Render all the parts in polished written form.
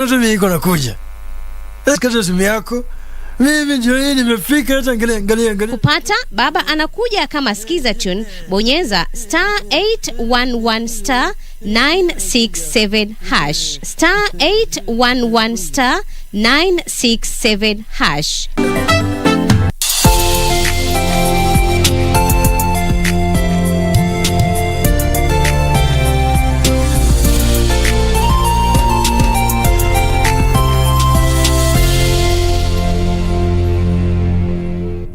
Mimi niko nakuja. Kata simu yako. Mimi ndio nimefika, hata angalia. Kupata baba anakuja kama skiza tune, bonyeza *811 *967 hash. *811 *967 hash.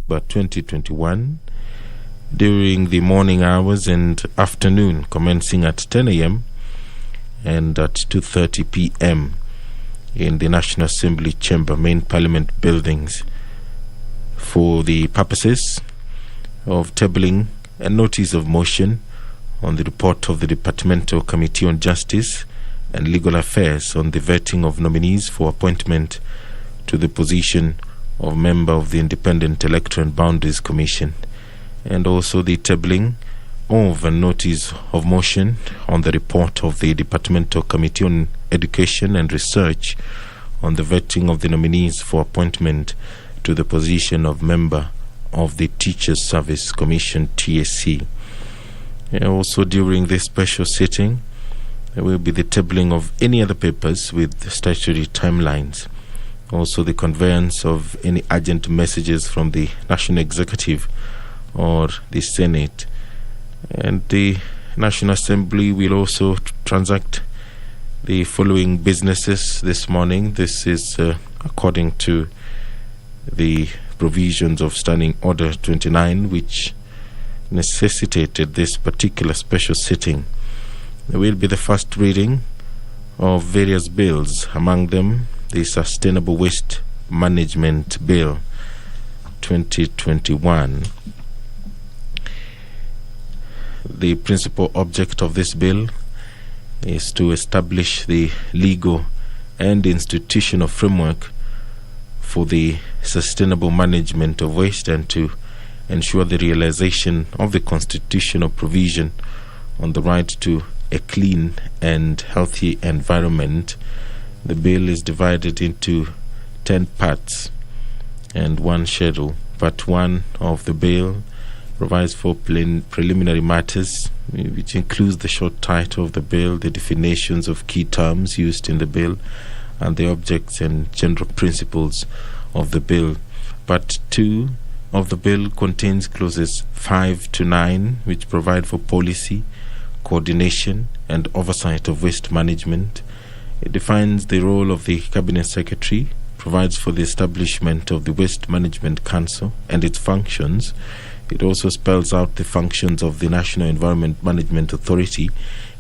But 2021 during the morning hours and afternoon, commencing at 10 a.m. and at 2:30 p.m. in the National Assembly Chamber, main Parliament buildings, for the purposes of tabling a notice of motion on the report of the Departmental Committee on Justice and Legal Affairs on the vetting of nominees for appointment to the position of member of the Independent Electoral and Boundaries Commission, and also the tabling of a notice of motion on the report of the Departmental Committee on Education and Research on the vetting of the nominees for appointment to the position of member of the Teachers Service Commission, TSC. Also during this special sitting, there will be the tabling of any other papers with statutory timelines. Also the conveyance of any urgent messages from the National Executive or the Senate. And the National Assembly will also transact the following businesses this morning. This is according to the provisions of Standing Order 29, which necessitated this particular special sitting. There will be the first reading of various bills, among them the Sustainable Waste Management Bill 2021. The principal object of this bill is to establish the legal and institutional framework for the sustainable management of waste and to ensure the realization of the constitutional provision on the right to a clean and healthy environment. The bill is divided into 10 parts and one schedule. Part 1 of the bill provides for preliminary matters, which includes the short title of the bill, the definitions of key terms used in the bill, and the objects and general principles of the bill. Part 2 of the bill contains clauses 5 to 9, which provide for policy, coordination, and oversight of waste management. It defines the role of the Cabinet Secretary, provides for the establishment of the Waste Management Council and its functions. It also spells out the functions of the National Environment Management Authority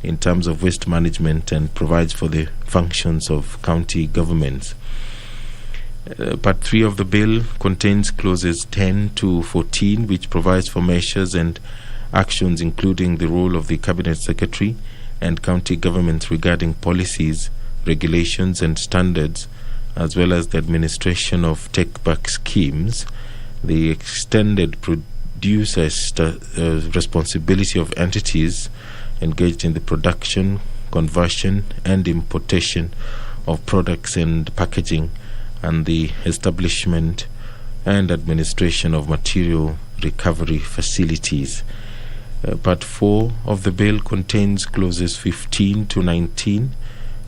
in terms of waste management and provides for the functions of county governments. Part 3 of the bill contains clauses 10 to 14, which provides for measures and actions including the role of the Cabinet Secretary and county governments regarding policies, regulations and standards, as well as the administration of take-back schemes, the extended producer responsibility of entities engaged in the production, conversion and importation of products and packaging, and the establishment and administration of material recovery facilities. Part 4 of the bill contains clauses 15 to 19,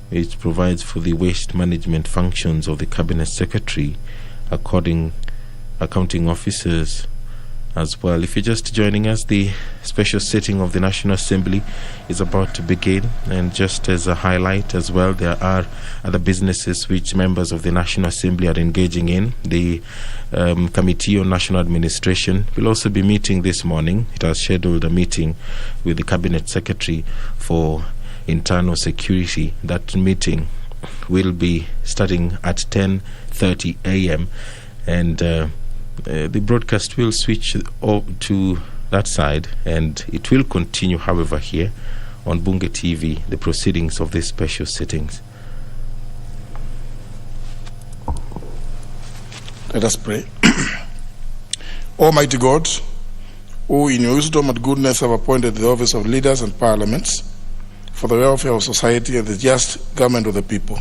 which provides for the waste management functions of the Cabinet Secretary, accounting officers as well. If you're just joining us, the special sitting of the National Assembly is about to begin, and just as a highlight as well, there are other businesses which members of the National Assembly are engaging in. The Committee on National Administration will also be meeting this morning. It has scheduled a meeting with the Cabinet Secretary for internal security. That meeting will be starting at 10:30 a.m. and the broadcast will switch to that side, and it will continue, however, here on Bunge TV, the proceedings of these special sittings. Let us pray. Almighty God, who in your wisdom and goodness have appointed the office of leaders and parliaments for the welfare of society and the just government of the people,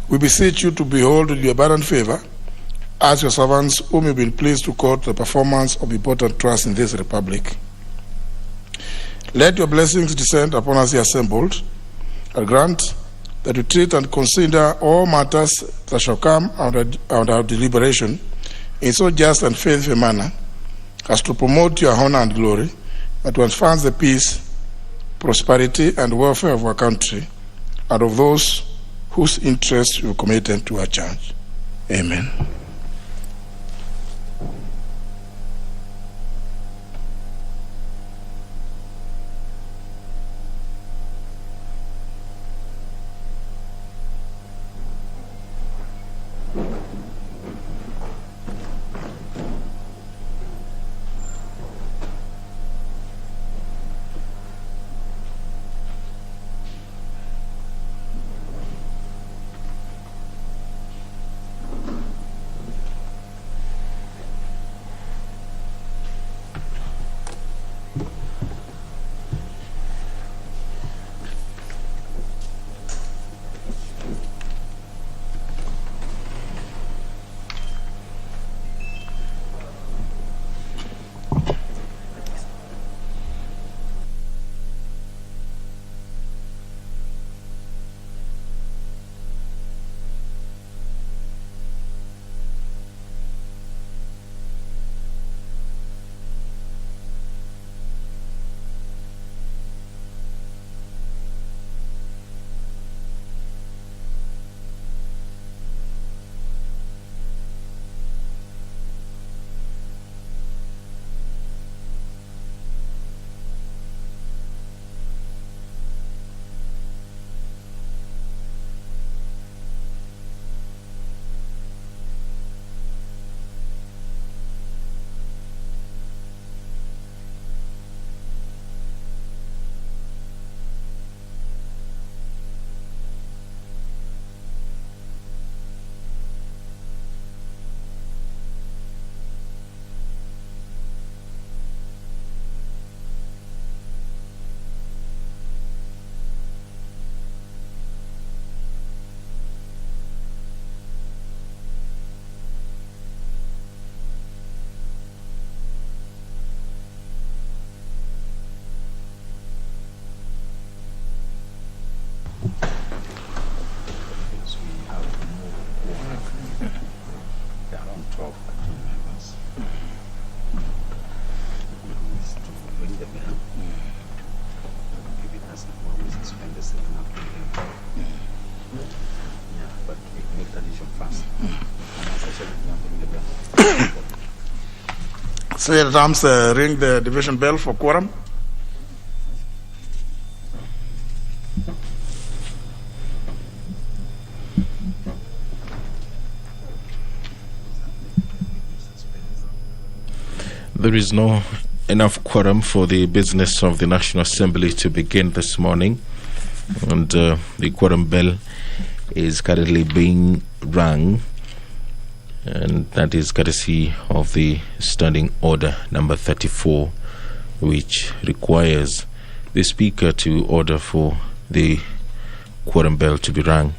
We beseech you to behold with your abundant favor as your servants whom you've been pleased to call to the performance of important trusts in this republic. Let your blessings descend upon us here assembled, and grant that we treat and consider all matters that shall come under our deliberation in so just and faithful a manner as to promote your honor and glory, and to advance the peace, prosperity, and welfare of our country and of those whose interests you committed to our charge. Amen. So here comes ring the division bell for quorum. There is no enough quorum for the business of the National Assembly to begin this morning, and the quorum bell is currently being rung, and that is courtesy of the Standing Order number 34, which requires the Speaker to order for the quorum bell to be rung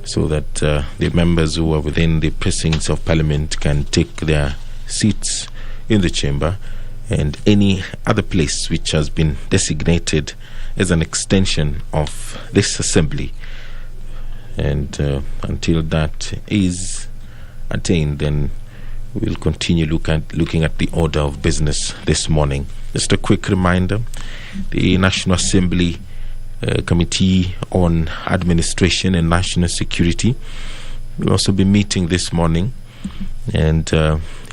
so that the members who are within the precincts of Parliament can take their seats in the chamber and any other place which has been designated as an extension of this assembly. And until that is attained, then we'll continue looking at the order of business this morning. Just a quick reminder, the National Assembly Committee on Administration and National Security will also be meeting this morning, and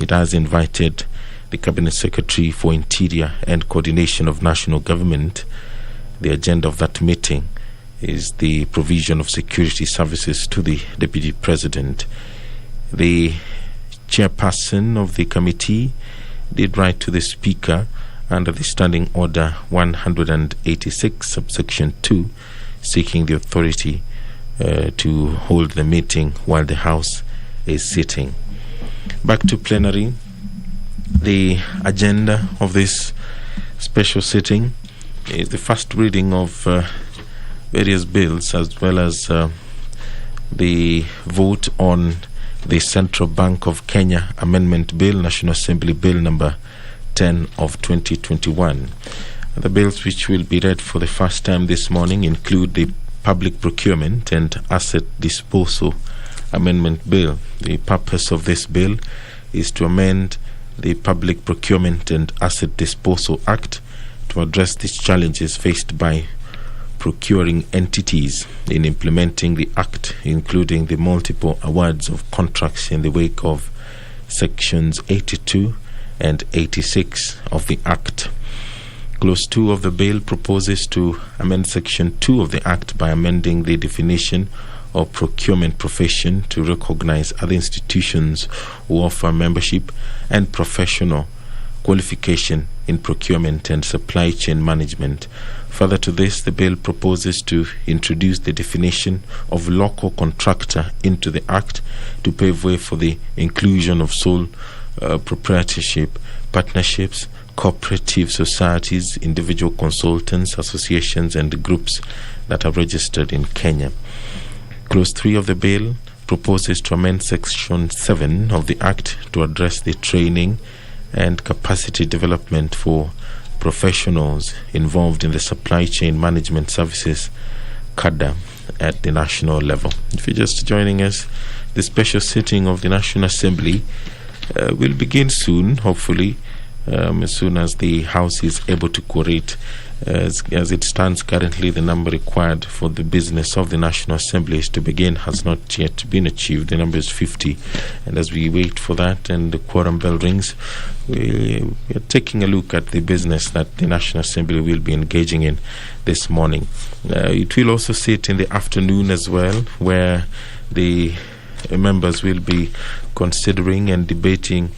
it has invited the Cabinet Secretary for Interior and Coordination of National Government. The agenda of that meeting is the provision of security services to the Deputy President. The chairperson of the committee did write to the Speaker under the Standing Order 186, subsection 2, seeking the authority to hold the meeting while the House is sitting. Back to plenary. The agenda of this special sitting is the first reading of various bills, as well as the vote on the Central Bank of Kenya Amendment Bill, National Assembly Bill number 10 of 2021. The bills which will be read for the first time this morning include the Public Procurement and Asset Disposal Amendment Bill. The purpose of this bill is to amend the Public Procurement and Asset Disposal Act to address the challenges faced by procuring entities in implementing the Act, including the multiple awards of contracts in the wake of Sections 82 and 86 of the Act. Clause 2 of the bill proposes to amend Section 2 of the Act by amending the definition of procurement profession to recognize other institutions who offer membership and professional qualification in procurement and supply chain management. Further to this, the bill proposes to introduce the definition of local contractor into the Act to pave way for the inclusion of sole proprietorship, partnerships, cooperative societies, individual consultants, associations, and groups that are registered in Kenya. Clause 3 of the bill proposes to amend Section 7 of the Act to address the training and capacity development for professionals involved in the supply chain management services (CADA) at the national level. If you're just joining us, the special sitting of the National Assembly will begin soon, hopefully, as soon as the House is able to quorate. As it stands currently, the number required for the business of the National Assembly to begin has not yet been achieved. The number is 50. And as we wait for that and the quorum bell rings, we are taking a look at the business that the National Assembly will be engaging in this morning. It will also sit in the afternoon as well, where the members will be considering and debating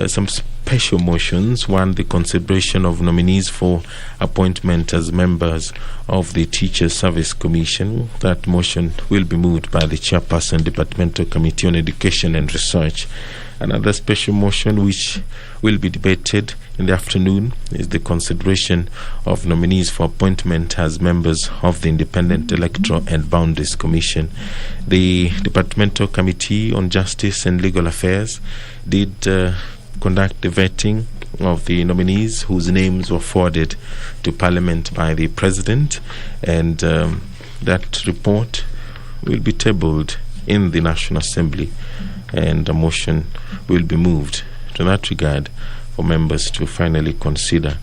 some special motions. One, the consideration of nominees for appointment as members of the Teachers Service Commission. That motion will be moved by the Chairperson, Departmental Committee on Education and Research. Another special motion which will be debated in the afternoon is the consideration of nominees for appointment as members of the Independent Electoral and Boundaries Commission. The Departmental Committee on Justice and Legal Affairs did conduct the vetting of the nominees whose names were forwarded to Parliament by the President, and that report will be tabled in the National Assembly, and a motion will be moved to that regard for members to finally consider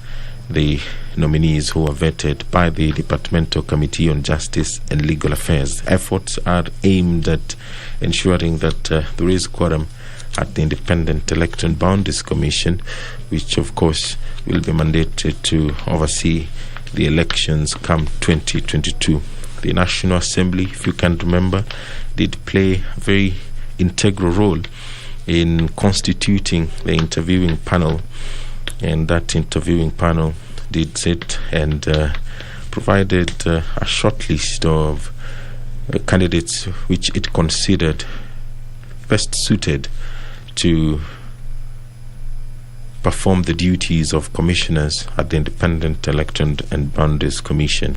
the nominees who are vetted by the Departmental Committee on Justice and Legal Affairs. Efforts are aimed at ensuring that there is quorum at the Independent Electoral and Boundaries Commission, which of course will be mandated to oversee the elections come 2022. The National Assembly, if you can remember, did play a very integral role in constituting the interviewing panel, and that interviewing panel did sit and provided a short list of candidates which it considered best suited to perform the duties of commissioners at the Independent Electoral and Boundaries Commission.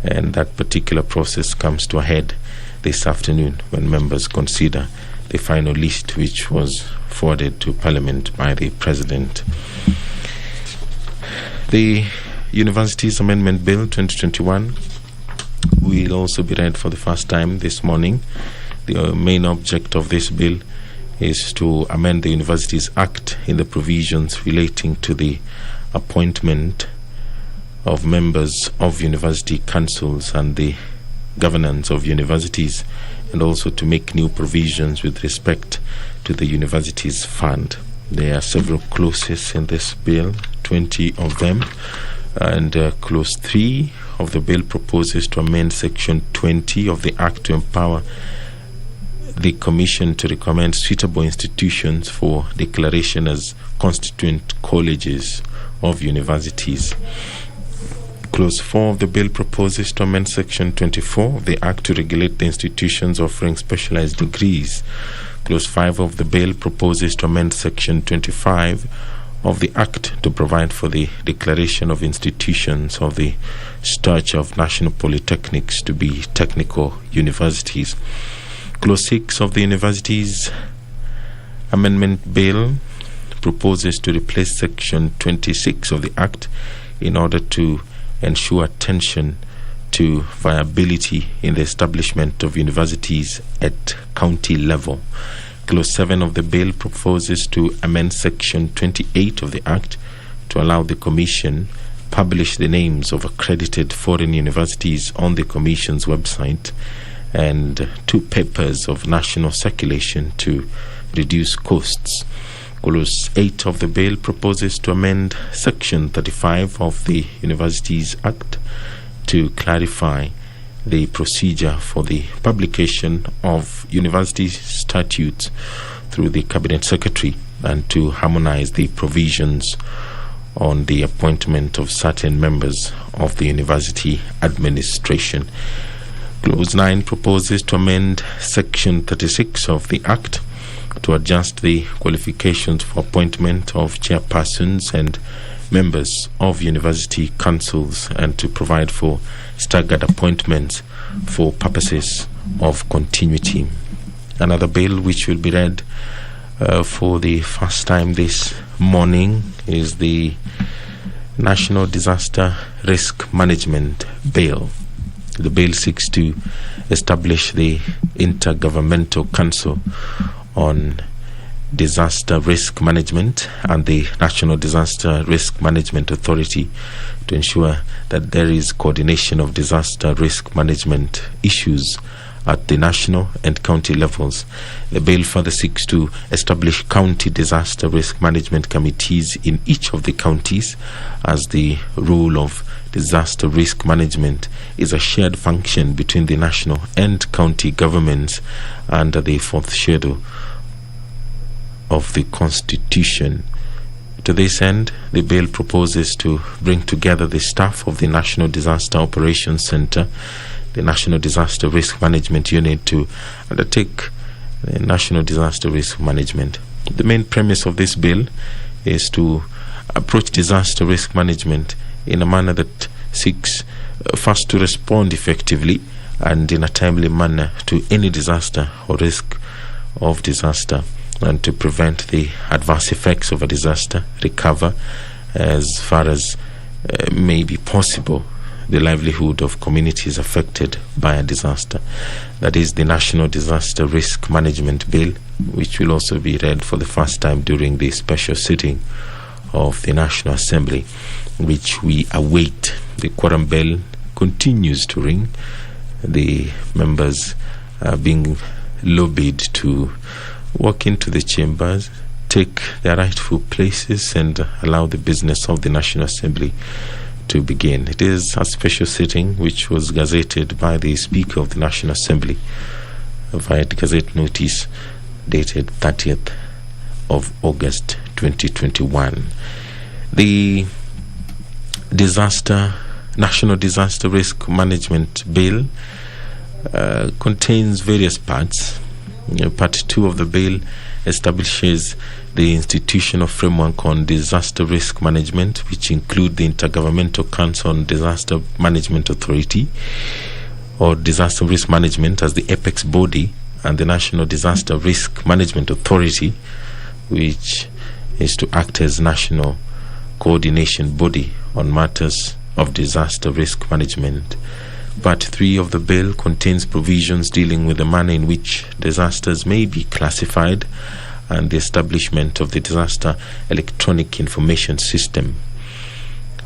And that particular process comes to a head this afternoon when members consider the final list which was forwarded to Parliament by the President. The Universities Amendment Bill 2021 will also be read for the first time this morning. The main object of this bill is to amend the Universities Act in the provisions relating to the appointment of members of university councils and the governance of universities, and also to make new provisions with respect to the Universities Fund. There are several clauses in this bill, 20 of them, and Clause 3 of the bill proposes to amend Section 20 of the Act to empower the Commission to recommend suitable institutions for declaration as constituent colleges of universities. Clause 4 of the bill proposes to amend Section 24 of the Act to regulate the institutions offering specialized degrees. Clause 5 of the bill proposes to amend Section 25 of the Act to provide for the declaration of institutions of the stature of national polytechnics to be technical universities. Clause 6 of the Universities Amendment Bill proposes to replace Section 26 of the Act in order to ensure attention to viability in the establishment of universities at county level. Clause 7 of the bill proposes to amend Section 28 of the Act to allow the Commission publish the names of accredited foreign universities on the Commission's website and 2 papers of national circulation to reduce costs. Clause 8 of the bill proposes to amend Section 35 of the Universities Act to clarify the procedure for the publication of university statutes through the Cabinet Secretary and to harmonize the provisions on the appointment of certain members of the university administration. Clause 9 proposes to amend Section 36 of the Act to adjust the qualifications for appointment of chairpersons and members of university councils and to provide for staggered appointments for purposes of continuity. Another bill which will be read for the first time this morning is the National Disaster Risk Management Bill. The bill seeks to establish the Intergovernmental Council on Disaster Risk Management and the National Disaster Risk Management Authority to ensure that there is coordination of disaster risk management issues at the national and county levels. The bill further seeks to establish county disaster risk management committees in each of the counties, as the role of disaster risk management is a shared function between the national and county governments under the 4th schedule of the Constitution. To this end, the bill proposes to bring together the staff of the National Disaster Operations Center, the National Disaster Risk Management Unit, to undertake the National Disaster Risk Management. The main premise of this bill is to approach disaster risk management in a manner that seeks first to respond effectively and in a timely manner to any disaster or risk of disaster, and to prevent the adverse effects of a disaster, recover as far as may be possible the livelihood of communities affected by a disaster. That is the National Disaster Risk Management Bill, which will also be read for the first time during the special sitting of the National Assembly, which we await. The quorum bell continues to ring. The members are being lobbied to walk into the chambers, take their rightful places, and allow the business of the National Assembly to begin. It is a special sitting which was gazetted by the Speaker of the National Assembly via Gazette notice dated 30th of August 2021. The National Disaster Risk Management Bill contains various parts. Part 2 of the bill establishes the institutional framework on disaster risk management, which include the Intergovernmental Council on Disaster Management Authority, or Disaster Risk Management, as the apex body, and the National Disaster Risk Management Authority, which is to act as national coordination body on matters of disaster risk management. Part 3 of the bill contains provisions dealing with the manner in which disasters may be classified and the establishment of the Disaster Electronic Information System.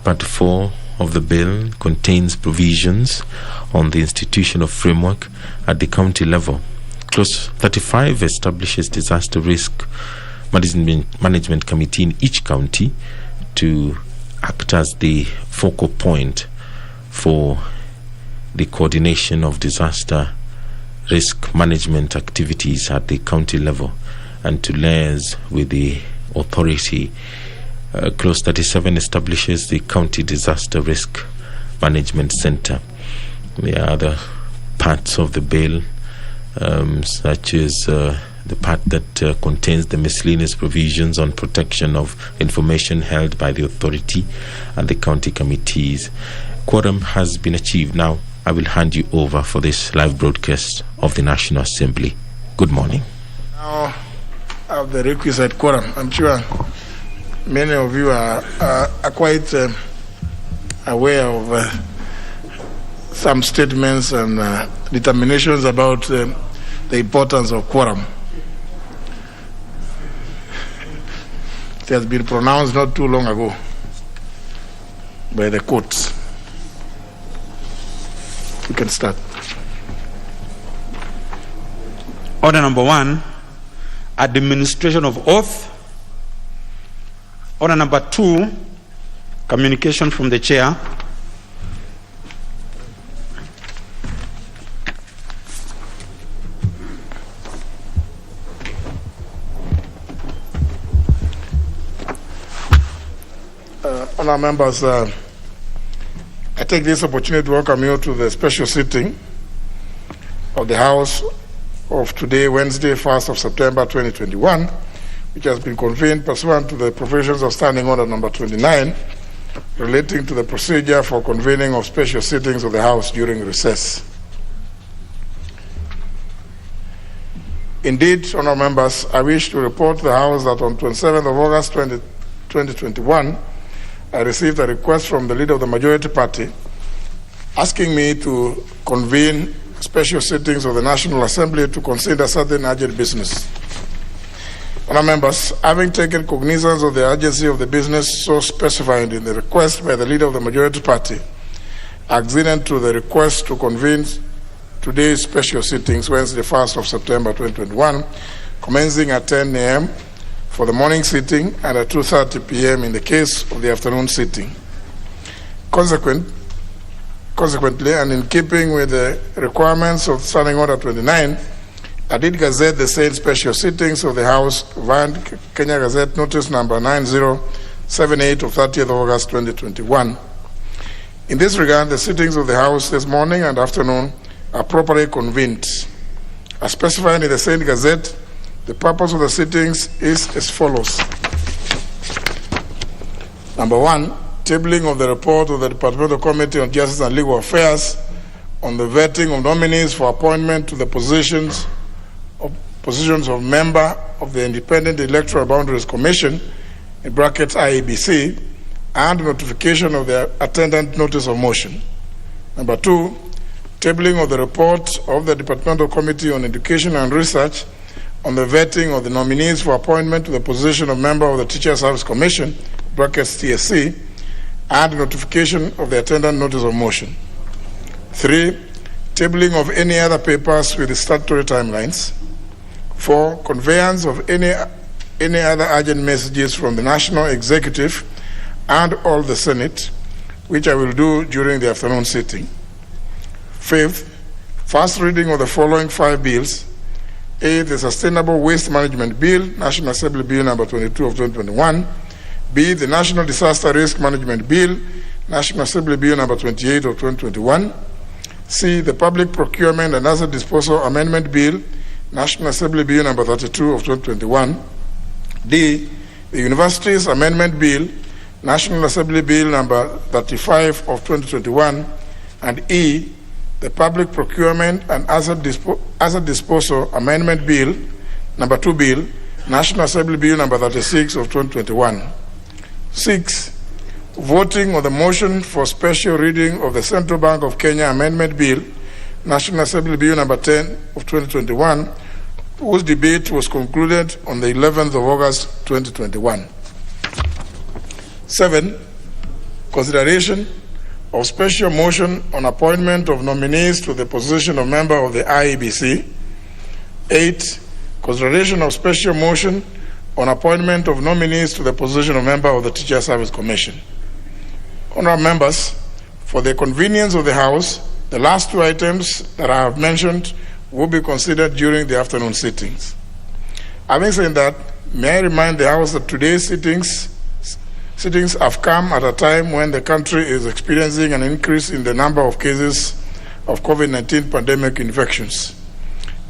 Part 4 of the bill contains provisions on the institutional framework at the county level. Clause 35 establishes Disaster Risk Management Committee in each county to act as the focal point for the coordination of disaster risk management activities at the county level and to liaise with the authority. Clause 37 establishes the County Disaster Risk Management Center. There are other parts of the bill, such as the part that contains the miscellaneous provisions on protection of information held by the authority and the county committees. Quorum has been achieved. Now I will hand you over for this live broadcast of the National Assembly. Good morning. Now, of the requisite quorum, I'm sure many of you are quite aware of some statements and determinations about the importance of quorum. It has been pronounced not too long ago by the courts. You can start. Order number 1, administration of oath. Order number 2, communication from the chair. Honourable members, I take this opportunity to welcome you to the special sitting of the House of today, Wednesday, 1st of September 2021, which has been convened pursuant to the provisions of Standing Order number 29, relating to the procedure for convening of special sittings of the House during recess. Indeed, honourable members, I wish to report to the House that on 27th of August 2021, I received a request from the leader of the majority party asking me to convene special sittings of the National Assembly to consider certain urgent business. Honourable members, having taken cognizance of the urgency of the business so specified in the request by the leader of the majority party, acceding to the request to convene today's special sittings, Wednesday, 1st of September 2021, commencing at 10 a.m. for the morning sitting and at 2:30 p.m. in the case of the afternoon sitting. Consequently, and in keeping with the requirements of Standing Order 29, I did gazette the said special sittings of the House via Kenya Gazette Notice number 9078 of 30th of August 2021. In this regard, the sittings of the House this morning and afternoon are properly convened. As specified in the said gazette, the purpose of the sittings is as follows. Number 1, tabling of the report of the Departmental Committee on Justice and Legal Affairs on the vetting of nominees for appointment to the positions of member of the Independent Electoral Boundaries Commission, in brackets IEBC, and notification of the attendant notice of motion. Number 2, tabling of the report of the Departmental Committee on Education and Research on the vetting of the nominees for appointment to the position of member of the Teacher Service Commission, brackets TSC, and notification of the attendant notice of motion. 3, tabling of any other papers with the statutory timelines. 4, conveyance of any other urgent messages from the National Executive and all the Senate, which I will do during the afternoon sitting. 5th, first reading of the following 5 bills. A, the Sustainable Waste Management Bill, National Assembly Bill number 22 of 2021. B, the National Disaster Risk Management Bill, National Assembly Bill number 28 of 2021. C, the Public Procurement and Asset Disposal Amendment Bill, National Assembly Bill number 32 of 2021. D, the Universities Amendment Bill, National Assembly Bill number 35 of 2021. And E, the Public Procurement and Asset Disposal Amendment Bill, number 2 Bill, National Assembly Bill number 36 of 2021. 6, voting on the motion for special reading of the Central Bank of Kenya Amendment Bill, National Assembly Bill number 10 of 2021, whose debate was concluded on the 11th of August 2021. 7, consideration of special motion on appointment of nominees to the position of member of the IEBC. 8, consideration of special motion on appointment of nominees to the position of member of the Teacher Service Commission. Honourable members, for the convenience of the House, the last 2 items that I have mentioned will be considered during the afternoon sittings. Having said that, may I remind the House that today's sittings have come at a time when the country is experiencing an increase in the number of cases of COVID-19 pandemic infections.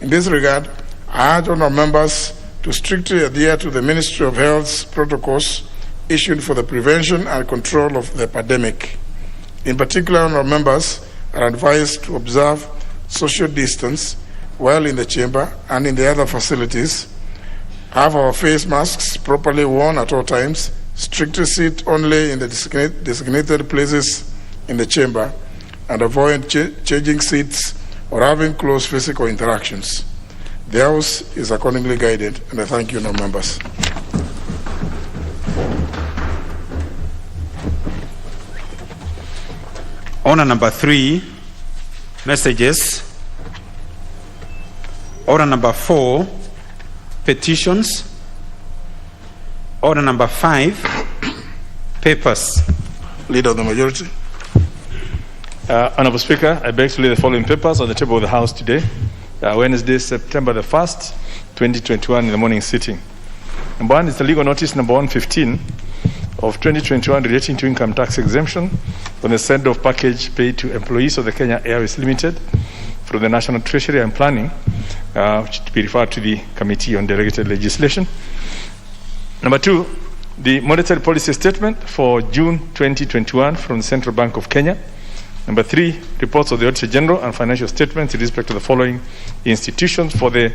In this regard, I urge honourable members to strictly adhere to the Ministry of Health's protocols issued for the prevention and control of the pandemic. In particular, honourable members are advised to observe social distance, while in the chamber and in the other facilities, have our face masks properly worn at all times, strictly sit only in the designated places in the chamber, and avoid changing seats or having close physical interactions. The House is accordingly guided, and I thank you now, members. Order number 3, messages. Order number 4, petitions. Order number 5, papers. Leader of the majority. Honorable Speaker, I beg to lay the following papers on the table of the House today, Wednesday, September the 1st, 2021, in the morning sitting. Number 1 is the legal notice number 115 of 2021 relating to income tax exemption on the send-off package paid to employees of the Kenya Airways Limited from the National Treasury and Planning, which to be referred to the Committee on Delegated Legislation. Number 2, the monetary policy statement for June 2021 from the Central Bank of Kenya. Number 3, reports of the Auditor General and financial statements in respect to the following institutions for the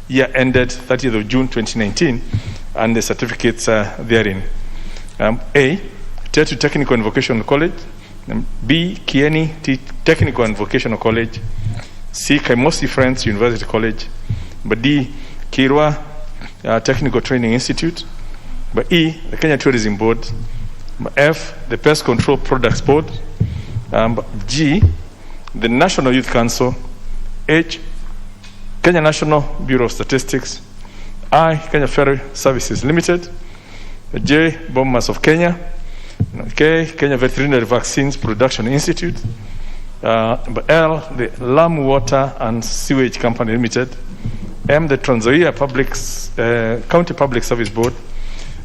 year ended 30th of June 2019 and the certificates therein. A, Tetu Technical and Vocational College. B, Kieni Technical and Vocational College. C, Kaimosi Friends University College. But D, Kirwa Technical Training Institute. But E, the Kenya Tourism Board. But F, the Pest Control Products Board. G, the National Youth Council. H, Kenya National Bureau of Statistics. I, Kenya Ferry Services Limited. J, Bombers of Kenya. K, Kenya Veterinary Vaccines Production Institute. L, the Lamu Water and Sewage Company Limited. M, the Trans Nzoia County Public Service Board.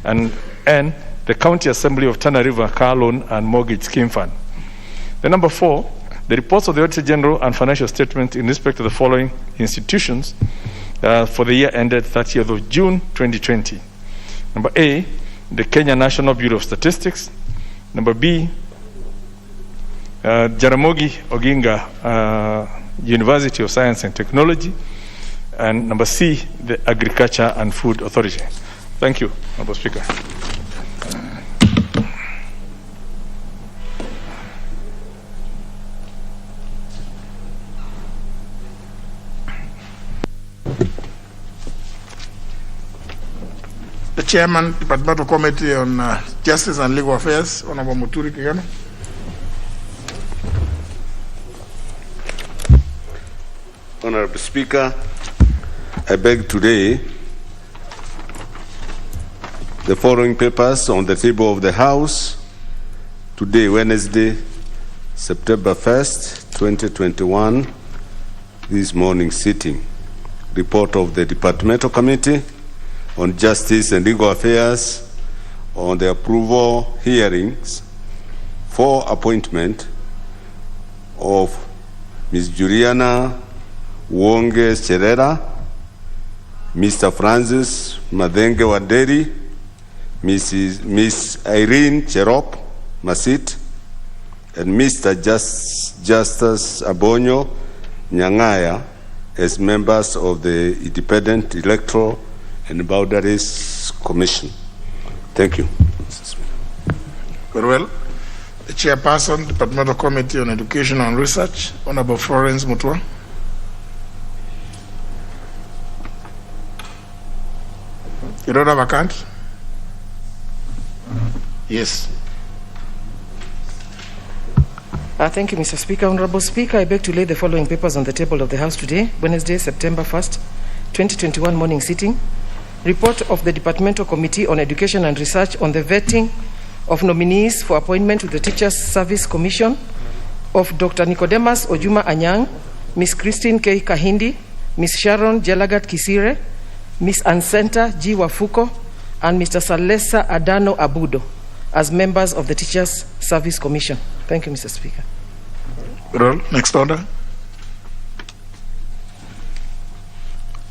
And N, the County Assembly of Tana River Car Loan and Mortgage Scheme Fund. The number 4, the reports of the Auditor General and financial statement in respect to the following institutions for the year ended 30th of June 2020. Number A, the Kenya National Bureau of Statistics. Number B, Jaramogi Oginga University of Science and Technology. And number C, the Agriculture and Food Authority. Thank you, Honorable Speaker. The Chairman, Departmental Committee on Justice and Legal Affairs, Honorable Muturi Kigana. Honorable Speaker, I beg today the following papers on the table of the House today, Wednesday, September 1st, 2021, this morning sitting. Report of the Departmental Committee on Justice and Legal Affairs on the approval hearings for appointment of Ms. Juliana Wonge Cherera, Mr. Francis Madenge Waderi, Miss Irene Cherop Masit, and Mr. Justus Abonyo Nyangaya as members of the Independent Electoral and Boundaries Commission. Thank you. Very well. The Chairperson, Departmental Committee on Education and Research, Honorable Florence Mutua. You don't have a card? Yes. Thank you, Mr. Speaker. Honorable Speaker, I beg to lay the following papers on the table of the House today, Wednesday, September 1st, 2021, morning sitting. Report of the Departmental Committee on Education and Research on the vetting of nominees for appointment to the Teachers Service Commission of Dr. Nicodemus Ojuma Anyang, Ms. Christine K. Kahindi, Ms. Sharon Jelagat Kisire, Ms. Ansenta G. Wafuko, and Mr. Salesa Adano Abudo as members of the Teachers Service Commission. Thank you, Mr. Speaker. Roll. Next order.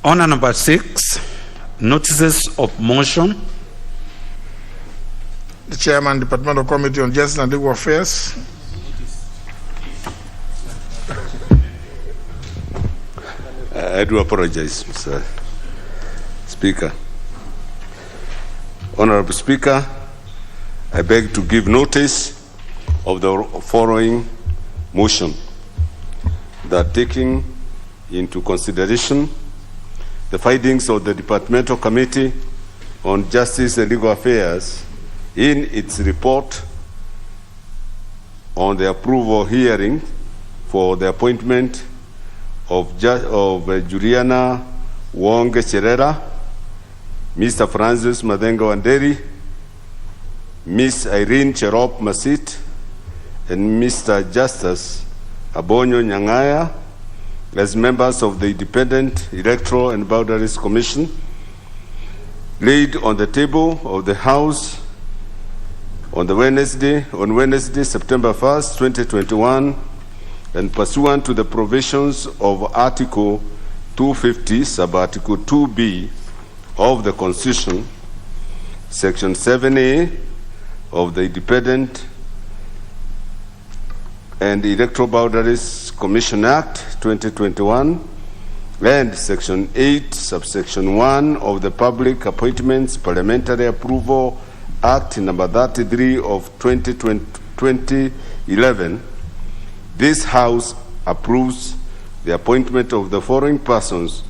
Order number 6, notices of motion. The Chairman, Departmental Committee on Justice and Legal Affairs. I do apologize, Mr. Speaker. Honorable Speaker, I beg to give notice of the following motion, that taking into consideration the findings of the Departmental Committee on Justice and Legal Affairs in its report on the approval hearing for the appointment of Juliana Wonge Cherera, Mr. Francis Madenga Wanderi, Ms. Irene Cherop Masit, and Mr. Justice Abonyo Nyangaya as members of the Independent Electoral and Boundaries Commission, laid on the table of the House on Wednesday, September 1st, 2021, and pursuant to the provisions of Article 250, Sub-Article 2B of the Constitution, Section 7A of the Independent and Electoral Boundaries Commission Act 2021, and Section 8, Subsection 1 of the Public Appointments Parliamentary Approval Act number 33 of 2011, this House approves the appointment of the following persons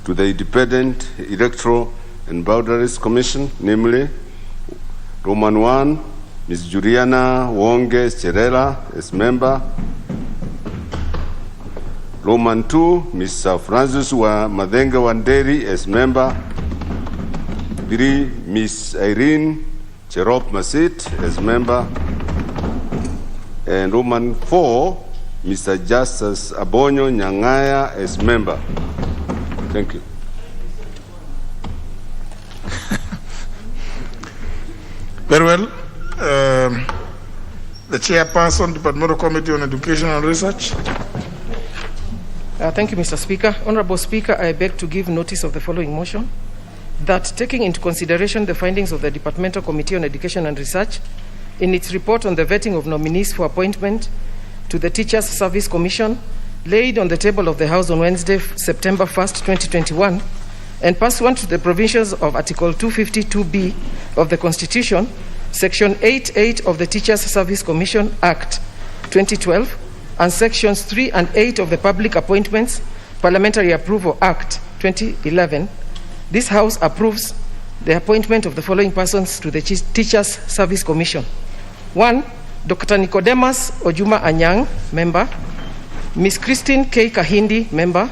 to the Independent Electoral and Boundaries Commission, namely Roman 1, Ms. Juliana Wonge Cherera as member. Roman 2, Mr. Francis Madenga Wanderi as member. 3, Ms. Irene Cherop Masit as member. And Roman 4, Mr. Justice Abonyo Nyangaya as member. Thank you. Very well. The Chairperson, Departmental Committee on Education and Research. Thank you, Mr. Speaker. Honorable Speaker, I beg to give notice of the following motion, that taking into consideration the findings of the Departmental Committee on Education and Research in its report on the vetting of nominees for appointment to the Teachers Service Commission, laid on the table of the House on Wednesday, September 1st, 2021, and pursuant to the provisions of Article 252B of the Constitution, Section 88 of the Teachers Service Commission Act 2012, and Sections 3 and 8 of the Public Appointments Parliamentary Approval Act 2011, this House approves the appointment of the following persons to the Teachers Service Commission. 1, Dr. Nicodemus Ojuma Anyang, member. Ms. Christine K. Kahindi, member.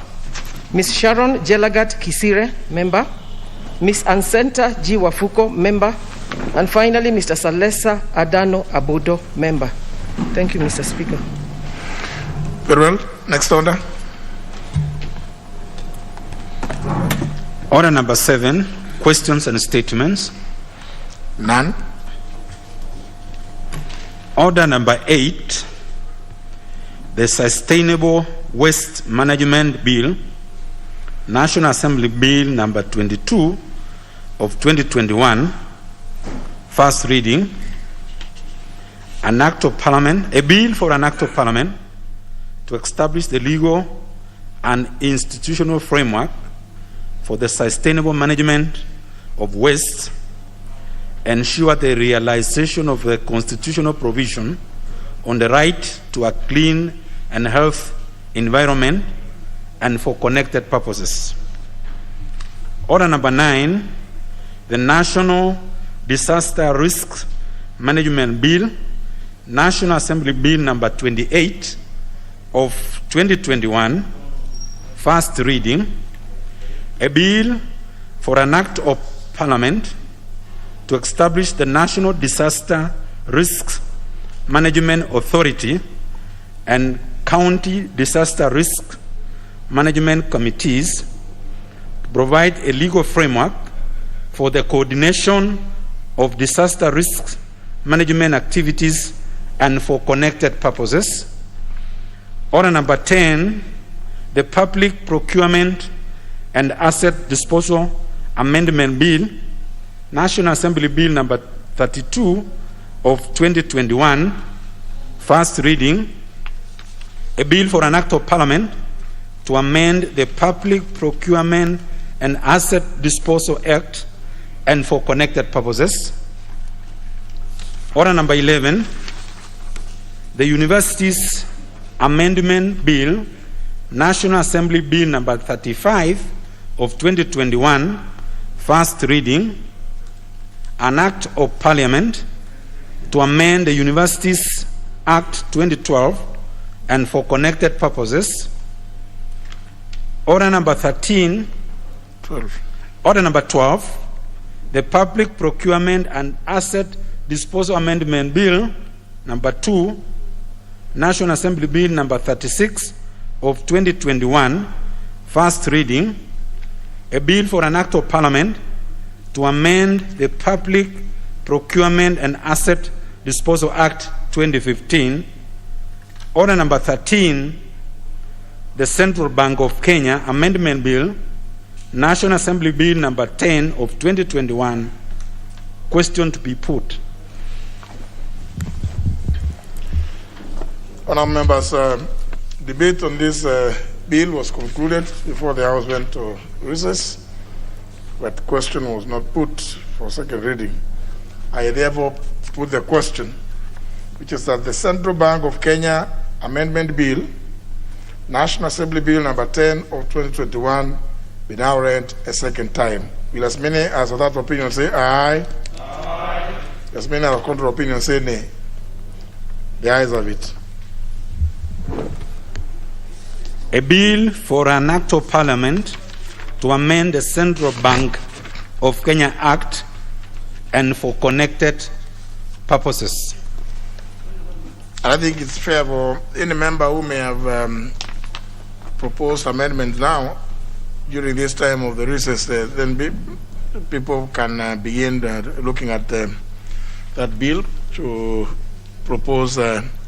Ms. Sharon Jelagat Kisire, member. Ms. Ansenta G. Wafuko, member. And finally, Mr. Salesa Adano Abudo, member. Thank you, Mr. Speaker. Very well. Next order. Order number 7, questions and statements. None. Order number 8, the Sustainable Waste Management Bill, National Assembly Bill number 22 of 2021, first reading. An act of Parliament, a bill for an act of Parliament to establish the legal and institutional framework for the sustainable management of waste, ensure the realization of the constitutional provision on the right to a clean and healthy environment and for connected purposes. Order number 9, the National Disaster Risk Management Bill, National Assembly Bill number 28 of 2021, first reading. A bill for an act of Parliament to establish the National Disaster Risk Management Authority and County Disaster Risk Management Committees to provide a legal framework for the coordination of disaster risk management activities and for connected purposes. Order number 10, the Public Procurement and Asset Disposal Amendment Bill, National Assembly Bill number 32 of 2021, first reading. A bill for an act of Parliament to amend the Public Procurement and Asset Disposal Act and for connected purposes. Order number 11, the Universities Amendment Bill, National Assembly Bill number 35 of 2021, first reading, an Act of Parliament to amend the Universities Act 2012 and for connected purposes. Order number 12, the Public Procurement and Asset Disposal Amendment Bill number 2, National Assembly Bill number 36 of 2021, first reading, a bill for an Act of Parliament to amend the Public Procurement and Asset Disposal Act 2015. Order number 13, the Central Bank of Kenya Amendment Bill, National Assembly Bill number 10 of 2021. Question to be put. Honourable members, debate on this bill was concluded before the House went to recess, but the question was not put for second reading. I therefore put the question, which is that the Central Bank of Kenya Amendment Bill, National Assembly Bill number 10 of 2021, be now read a second time. Will as many as of that opinion say aye? Aye. As many as of contrary opinion say nay? The ayes have it. A bill for an Act of Parliament to amend the Central Bank of Kenya Act and for connected purposes. I think it's fair for any member who may have proposed amendments now during this time of the recess, then people can begin looking at that bill to propose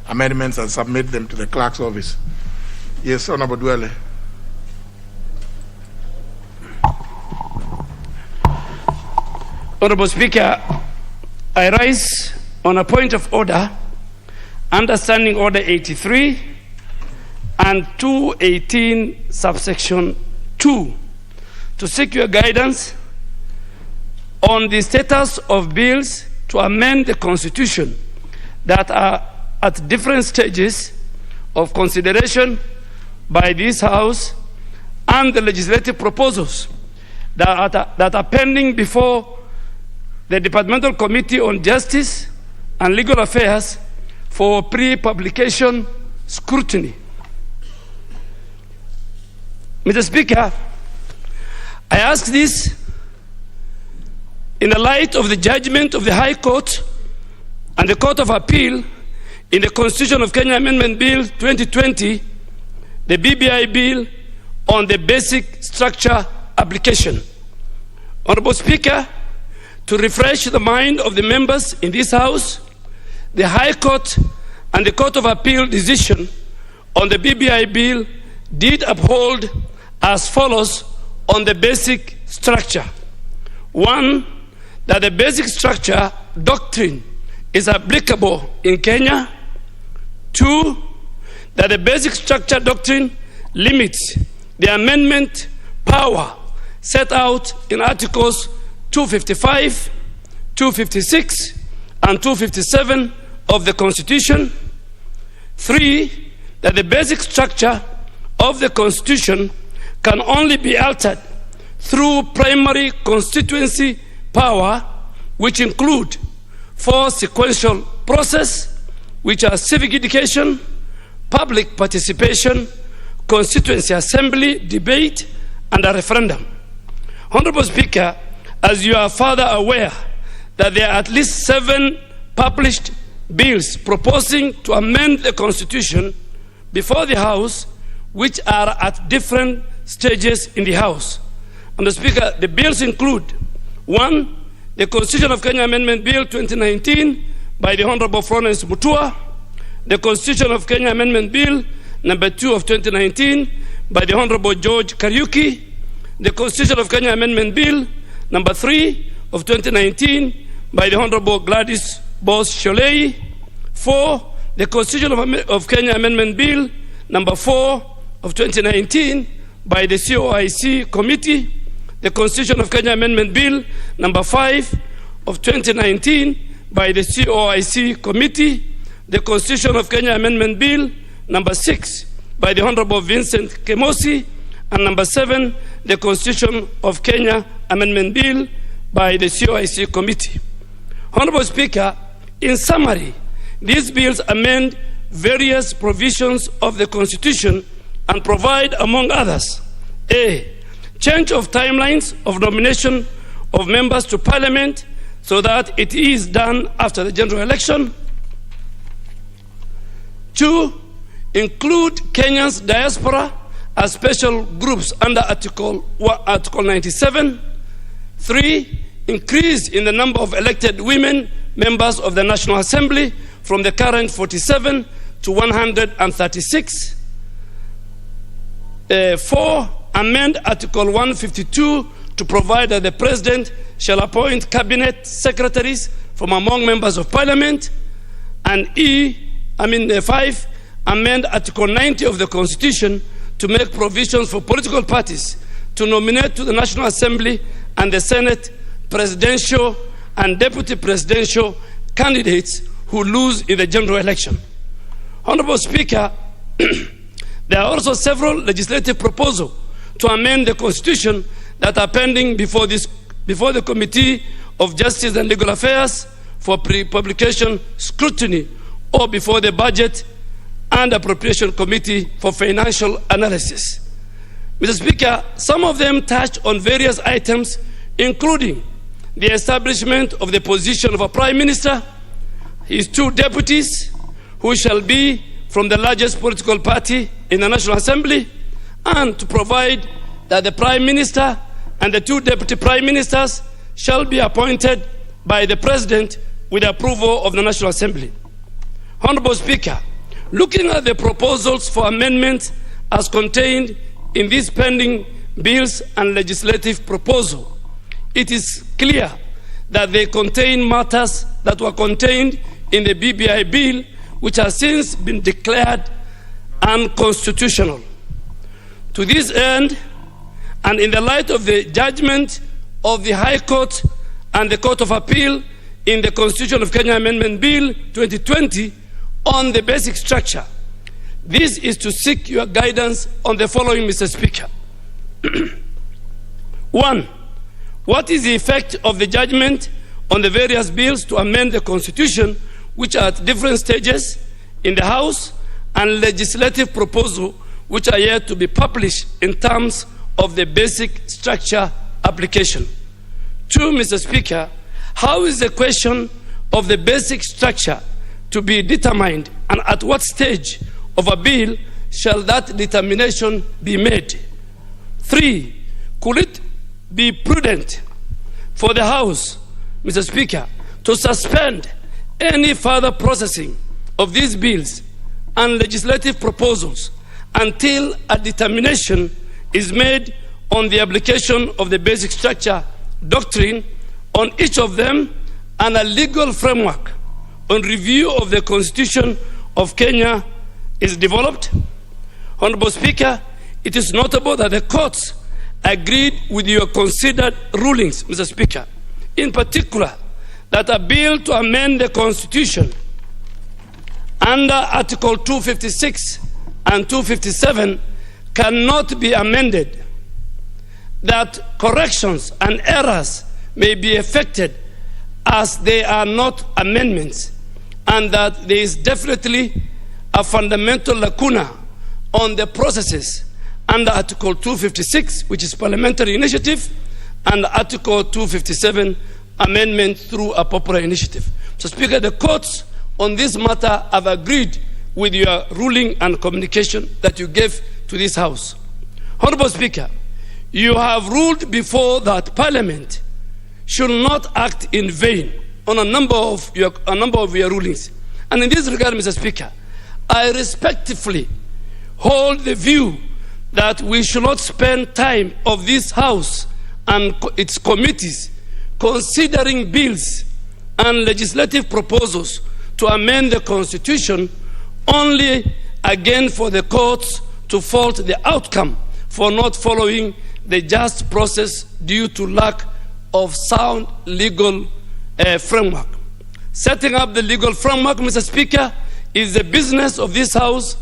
amendments and submit them to the clerk's office. Yes, Honorable Dwele. Honorable Speaker, I rise on a point of order, understanding Order 83 and 218 subsection 2, to seek your guidance on the status of bills to amend the Constitution that are at different stages of consideration by this House, and the legislative proposals that are pending before the Departmental Committee on Justice and Legal Affairs for pre-publication scrutiny. Mr. Speaker, I ask this in the light of the judgment of the High Court and the Court of Appeal in the Constitution of Kenya Amendment Bill 2020, the BBI Bill on the Basic Structure Application. Honorable Speaker, to refresh the mind of the members in this House, the High Court and the Court of Appeal decision on the BBI Bill did uphold as follows on the basic structure. 1, that the basic structure doctrine is applicable in Kenya. 2, that the basic structure doctrine limits the amendment power set out in Articles 255, 256, and 257 of the Constitution. 3, that the basic structure of the Constitution can only be altered through primary constituency power, which include 4 sequential processes, which are civic education, public participation, constituency assembly, debate, and a referendum. Honorable Speaker, as you are further aware that there are at least 7 published bills proposing to amend the Constitution before the House, which are at different stages in the House. And the Speaker, the bills include 1, the Constitution of Kenya Amendment Bill 2019 by the Honorable Florence Mutua, the Constitution of Kenya Amendment Bill number 2 of 2019 by the Honorable George Kariuki, the Constitution of Kenya Amendment Bill number 3 of 2019 by the Honorable Gladys Bose Sholei. 4, the Constitution of Kenya Amendment Bill number 4 of 2019 by the COIC Committee, the Constitution of Kenya Amendment Bill number 5 of 2019 by the COIC Committee, the Constitution of Kenya Amendment Bill number 6 by the Honorable Vincent Kemosi, and number 7, the Constitution of Kenya Amendment Bill by the COIC Committee. Honorable Speaker, in summary, these bills amend various provisions of the Constitution and provide, among others, A, change of timelines of nomination of members to Parliament so that it is done after the general election. 2, include Kenya's diaspora as special groups under Article 97. 3, increase in the number of elected women members of the National Assembly from the current 47 to 136. 4, amend Article 152 to provide that the President shall appoint cabinet secretaries from among members of Parliament. And 5, amend Article 90 of the Constitution to make provisions for political parties to nominate to the National Assembly and the Senate presidential and deputy presidential candidates who lose in the general election. Honorable Speaker, there are also several legislative proposals to amend the Constitution that are pending before the Committee of Justice and Legal Affairs for pre-publication scrutiny, or before the Budget and Appropriation Committee for financial analysis. Mr. Speaker, some of them touch on various items, including the establishment of the position of a Prime Minister, his 2 deputies, who shall be from the largest political party in the National Assembly, and to provide that the Prime Minister and the 2 deputy Prime Ministers shall be appointed by the President with approval of the National Assembly. Honorable Speaker, looking at the proposals for amendment as contained in these pending bills and legislative proposals, it is clear that they contain matters that were contained in the BBI bill, which has since been declared unconstitutional. To this end, and in the light of the judgment of the High Court and the Court of Appeal in the Constitution of Kenya Amendment Bill 2020 on the basic structure, this is to seek your guidance on the following, Mr. Speaker. 1, what is the effect of the judgment on the various bills to amend the Constitution, which are at different stages in the House, and legislative proposals which are yet to be published in terms of the basic structure application? 2, Mr. Speaker, how is the question of the basic structure to be determined, and at what stage of a bill shall that determination be made? 3, could it be prudent for the House, Mr. Speaker, to suspend any further processing of these bills and legislative proposals until a determination is made on the application of the basic structure doctrine on each of them, and a legal framework on review of the Constitution of Kenya is developed? Honorable Speaker, it is notable that the courts agreed with your considered rulings, Mr. Speaker, in particular that a bill to amend the Constitution under Article 256 and 257 cannot be amended, that corrections and errors may be effected as they are not amendments, and that there is definitely a fundamental lacuna on the processes under Article 256, which is parliamentary initiative, and Article 257, amendment through a popular initiative. So, Speaker, the courts on this matter have agreed with your ruling and communication that you gave to this House. Honorable Speaker, you have ruled before that Parliament should not act in vain on a number of your rulings. And in this regard, Mr. Speaker, I respectfully hold the view that we should not spend time of this House and its committees considering bills and legislative proposals to amend the Constitution only again for the courts to fault the outcome for not following the just process due to lack of sound legal framework. Setting up the legal framework, Mr. Speaker, is the business of this House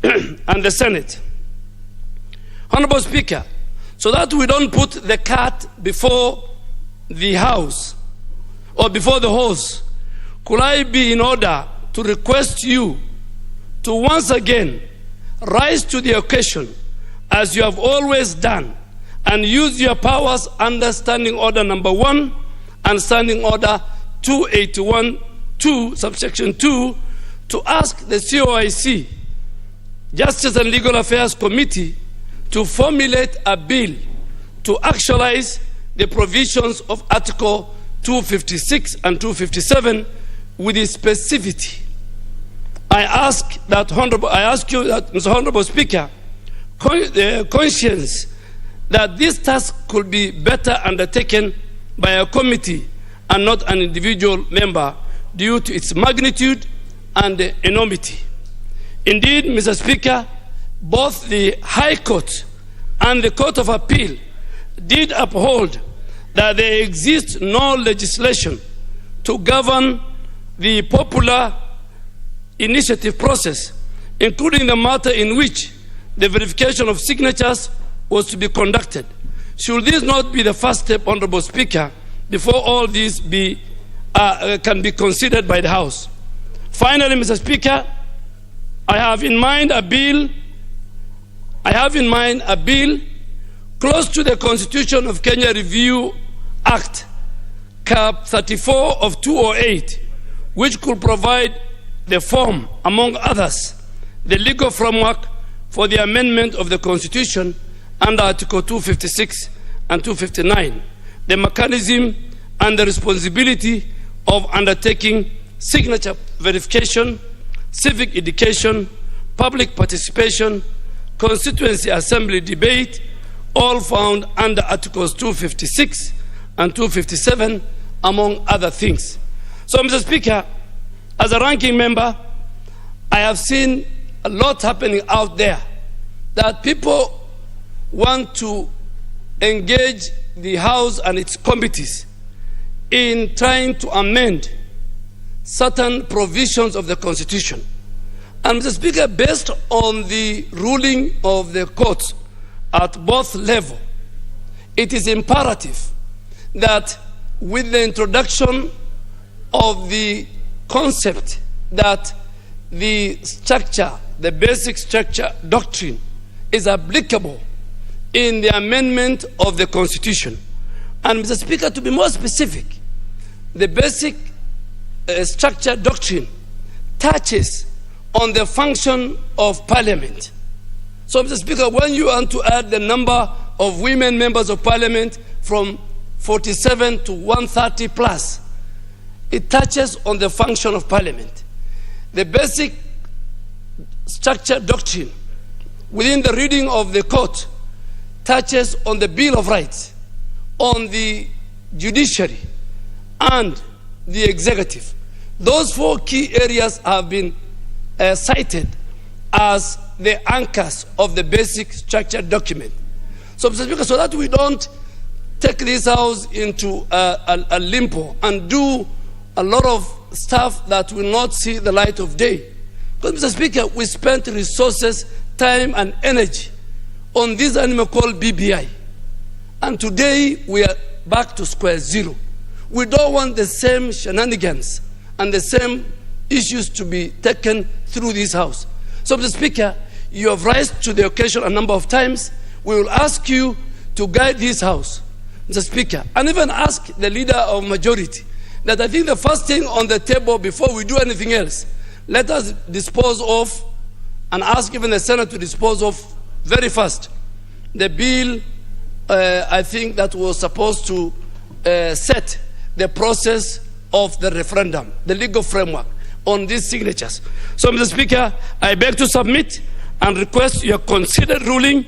and the Senate. Honorable Speaker, so that we don't put the cart before the House or before the horse, could I be in order to request you to once again rise to the occasion as you have always done and use your powers under Standing Order number 1 and Standing Order 281-2, subsection 2, to ask the COIC, Justice and Legal Affairs Committee, to formulate a bill to actualize the provisions of Article 256 and 257 with its specificity. I ask you that, Mr. Honorable Speaker, conscious that this task could be better undertaken by a committee and not an individual member due to its magnitude and enormity. Indeed, Mr. Speaker, both the High Court and the Court of Appeal did uphold that there exists no legislation to govern the popular initiative process, including the matter in which the verification of signatures was to be conducted. Should this not be the first step, Honorable Speaker, before all these can be considered by the House? Finally, Mr. Speaker, I have in mind a bill close to the Constitution of Kenya Review Act, Cap 34 of 208, which could provide the form, among others, the legal framework for the amendment of the Constitution under Article 256 and 259, the mechanism and the responsibility of undertaking signature verification, civic education, public participation, constituency assembly debate, all found under Articles 256 and 257, among other things. So, Mr. Speaker, as a ranking member, I have seen a lot happening out there that people want to engage the House and its committees in trying to amend certain provisions of the Constitution. And Mr. Speaker, based on the ruling of the courts at both levels, it is imperative that with the introduction of the concept that the structure, the basic structure doctrine, is applicable in the amendment of the Constitution. And Mr. Speaker, to be more specific, the basic structure doctrine touches on the function of Parliament. So, Mr. Speaker, when you want to add the number of women members of Parliament from 47 to 130 plus, it touches on the function of Parliament. The basic structure doctrine within the reading of the court touches on the Bill of Rights, on the judiciary, and the executive. Those four key areas have been cited as the anchors of the basic structure document. So, Mr. Speaker, so that we don't take this House into a limbo and do a lot of stuff that will not see the light of day. Because, Mr. Speaker, we spent resources, time, and energy on this animal called BBI. And today, we are back to square zero. We don't want the same shenanigans and the same issues to be taken through this House. So, Mr. Speaker, you have risen to the occasion a number of times. We will ask you to guide this House, Mr. Speaker, and even ask the leader of majority that I think the first thing on the table before we do anything else, let us dispose of and ask even the Senate to dispose of very fast the bill, I think that was supposed to set the process of the referendum, the legal framework on these signatures. So, Mr. Speaker, I beg to submit and request your considered ruling,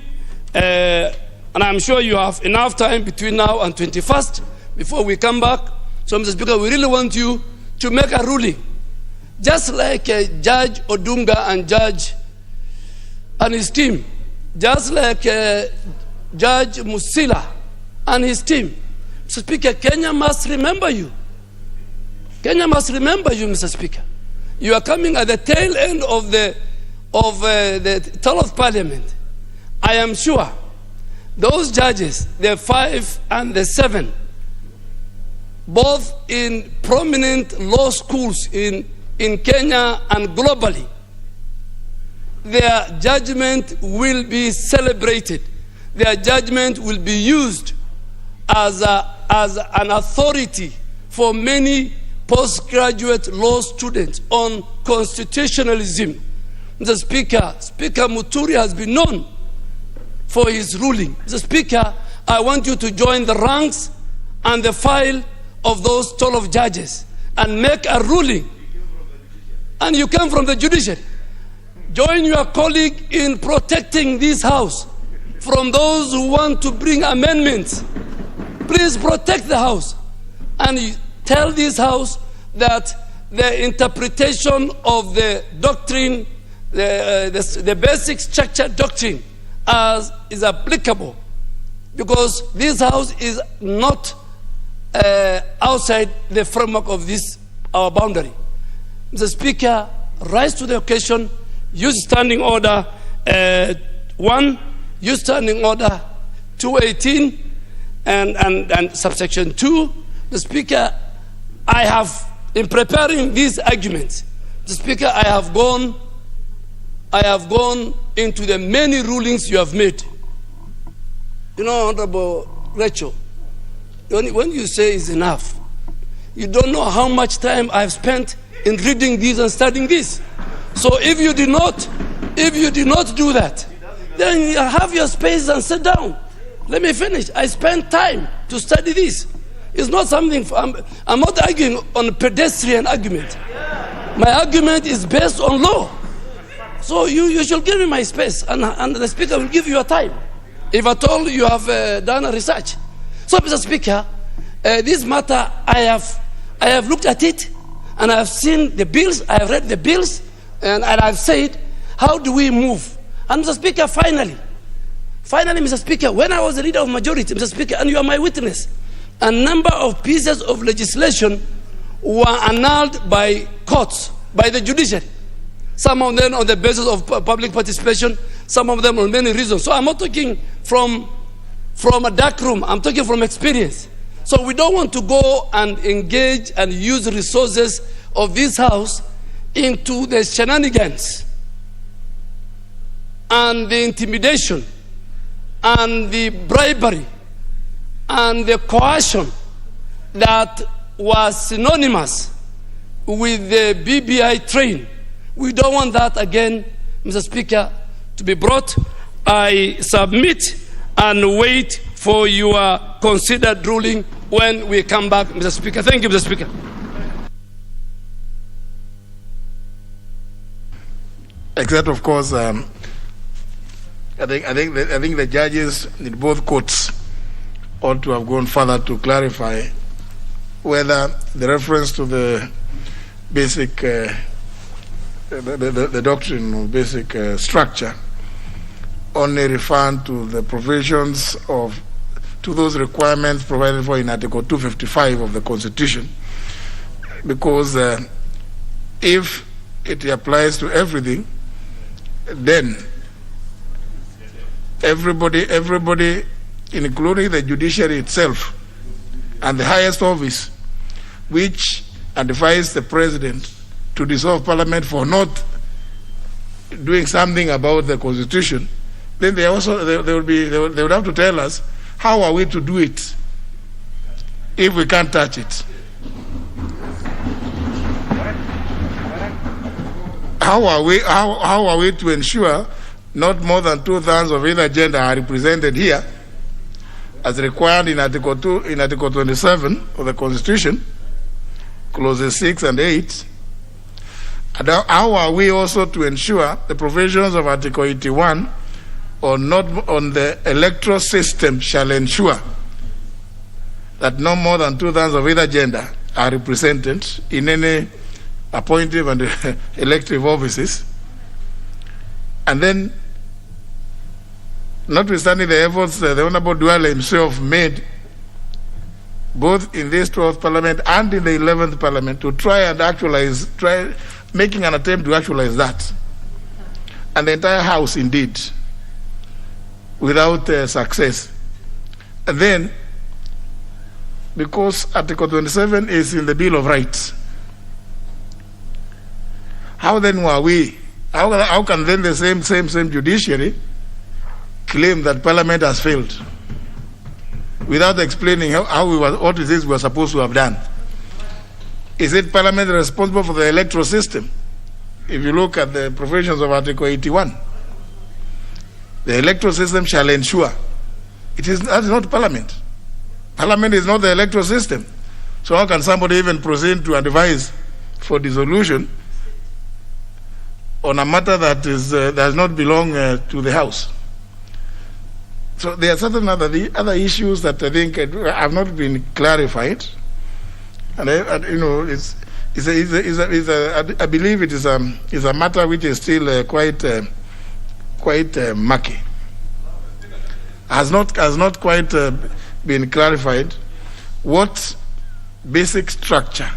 and I'm sure you have enough time between now and 21st before we come back. So, Mr. Speaker, we really want you to make a ruling, just like Judge Odunga and Judge and his team, just like Judge Musila and his team. Mr. Speaker, Kenya must remember you. Kenya must remember you, Mr. Speaker. You are coming at the tail end of the term of Parliament. I am sure those judges, the 5 and the 7, both in prominent law schools in Kenya and globally, their judgment will be celebrated. Their judgment will be used as an authority for many postgraduate law students on constitutionalism. Mr. Speaker, Speaker Muturi has been known for his ruling. Mr. Speaker, I want you to join the ranks and the file of those 12 judges and make a ruling. And you come from the judiciary. Join your colleague in protecting this house from those who want to bring amendments. Please protect the house and tell this house that the interpretation of the doctrine, the basic structure doctrine is applicable, because this house is not outside the framework of this our boundary. Mr. Speaker, rise to the occasion. Use standing order 1, use standing order 218 and subsection 2. The Speaker, I have, in preparing these arguments, the Speaker, I have gone into the many rulings you have made. You know, Honorable Rachel, when you say it's enough, you don't know how much time I've spent in reading this and studying this. So if you did not do that, then you have your space and sit down. Let me finish. I spent time to study this. It's not something, I'm not arguing on a pedestrian argument. My argument is based on law. So you should give me my space, and the Speaker will give you a time, if at all you have done a research. So, Mr. Speaker, this matter, I have looked at it, and I have seen the bills, I have read the bills, and I've said, how do we move? And Mr. Speaker, finally, Mr. Speaker, when I was the leader of majority, Mr. Speaker, and you are my witness, a number of pieces of legislation were annulled by courts, by the judiciary. Some of them on the basis of public participation, some of them on many reasons. So I'm not talking from a dark room, I'm talking from experience. So we don't want to go and engage and use resources of this house into the shenanigans and the intimidation and the bribery and the coercion that was synonymous with the BBI train. We don't want that again, Mr. Speaker, to be brought. I submit and wait for your considered ruling when we come back, Mr. Speaker. Thank you, Mr. Speaker. Except, of course, I think the judges in both courts ought to have gone further to clarify whether the reference to the basic, the doctrine of basic structure only referred to the provisions to those requirements provided for in Article 255 of the Constitution, because if it applies to everything, then everybody, including the judiciary itself and the highest office, which advised the president to dissolve parliament for not doing something about the Constitution, then they would have to tell us, how are we to do it if we can't touch it? How are we to ensure not more than 2/3 of either gender are represented here, as required in Article 27 of the Constitution, clauses 6 and 8? And how are we also to ensure the provisions of Article 81 on the electoral system shall ensure that no more than 2/3 of either gender are represented in any appointive and elective offices? And then notwithstanding the efforts the Honorable Duale himself made, both in this 12th Parliament and in the 11th Parliament, to try and making an attempt to actualize that. And the entire House, indeed, without success. And then, because Article 27 is in the Bill of Rights, how then were we? How can then the same judiciary claim that Parliament has failed without explaining what it is we were supposed to have done? Is it Parliament responsible for the electoral system? If you look at the provisions of Article 81, the electoral system shall ensure. That is not Parliament. Parliament is not the electoral system. So how can somebody even proceed to advise for dissolution on a matter that does not belong to the House? So there are certain other issues that I think have not been clarified, and I believe it is a matter which is still quite murky. Has not quite been clarified. What basic structure?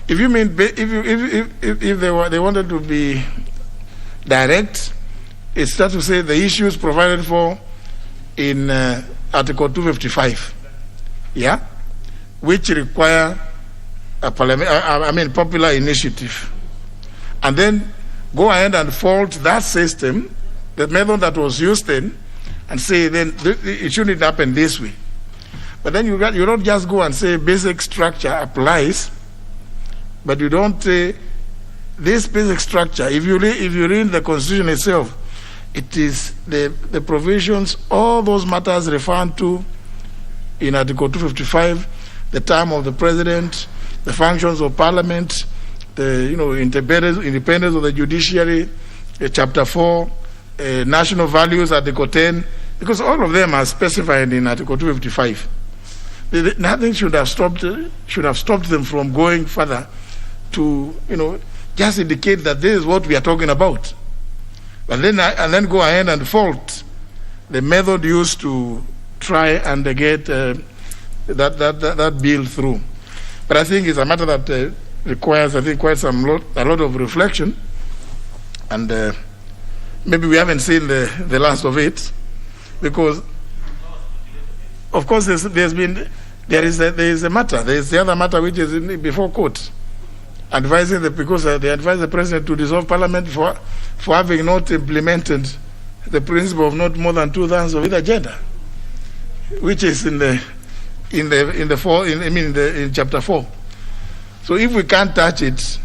If you mean if they wanted to be direct, it's that to say the issues provided for in Article 255, yeah, which require a popular initiative, and then go ahead and fault that system, the method that was used then, and say then it shouldn't happen this way. But then you don't just go and say basic structure applies, but you don't say this basic structure. If you read the Constitution itself, it is the provisions, all those matters referred to in Article 255, the term of the President, the functions of Parliament, the independence of the judiciary, Chapter 4, national values, Article 10, because all of them are specified in Article 255. Nothing should have stopped them from going further to just indicate that this is what we are talking about, and then go ahead and fault the method used to try and get that bill through. But I think it's a matter that requires, I think, a lot of reflection, and maybe we haven't seen the last of it, because, of course, there is a matter. There is the other matter which is before court, advising because they advise the president to dissolve Parliament for having not implemented the principle of not more than 2/3 of the agenda, which is in Chapter 4. So if we can't touch it,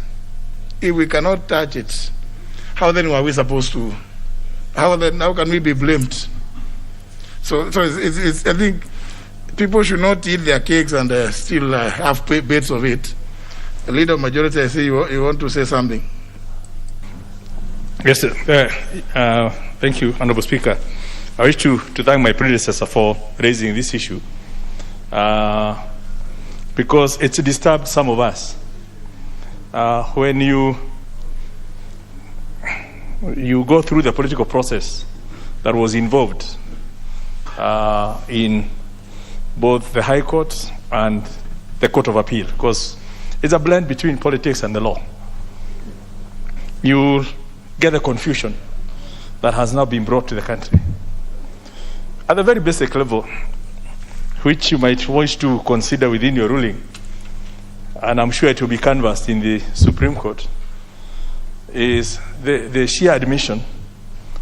if we cannot touch it, how then are we supposed to? How can we be blamed? So it's I think people should not eat their cakes and still have bits of it. The leader of majority, I see you want to say something. Yes, sir. Thank you, Honorable Speaker. I wish to thank my predecessor for raising this issue, because it's disturbed some of us. When you go through the political process that was involved in both the High Court and the Court of Appeal, because it's a blend between politics and the law, you get a confusion that has now been brought to the country. At the very basic level, which you might wish to consider within your ruling, and I'm sure it will be canvassed in the Supreme Court, is the sheer admission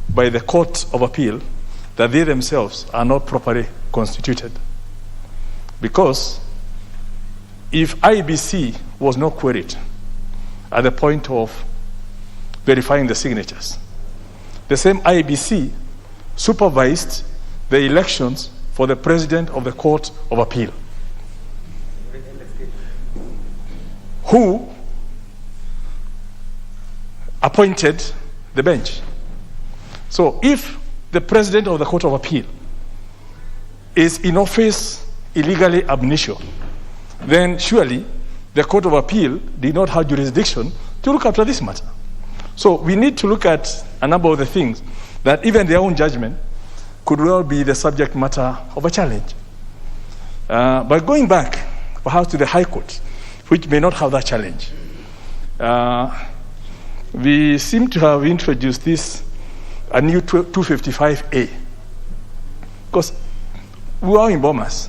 by the Court of Appeal that they themselves are not properly constituted. Because if IBC was not queried at the point of verifying the signatures, the same IBC supervised the elections for the President of the Court of Appeal, who appointed the bench. So if the President of the Court of Appeal is in office illegally ab initio, then surely the Court of Appeal did not have jurisdiction to look after this matter. So we need to look at a number of the things that even their own judgment could well be the subject matter of a challenge. By going back, perhaps to the High Court, which may not have that challenge, we seem to have introduced a new 255A. Because we are in Bomas.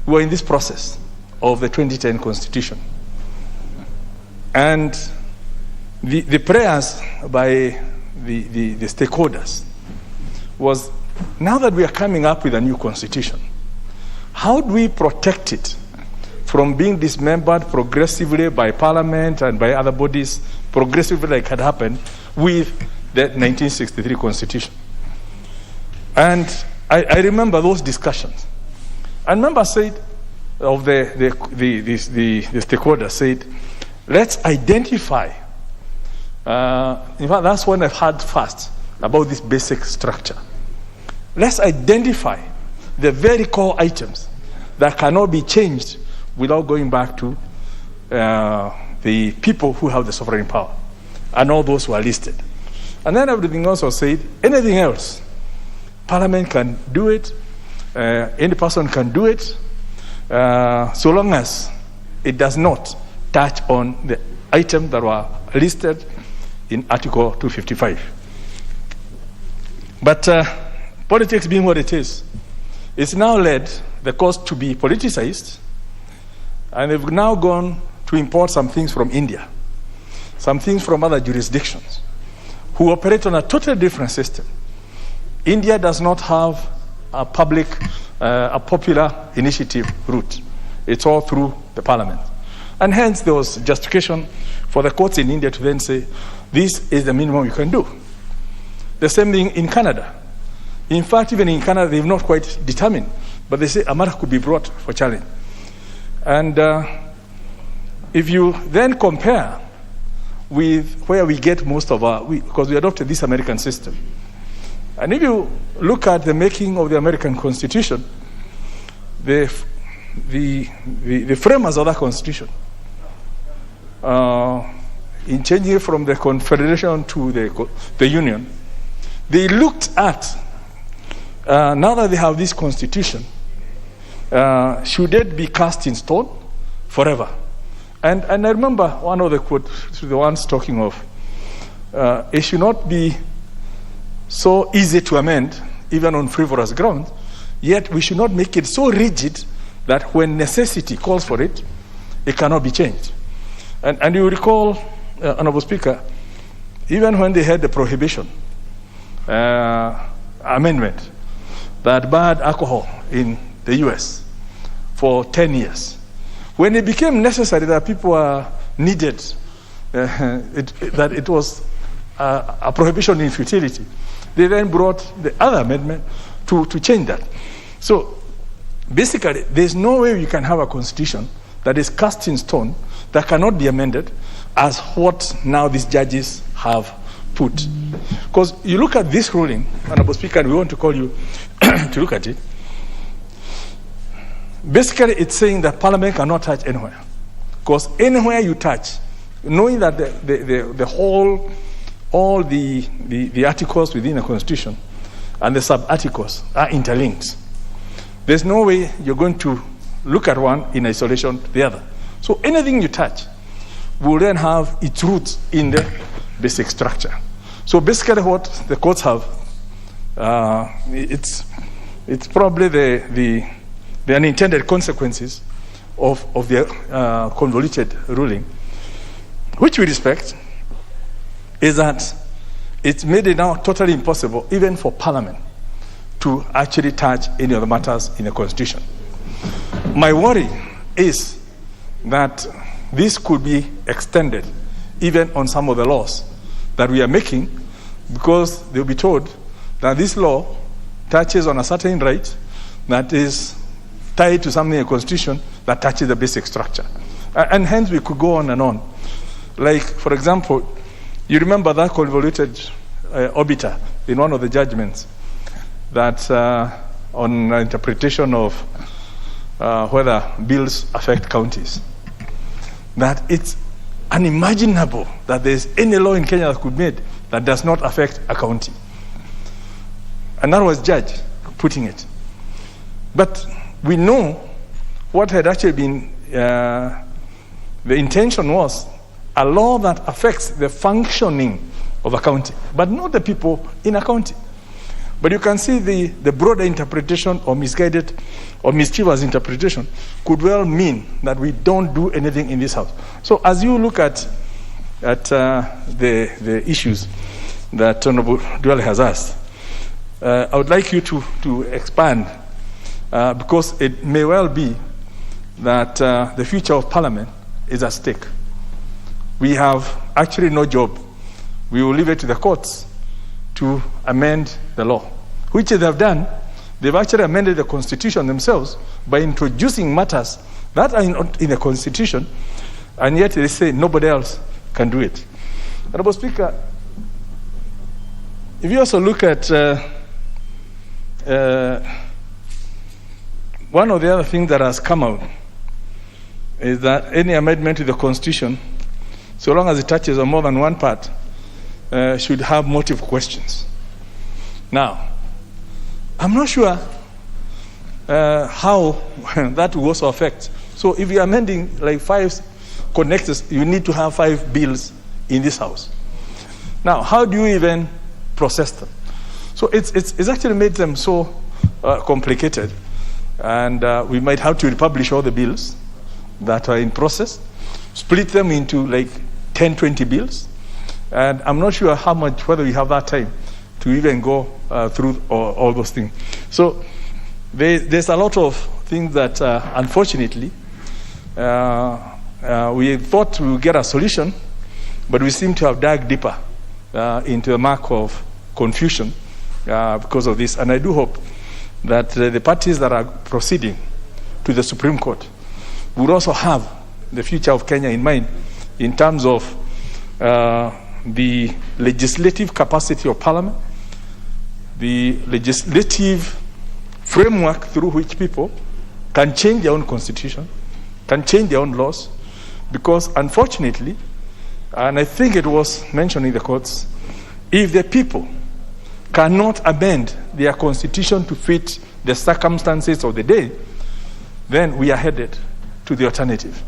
We are in this process of the 2010 Constitution. And the prayers by the stakeholders was, now that we are coming up with a new Constitution, how do we protect it from being dismembered progressively by Parliament and by other bodies, progressively like had happened with the 1963 Constitution? And I remember those discussions. And members said, of the stakeholders said, let's identify. In fact, that's when I've heard first about this basic structure. Let's identify the very core items that cannot be changed without going back to the people who have the sovereign power and all those who are listed. And then everything else was said, anything else, Parliament can do it, any person can do it, so long as it does not touch on the items that were listed in Article 255. But politics being what it is, it's now led the cause to be politicized, and they've now gone to import some things from India, some things from other jurisdictions, who operate on a totally different system. India does not have a popular initiative route. It's all through the Parliament. And hence there was justification for the courts in India to then say, this is the minimum you can do. The same thing in Canada. In fact, even in Canada, they've not quite determined, but they say a matter could be brought for challenge. And if you then compare with where we get most of our, because we adopted this American system, and if you look at the making of the American Constitution, the framers of that Constitution, in changing it from the Confederation to the Union, they looked at, now that they have this Constitution, should it be cast in stone forever? And I remember one of the quotes, the ones talking of, it should not be so easy to amend, even on frivolous grounds, yet we should not make it so rigid that when necessity calls for it, it cannot be changed. And you recall, Honorable Speaker, even when they had the prohibition amendment that barred alcohol in the US for 10 years, when it became necessary that people are needed, that it was a prohibition in futility, they then brought the other amendment to change that. So basically, there's no way you can have a constitution that is cast in stone, that cannot be amended, as what now these judges have put. Because you look at this ruling, Honorable Speaker, and we want to call you to look at it. Basically, it's saying that Parliament cannot touch anywhere. Because anywhere you touch, knowing that the whole, all the articles within the Constitution and the sub-articles are interlinked, there's no way you're going to look at one in isolation to the other. So anything you touch will then have its roots in the basic structure. So basically what the courts have, it's probably the unintended consequences of their convoluted ruling, which we respect, is that it's made it now totally impossible even for Parliament to actually touch any of the matters in the Constitution. My worry is that this could be extended even on some of the laws that we are making, because they'll be told that this law touches on a certain right that is tied to something in the Constitution that touches the basic structure. And hence we could go on and on. Like, for example, you remember that convoluted obiter in one of the judgments that on interpretation of whether bills affect counties, that it's unimaginable that there's any law in Kenya that could be made that does not affect a county. And that was judge putting it. But we know what had actually been, the intention was a law that affects the functioning of a county, but not the people in a county. But you can see the broader interpretation or misguided or mischievous interpretation could well mean that we don't do anything in this house. So as you look at the issues that Honorable Duale has asked, I would like you to expand because it may well be that the future of Parliament is at stake. We have actually no job. We will leave it to the courts to amend the law, which they have done. They've actually amended the Constitution themselves by introducing matters that are in the Constitution, and yet they say nobody else can do it. Honorable Speaker, if you also look at one of the other things that has come out is that any amendment to the Constitution, so long as it touches on more than one part, should have motive questions. Now, I'm not sure how that will also affect. So if you're amending like 5 connectors, you need to have 5 bills in this house. Now, how do you even process them? So it's actually made them so complicated, and we might have to republish all the bills that are in process, split them into like 10, 20 bills, and I'm not sure how much, whether we have that time to even go through all those things. So there's a lot of things that unfortunately we thought we would get a solution, but we seem to have dug deeper into the mark of confusion because of this. And I do hope that the parties that are proceeding to the Supreme Court would also have the future of Kenya in mind in terms of the legislative capacity of Parliament, the legislative framework through which people can change their own constitution, can change their own laws, because unfortunately, and I think it was mentioned in the courts, if the people cannot amend their constitution to fit the circumstances of the day, then we are headed to the alternative,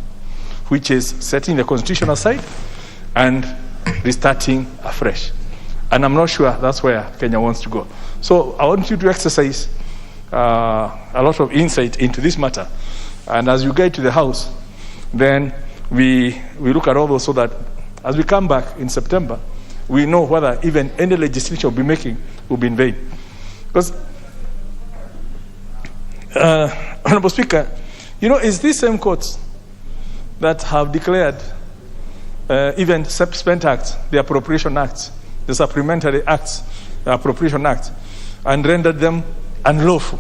which is setting the constitution aside and restarting afresh. And I'm not sure that's where Kenya wants to go. So I want you to exercise a lot of insight into this matter. And as you get to the House, then we look at all those so that as we come back in September, we know whether even any legislation we'll be making will be in vain. Because, Honorable Speaker, you know, it's these same courts that have declared even spent acts, the appropriation acts, the supplementary acts, the appropriation acts, and rendered them unlawful.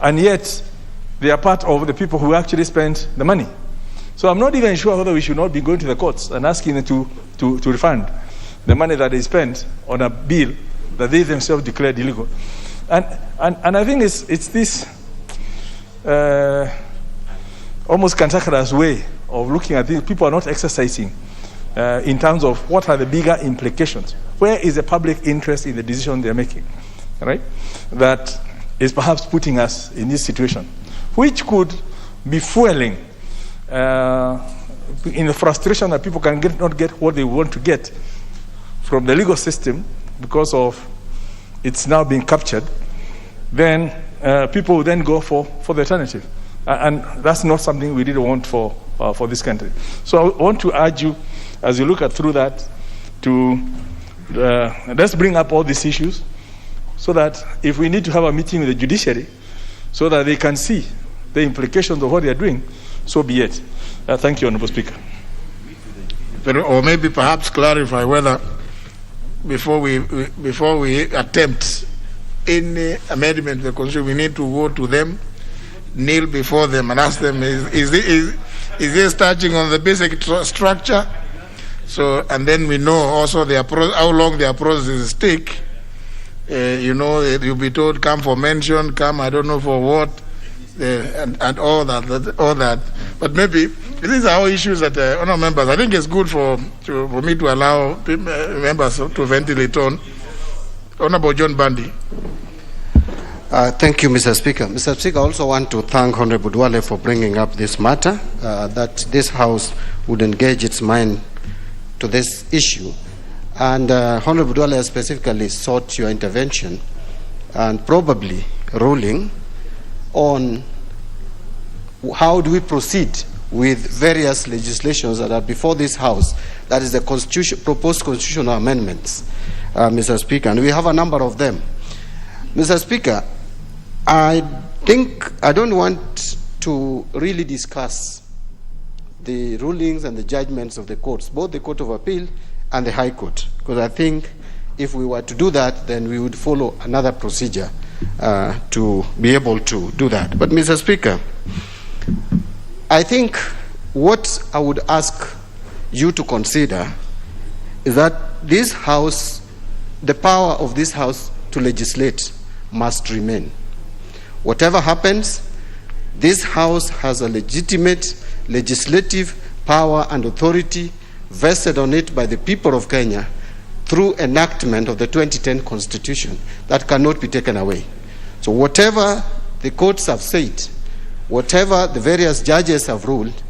And yet, they are part of the people who actually spent the money. So I'm not even sure whether we should not be going to the courts and asking them to refund the money that they spent on a bill that they themselves declared illegal. And I think it's this almost cantankerous way of looking at things. People are not exercising in terms of what are the bigger implications. Where is the public interest in the decision they're making, right? That is perhaps putting us in this situation, which could be fueling in the frustration that people can not get what they want to get from the legal system because of it's now being captured. Then people will then go for the alternative, and that's not something we really want for this country. So I want to urge you, as you look through that, to let's bring up all these issues, so that if we need to have a meeting with the judiciary, so that they can see the implications of what they are doing, so be it. Thank you, Honorable Speaker. Or maybe perhaps clarify whether before we attempt any amendment to the Constitution, we need to go to them, kneel before them, and ask them: is this touching on the basic structure? So, and then we know also how long their processes take. You know, you'll be told, come for mention, come I don't know for what, and all that. But maybe these are all issues that honourable members, I think it's good for me to allow members to ventilate on. Honourable John Bundy. Thank you, Mr. Speaker. Mr. Speaker, I also want to thank Honorable Duale for bringing up this matter, that this House would engage its mind to this issue. And Honorable Duale specifically sought your intervention and probably ruling on how do we proceed with various legislations that are before this House, that is the proposed constitutional amendments, Mr. Speaker, and we have a number of them. Mr. Speaker, I think I don't want to really discuss the rulings and the judgments of the courts, both the Court of Appeal and the High Court, because I think if we were to do that, then we would follow another procedure to be able to do that. But, Mr. Speaker, I think what I would ask you to consider is that this House, the power of this House to legislate must remain. Whatever happens, this House has a legitimate legislative power and authority vested on it by the people of Kenya through enactment of the 2010 Constitution that cannot be taken away. So whatever the courts have said, whatever the various judges have ruled,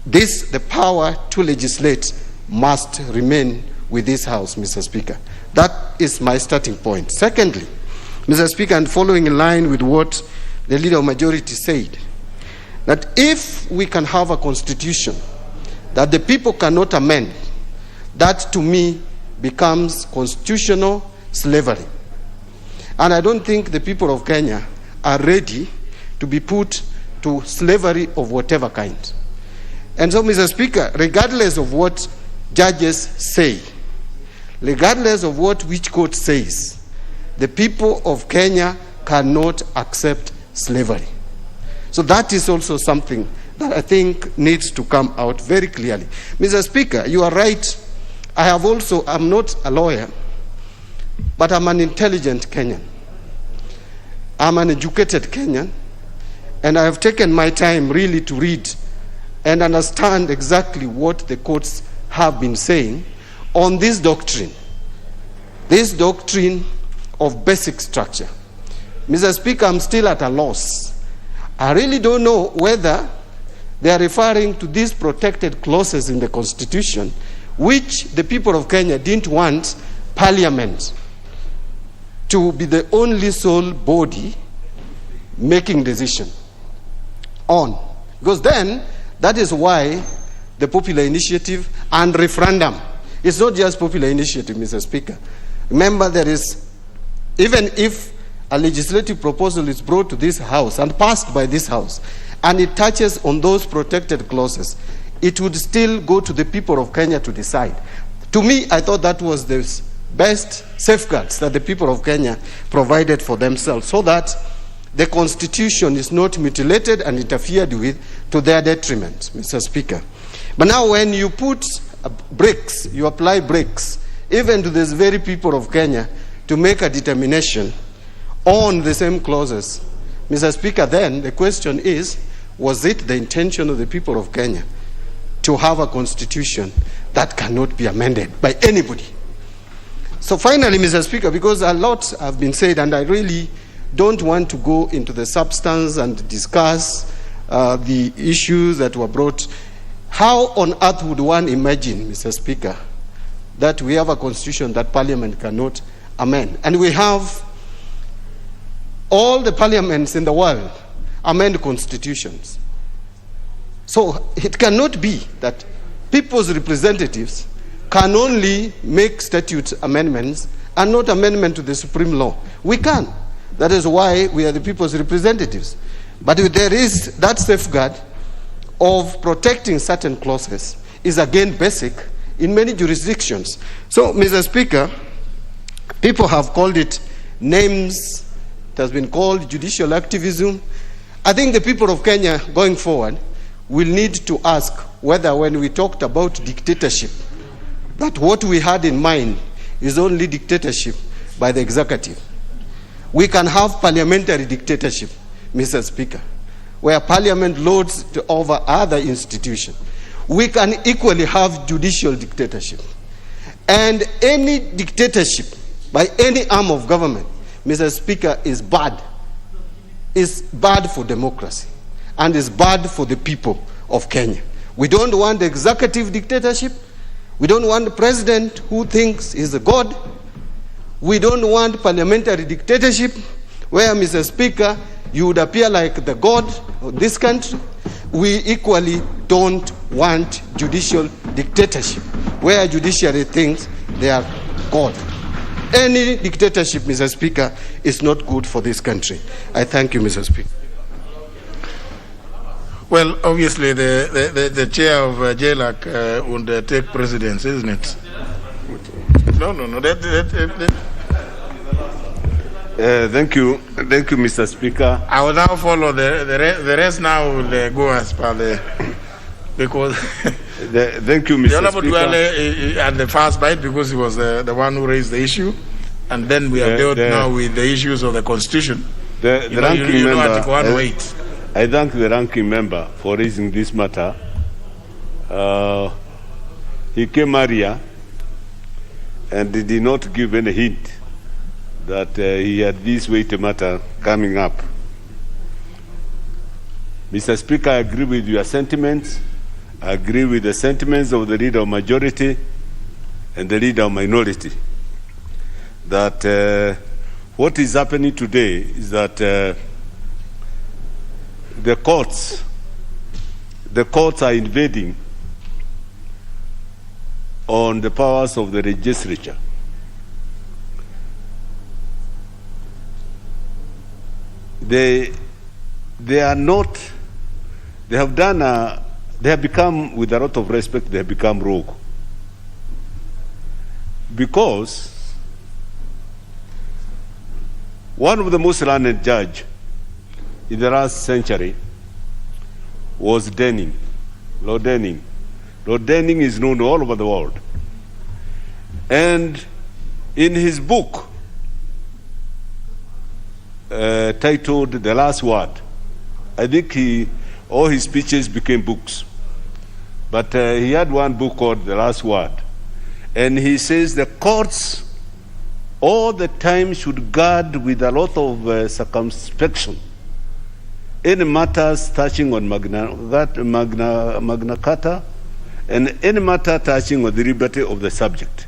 the power to legislate must remain with this House, Mr. Speaker. That is my starting point. Secondly, Mr. Speaker, and following in line with what the Leader of Majority said, that if we can have a constitution that the people cannot amend, that to me becomes constitutional slavery. And I don't think the people of Kenya are ready to be put to slavery of whatever kind. And so, Mr. Speaker, regardless of what judges say, regardless of what which court says, the people of Kenya cannot accept slavery. So that is also something that I think needs to come out very clearly. Mr. Speaker, you are right. I'm not a lawyer, but I'm an intelligent Kenyan. I'm an educated Kenyan, and I have taken my time really to read and understand exactly what the courts have been saying on this doctrine of basic structure. Mr. Speaker, I'm still at a loss. I really don't know whether they are referring to these protected clauses in the Constitution, which the people of Kenya didn't want Parliament to be the only sole body making decision on. Because then, that is why the popular initiative and referendum, it's not just popular initiative, Mr. Speaker. Remember, even if a legislative proposal is brought to this House and passed by this House, and it touches on those protected clauses, it would still go to the people of Kenya to decide. To me, I thought that was the best safeguards that the people of Kenya provided for themselves, so that the Constitution is not mutilated and interfered with to their detriment, Mr. Speaker. But now when you put brakes, you apply brakes, even to these very people of Kenya, to make a determination on the same clauses, Mr. Speaker, then the question is, was it the intention of the people of Kenya to have a constitution that cannot be amended by anybody? So finally, Mr. Speaker, because a lot have been said, and I really don't want to go into the substance and discuss the issues that were brought, how on earth would one imagine, Mr. Speaker, that we have a constitution that Parliament cannot amend? And we have all the parliaments in the world amend constitutions. So it cannot be that people's representatives can only make statute amendments and not amendment to the supreme law. We can. That is why we are the people's representatives. But there is that safeguard of protecting certain clauses is again basic in many jurisdictions. So, Mr. Speaker, people have called it names. It has been called judicial activism. I think the people of Kenya going forward will need to ask whether when we talked about dictatorship, that what we had in mind is only dictatorship by the executive. We can have parliamentary dictatorship, Mr. Speaker, where Parliament lords over other institutions. We can equally have judicial dictatorship. And any dictatorship by any arm of government Mr. Speaker, is bad. It's bad for democracy and is bad for the people of Kenya. We don't want executive dictatorship. We don't want a president who thinks he's a god. We don't want parliamentary dictatorship where, Mr. Speaker, you would appear like the god of this country. We equally don't want judicial dictatorship where judiciary thinks they are god. Any dictatorship, Mr. Speaker, is not good for this country. I thank you, Mr. Speaker. Well, obviously, the chair of JLAC would take precedence, isn't it? No. Thank you, Mr. Speaker. I will now follow the rest. Now will go as per the because. Thank you, Mr. Honorable Speaker. Duale at the first bite because he was the one who raised the issue, and then we have dealt now with the issues of the Constitution. The ranking member. Article 108. I thank the ranking member for raising this matter. He came earlier and did not give any hint that he had this weighty matter coming up. Mr. Speaker, I agree with your sentiments. I agree with the sentiments of the leader of majority and the leader of minority. That what is happening today is that the courts are invading on the powers of the legislature. They are not. They have done. They have become, with a lot of respect, they have become rogue. Because one of the most learned judge in the last century was Denning, Lord Denning. Lord Denning is known all over the world. And in his book titled The Last Word, I think all his speeches became books. But he had one book called The Last Word. And he says the courts all the time should guard with a lot of circumspection any matters touching on Magna Carta and any matter touching on the liberty of the subject.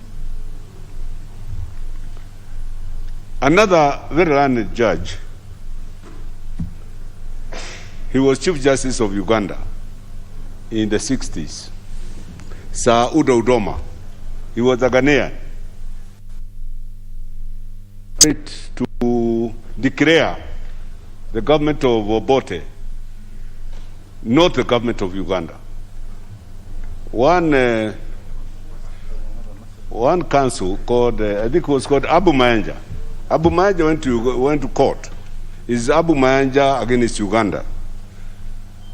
Another very learned judge, he was Chief Justice of Uganda in the 60s, Sir Udo Udoma. He was a Ghanaian. To declare the government of Obote, not the government of Uganda. One council called, I think it was called Abu Mayanja. Abu Mayanja went to court. It's Abu Mayanja against Uganda.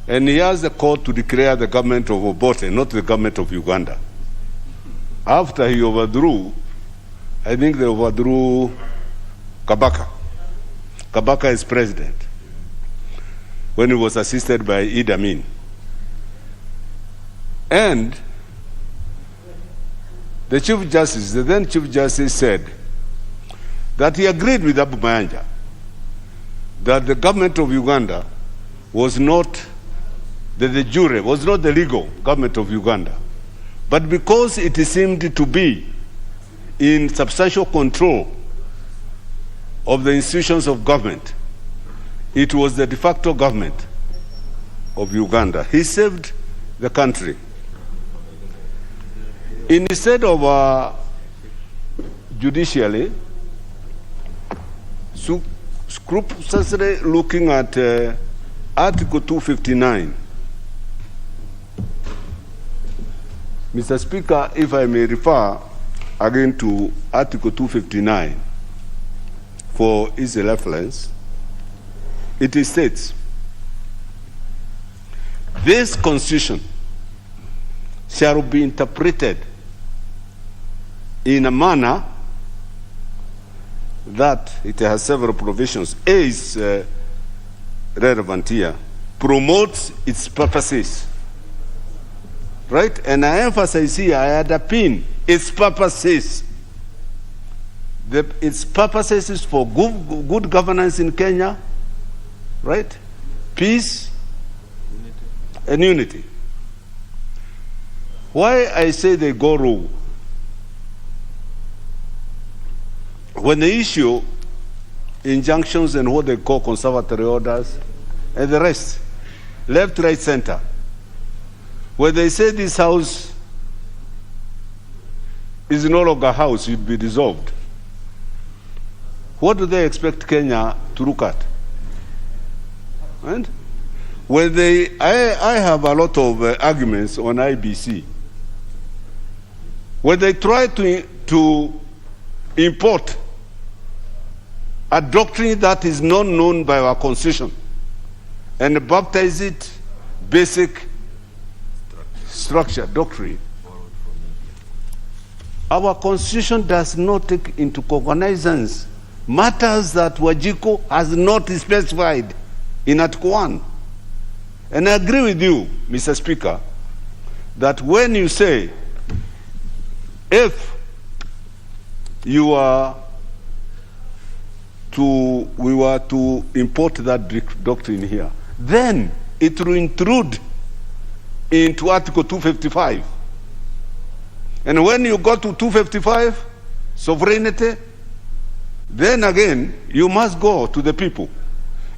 And he asked the court to declare the government of Obote, not the government of Uganda. After he overthrew, I think they overthrew Kabaka. Kabaka is president, when he was assisted by Idi Amin. And the Chief Justice, the then Chief Justice, said that he agreed with Abu Mayanja that the government of Uganda was not, that the jure was not the legal government of Uganda. But because it seemed to be in substantial control of the institutions of government, it was the de facto government of Uganda. He saved the country. Instead of judicially scrupulously looking at Article 259, Mr. Speaker, if I may refer again to Article 259 for easy reference, it states, this Constitution shall be interpreted in a manner that it has several provisions. A is relevant here, promotes its purposes. Right? And I emphasize here, I had a pin, its purposes. its purposes is for good governance in Kenya, right? Peace and unity. Why I say they go wrong? When they issue injunctions and what they call conservatory orders and the rest, left, right, center, when they say this house is no longer a house, it will be dissolved, what do they expect Kenya to look at? And when I have a lot of arguments on IBC. When they try to import a doctrine that is not known by our constitution and baptize it basic structure doctrine, our constitution does not take into cognizance matters that Wajiko has not specified in Article 1. And I agree with you, Mr. Speaker, that when you say if we were to import that doctrine here, then it will intrude into Article 255. And when you go to 255, sovereignty, then again, you must go to the people.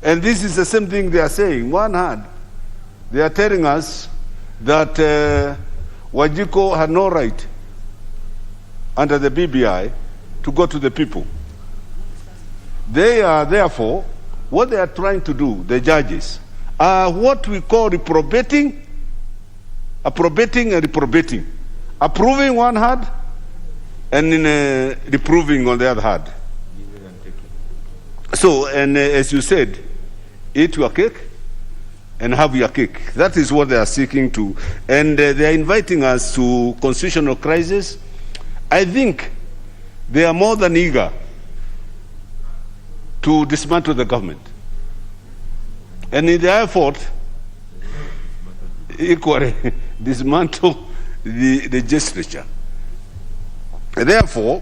And this is the same thing they are saying. One hand, they are telling us that Wajiko had no right under the BBI to go to the people. They are therefore, what they are trying to do, the judges, are what we call approbating and reprobating. Approving one hand and reproving on the other hand. So, and as you said, eat your cake and have your cake. That is what they are seeking to. And they are inviting us to constitutional crisis. I think they are more than eager to dismantle the government. And in their effort, equally dismantle the legislature. Therefore,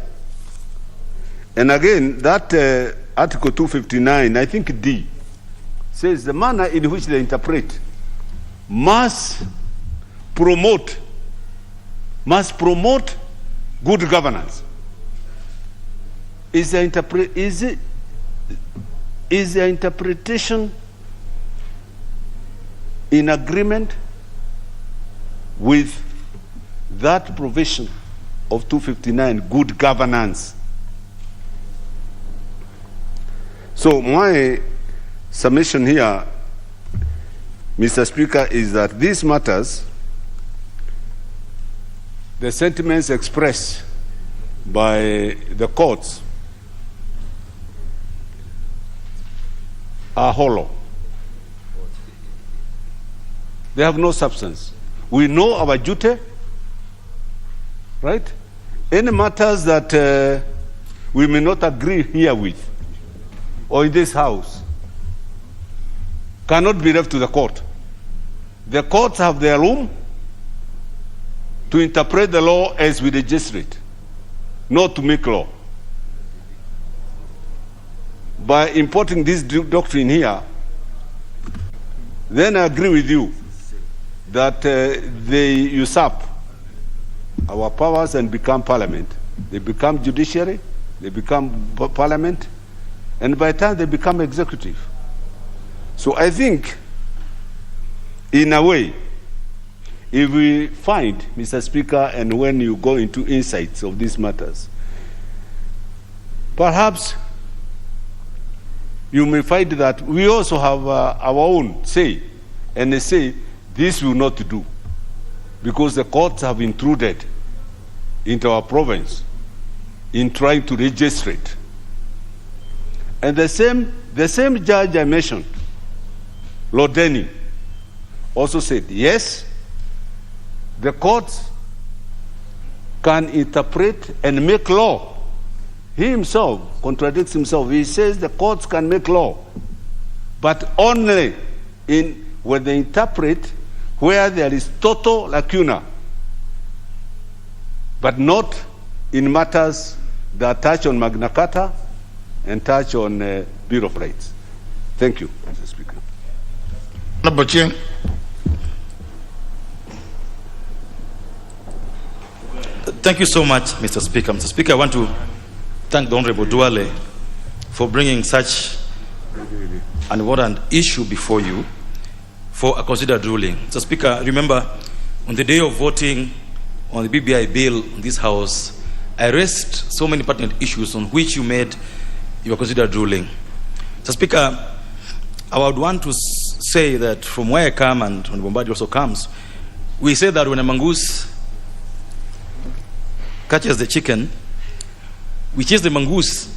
and again, that Article 259, I think D, says the manner in which they interpret must promote good governance. Is the interpretation in agreement with that provision of 259, good governance? So my submission here, Mr. Speaker, is that these matters, the sentiments expressed by the courts, are hollow. They have no substance. We know our duty, right? Any matters that we may not agree here with or in this house cannot be left to the court. The courts have their room to interpret the law as we legislate, not to make law. By importing this doctrine here, then I agree with you that they usurp our powers and become parliament. They become judiciary, they become parliament, and by the time they become executive. So I think, in a way, if we find, Mr. Speaker, and when you go into insights of these matters, perhaps you may find that we also have our own say, and they say this will not do, because the courts have intruded into our province in trying to legislate. And the same judge I mentioned, Lord Denny, also said, yes, the courts can interpret and make law. He himself contradicts himself. He says the courts can make law, but only when they interpret where there is total lacuna, but not in matters that touch on Magna Carta and touch on Bill of Rights. Thank you, Mr. Speaker. Honorable Chieng. Thank you so much, Mr. Speaker. Mr. Speaker, I want to thank the Honorable Duale for bringing such an important issue before you for a considered ruling. Mr. Speaker, remember, on the day of voting on the BBI bill in this House, I raised so many pertinent issues on which you made your considered ruling. Mr. Speaker, I would want to say that from where I come, and when Bombadi also comes, we say that when a mongoose catches the chicken, we chase the mongoose,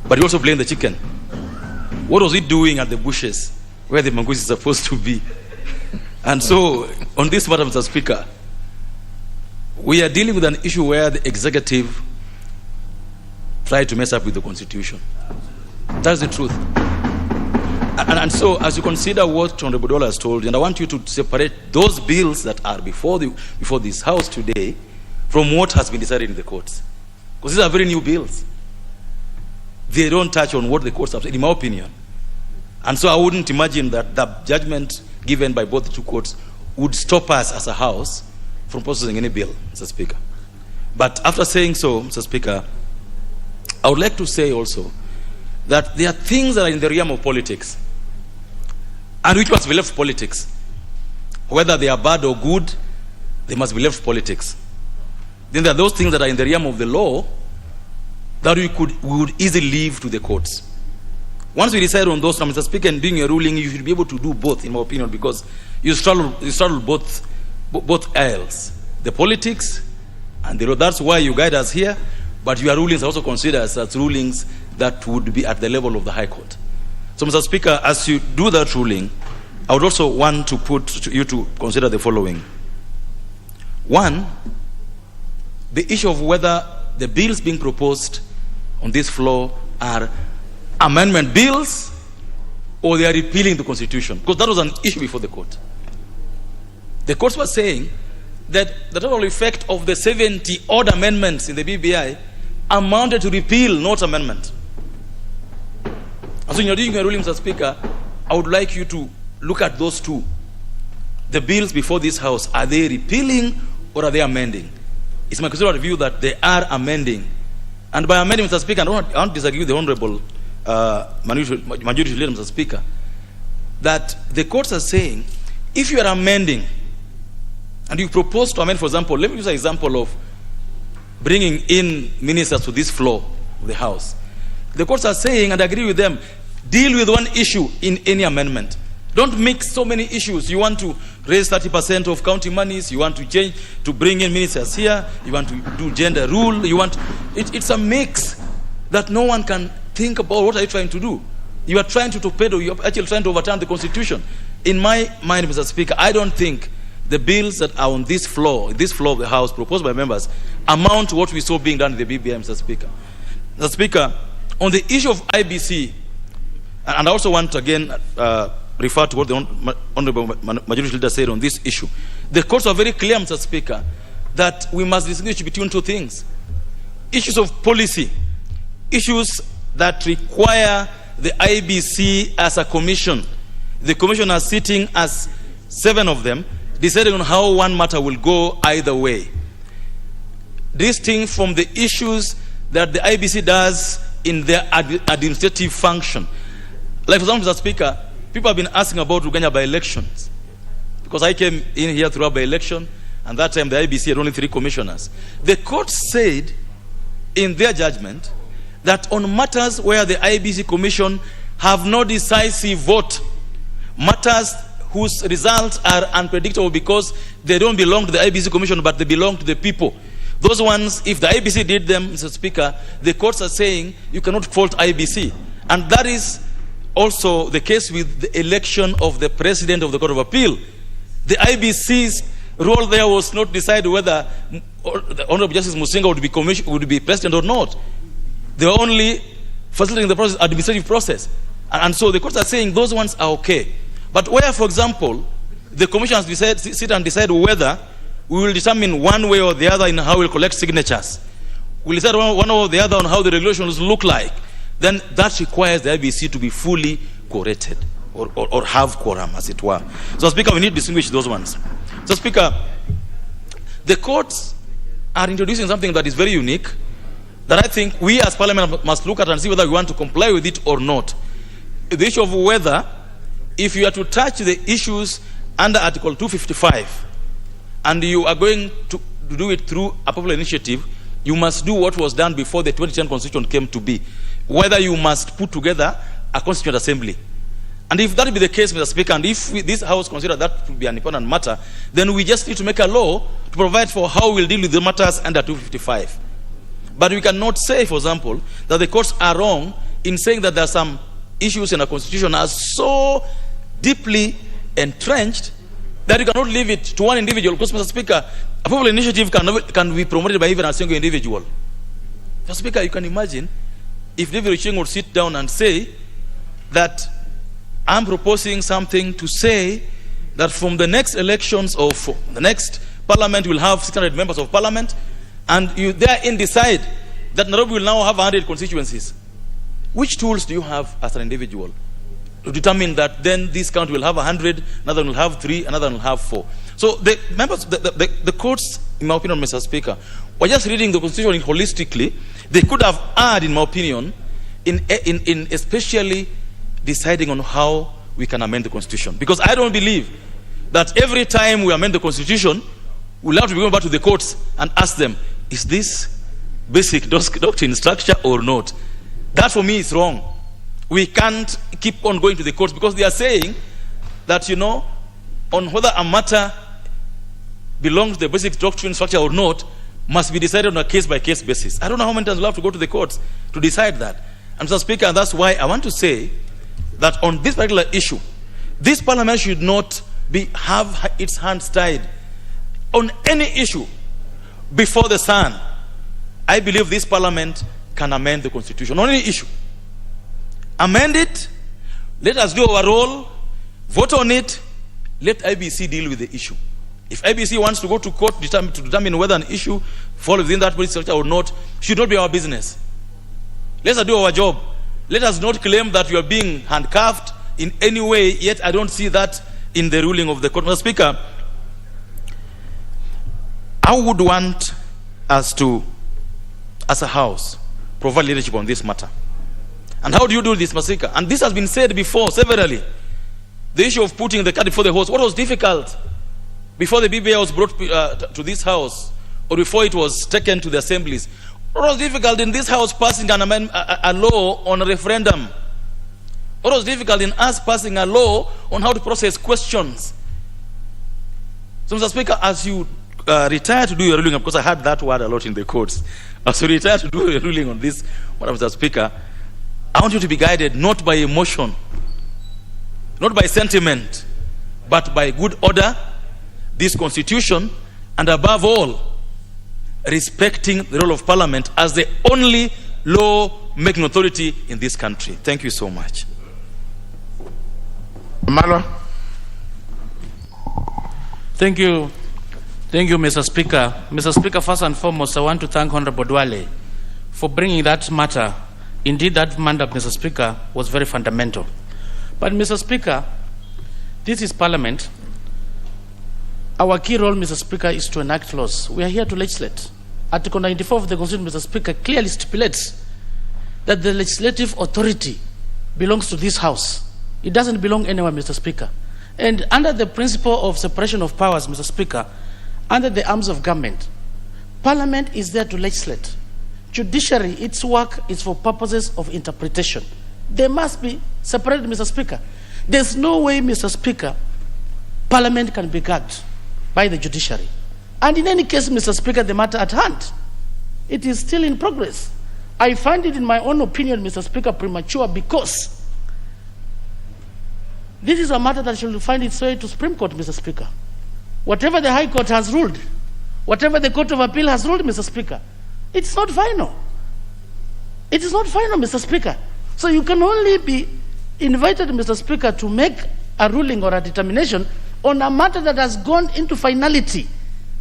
but we also blame the chicken. What was it doing at the bushes where the mongoose is supposed to be? And so, on this matter, Mr. Speaker, we are dealing with an issue where the executive tried to mess up with the Constitution. That's the truth. And so, as you consider what Honorable Dola has told you, and I want you to separate those bills that are before this House today from what has been decided in the courts. Because these are very new bills. They don't touch on what the courts have said, in my opinion. And so I wouldn't imagine that the judgment given by both the two courts would stop us as a House from processing any bill, Mr. Speaker. But after saying so, Mr. Speaker, I would like to say also that there are things that are in the realm of politics and which must be left politics. Whether they are bad or good, they must be left politics. Then there are those things that are in the realm of the law that we would easily leave to the courts. Once we decide on those, Mr. Speaker, and doing a ruling, you should be able to do both, in my opinion, because you straddle both aisles, the politics and the law. That's why you guide us here, but your rulings are also considered as rulings that would be at the level of the High Court. So, Mr. Speaker, as you do that ruling, I would also want to put you to consider the following. One, the issue of whether the bills being proposed on this floor are amendment bills or they are repealing the Constitution, because that was an issue before the court. The courts were saying that the total effect of the 70 odd amendments in the BBI amounted to repeal, not amendment. And so in your doing a ruling, Mr. Speaker, I would like you to look at those two. The bills before this House, are they repealing or are they amending? It's my considered view that they are amending. And by amending, Mr. Speaker, I don't disagree with the Honorable Majority Leader, Mr. Speaker, that the courts are saying, if you are amending, and you propose to amend, for example, let me use an example of bringing in ministers to this floor of the House. The courts are saying, and I agree with them, deal with one issue in any amendment. Don't mix so many issues. You want to raise 30% of county monies, you want to change, to bring in ministers here, you want to do gender rule, it's a mix that no one can think about. What are you trying to do? You are trying to torpedo, you're actually trying to overturn the Constitution. In my mind, Mr. Speaker, I don't think the bills that are on this floor of the House, proposed by members, amount to what we saw being done in the BBI, Mr. Speaker. Mr. Speaker, on the issue of IBC, and I also want to again refer to what the Honorable Majority Leader said on this issue. The courts are very clear, Mr. Speaker, that we must distinguish between two things. Issues of policy, issues that require the IBC as a commission. The commissioners sitting as 7 of them, deciding on how one matter will go either way. Distinct from the issues that the IBC does in their administrative function. Like, for example, Mr. Speaker, people have been asking about Uganda by-elections. Because I came in here through a by-election, and that time the IBC had only 3 commissioners. The court said in their judgment that on matters where the IBC commission have no decisive vote, matters whose results are unpredictable because they don't belong to the IBC commission but they belong to the people, those ones, if the IBC did them, Mr. Speaker, the courts are saying you cannot fault IBC. And that is also the case with the election of the President of the Court of Appeal. The IBC's role there was not decide whether the Honorable Justice Musinga would be President or not. They were only facilitating the process, administrative process. And so the courts are saying those ones are okay. But where, for example, the commissioners sit and decide whether we will determine one way or the other in how we'll collect signatures, will decide one or the other on how the regulations look like, then that requires the IBC to be fully quorated or have quorum, as it were. So, Speaker, we need to distinguish those ones. So, Speaker, the courts are introducing something that is very unique, that I think we as Parliament must look at and see whether we want to comply with it or not. The issue of whether, if you are to touch the issues under Article 255, and you are going to do it through a popular initiative, you must do what was done before the 2010 Constitution came to be. Whether you must put together a Constituent Assembly. And if that be the case, Mr. Speaker, and if this House consider that to be an important matter, then we just need to make a law to provide for how we'll deal with the matters under 255. But we cannot say, for example, that the courts are wrong in saying that there are some issues in a constitution are so deeply entrenched that you cannot leave it to one individual. Because, Mr. Speaker, a popular initiative can be promoted by even a single individual. Mr. Speaker, you can imagine if David Ochieng would sit down and say that I'm proposing something to say that from the next elections or the next parliament will have 600 members of parliament, and you therein decide that Nairobi will now have 100 constituencies. Which tools do you have as an individual to determine that then this county will have 100, another will have 3, another will have 4? So the members, the courts, in my opinion, Mr. Speaker, were just reading the constitution holistically. They could have added, in my opinion, in especially deciding on how we can amend the constitution. Because I don't believe that every time we amend the constitution, we'll have to be going back to the courts and ask them, is this basic doctrine structure or not? That for me is wrong. We can't keep on going to the courts because they are saying that, on whether a matter belongs to the basic doctrine structure or not must be decided on a case-by-case basis. I don't know how many times we'll have to go to the courts to decide that. And Mr. Speaker, that's why I want to say that on this particular issue, this parliament should not have its hands tied on any issue before the sun. I believe this parliament can amend the constitution on any issue. Amend it, let us do our role, vote on it, let IBC deal with the issue. If IBC wants to go to court to determine whether an issue falls within that policy structure or not, should not be our business. Let us do our job. Let us not claim that we are being handcuffed in any way, yet I don't see that in the ruling of the court. Mr. Speaker, I would want us to, as a House, provide leadership on this matter. And how do you do this, Mr. Speaker? And this has been said before severally. The issue of putting the cart before the horse. What was difficult before the BBI was brought to this House, or before it was taken to the assemblies? What was difficult in this House passing a law on a referendum? What was difficult in us passing a law on how to process questions? So, Mr. Speaker, as you retire to do your ruling, because I heard that word a lot in the courts, as you retire to do your ruling on this, Mr. Speaker, I want you to be guided not by emotion, not by sentiment, but by good order, this constitution, and above all, respecting the role of Parliament as the only law-making authority in this country. Thank you so much. Malo. Thank you. Thank you, Mr. Speaker. Mr. Speaker, first and foremost, I want to thank Honorable Dwale for bringing that matter. Indeed, that matter, Mr. Speaker, was very fundamental. But, Mr. Speaker, this is Parliament. Our key role, Mr. Speaker, is to enact laws. We are here to legislate. Article 94 of the Constitution, Mr. Speaker, clearly stipulates that the legislative authority belongs to this House. It doesn't belong anywhere, Mr. Speaker. And under the principle of separation of powers, Mr. Speaker, under the arms of government, Parliament is there to legislate. Judiciary, its work is for purposes of interpretation. They must be separated, Mr. Speaker. There's no way, Mr. Speaker, Parliament can be gagged by the judiciary. And in any case, Mr. Speaker, the matter at hand, it is still in progress. I find it, in my own opinion, Mr. Speaker, premature because this is a matter that should find its way to Supreme Court, Mr. Speaker. Whatever the High Court has ruled, whatever the Court of Appeal has ruled, Mr. Speaker, it's not final. It is not final, Mr. Speaker. So you can only be invited, Mr. Speaker, to make a ruling or a determination on a matter that has gone into finality.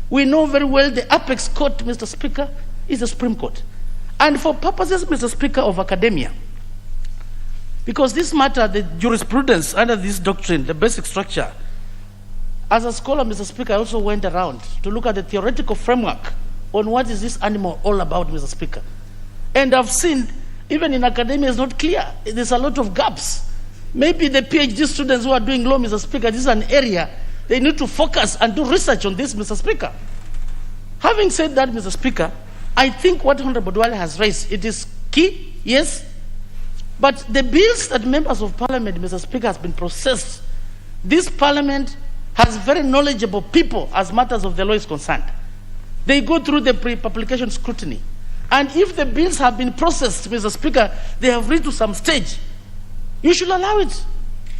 We know very well the apex court, Mr. Speaker, is the Supreme Court. And for purposes, Mr. Speaker, of academia, because this matter, the jurisprudence under this doctrine, the basic structure, as a scholar, Mr. Speaker, I also went around to look at the theoretical framework on what is this animal all about, Mr. Speaker. And I've seen, even in academia, it's not clear. There's a lot of gaps. Maybe the PhD students who are doing law, Mr. Speaker, this is an area they need to focus and do research on this, Mr. Speaker. Having said that, Mr. Speaker, I think what Honorable Dwale has raised, it is key, yes, but the bills that members of parliament, Mr. Speaker, has been processed, this parliament has very knowledgeable people as matters of the law is concerned. They go through the pre-publication scrutiny. And if the bills have been processed, Mr. Speaker, they have reached to some stage, you should allow it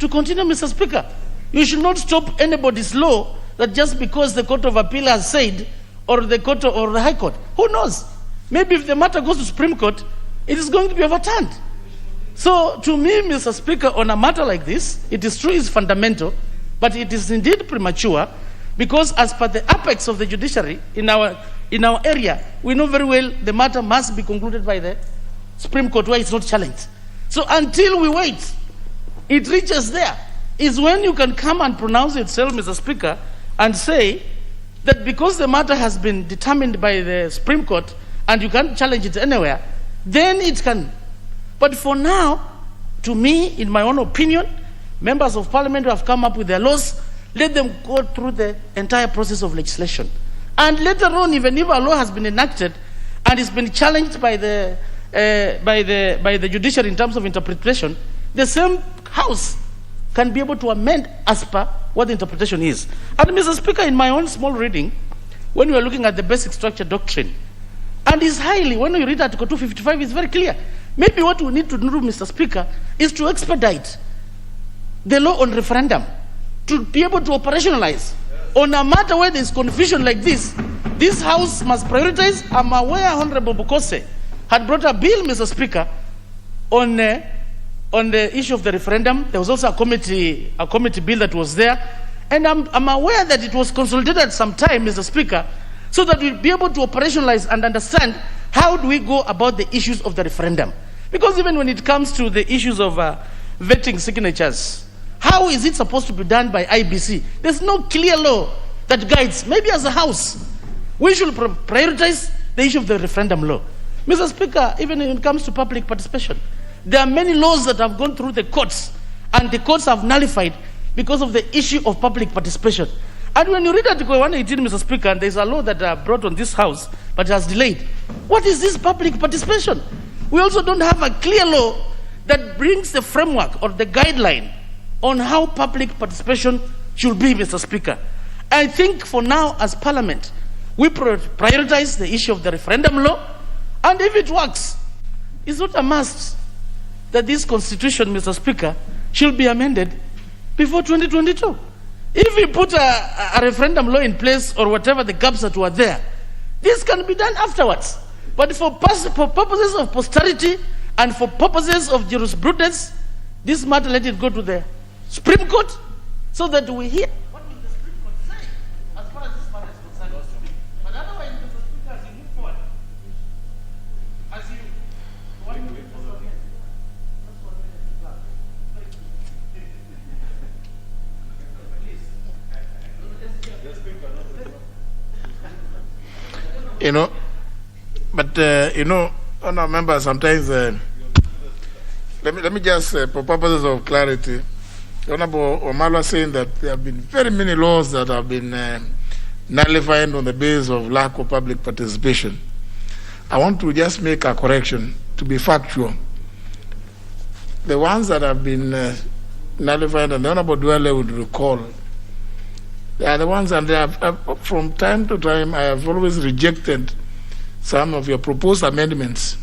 to continue, Mr. Speaker. You should not stop anybody's law that just because the Court of Appeal has said, or the Court or the High Court. Who knows? Maybe if the matter goes to Supreme Court, it is going to be overturned. So to me, Mr. Speaker, on a matter like this, it is true it's fundamental, but it is indeed premature, because as per the apex of the judiciary in our area, we know very well the matter must be concluded by the Supreme Court where it's not challenged. So until we wait, it reaches there, is when you can come and pronounce yourself, Mr. Speaker, and say that because the matter has been determined by the Supreme Court and you can't challenge it anywhere, then it can. But for now, to me, in my own opinion, members of parliament who have come up with their laws, let them go through the entire process of legislation. And later on, even if a law has been enacted and it's been challenged by the judiciary in terms of interpretation, the same house can be able to amend as per what the interpretation is. And Mr. Speaker, in my own small reading, when we are looking at the basic structure doctrine, and it's highly, when you read Article 255, it's very clear. Maybe what we need to do, Mr. Speaker, is to expedite the law on referendum, to be able to operationalize. On a matter where there's confusion like this House must prioritize. I'm aware Honorable Bokose had brought a bill, Mr. Speaker, on the issue of the referendum. There was also a committee bill that was there. And I'm aware that it was consolidated at some time, Mr. Speaker, so that we'll be able to operationalize and understand how do we go about the issues of the referendum. Because even when it comes to the issues of vetting signatures, how is it supposed to be done by IBC? There's no clear law that guides. Maybe as a House, we should prioritize the issue of the referendum law. Mr. Speaker, even when it comes to public participation, there are many laws that have gone through the courts, and the courts have nullified because of the issue of public participation. And when you read Article 118, Mr. Speaker, and there's a law that brought on this House, but it has delayed. What is this public participation? We also don't have a clear law that brings the framework or the guideline on how public participation should be, Mr. Speaker. I think for now, as Parliament, we prioritize the issue of the referendum law, and if it works, it's not a must that this Constitution, Mr. Speaker, should be amended before 2022. If we put a referendum law in place, or whatever the gaps that were there, this can be done afterwards. But for purposes of posterity and for purposes of jurisprudence, this matter, let it go to the Supreme Court, so that we hear what will the Supreme Court say as far as this matter is concerned. But otherwise, Mr. Speaker, as you move forward, as you want to wait for the that's 1 minute, honourable members, sometimes let me just, for purposes of clarity, Honorable Omalo saying that there have been very many laws that have been nullified on the basis of lack of public participation. I want to just make a correction to be factual. The ones that have been nullified, and the Honorable Dwale would recall, they are the ones, and they have, from time to time, I have always rejected some of your proposed amendments.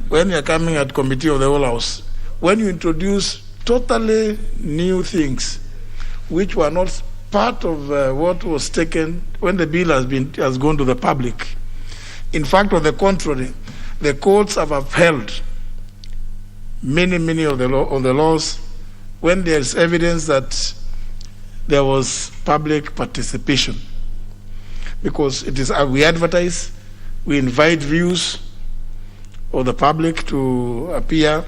When you're coming at committee of the whole House, when you introduce totally new things which were not part of what was taken when the bill has gone to the public. In fact, on the contrary, the courts have upheld many of the laws when there is evidence that there was public participation, because it is we advertise, we invite views, of the public to appear.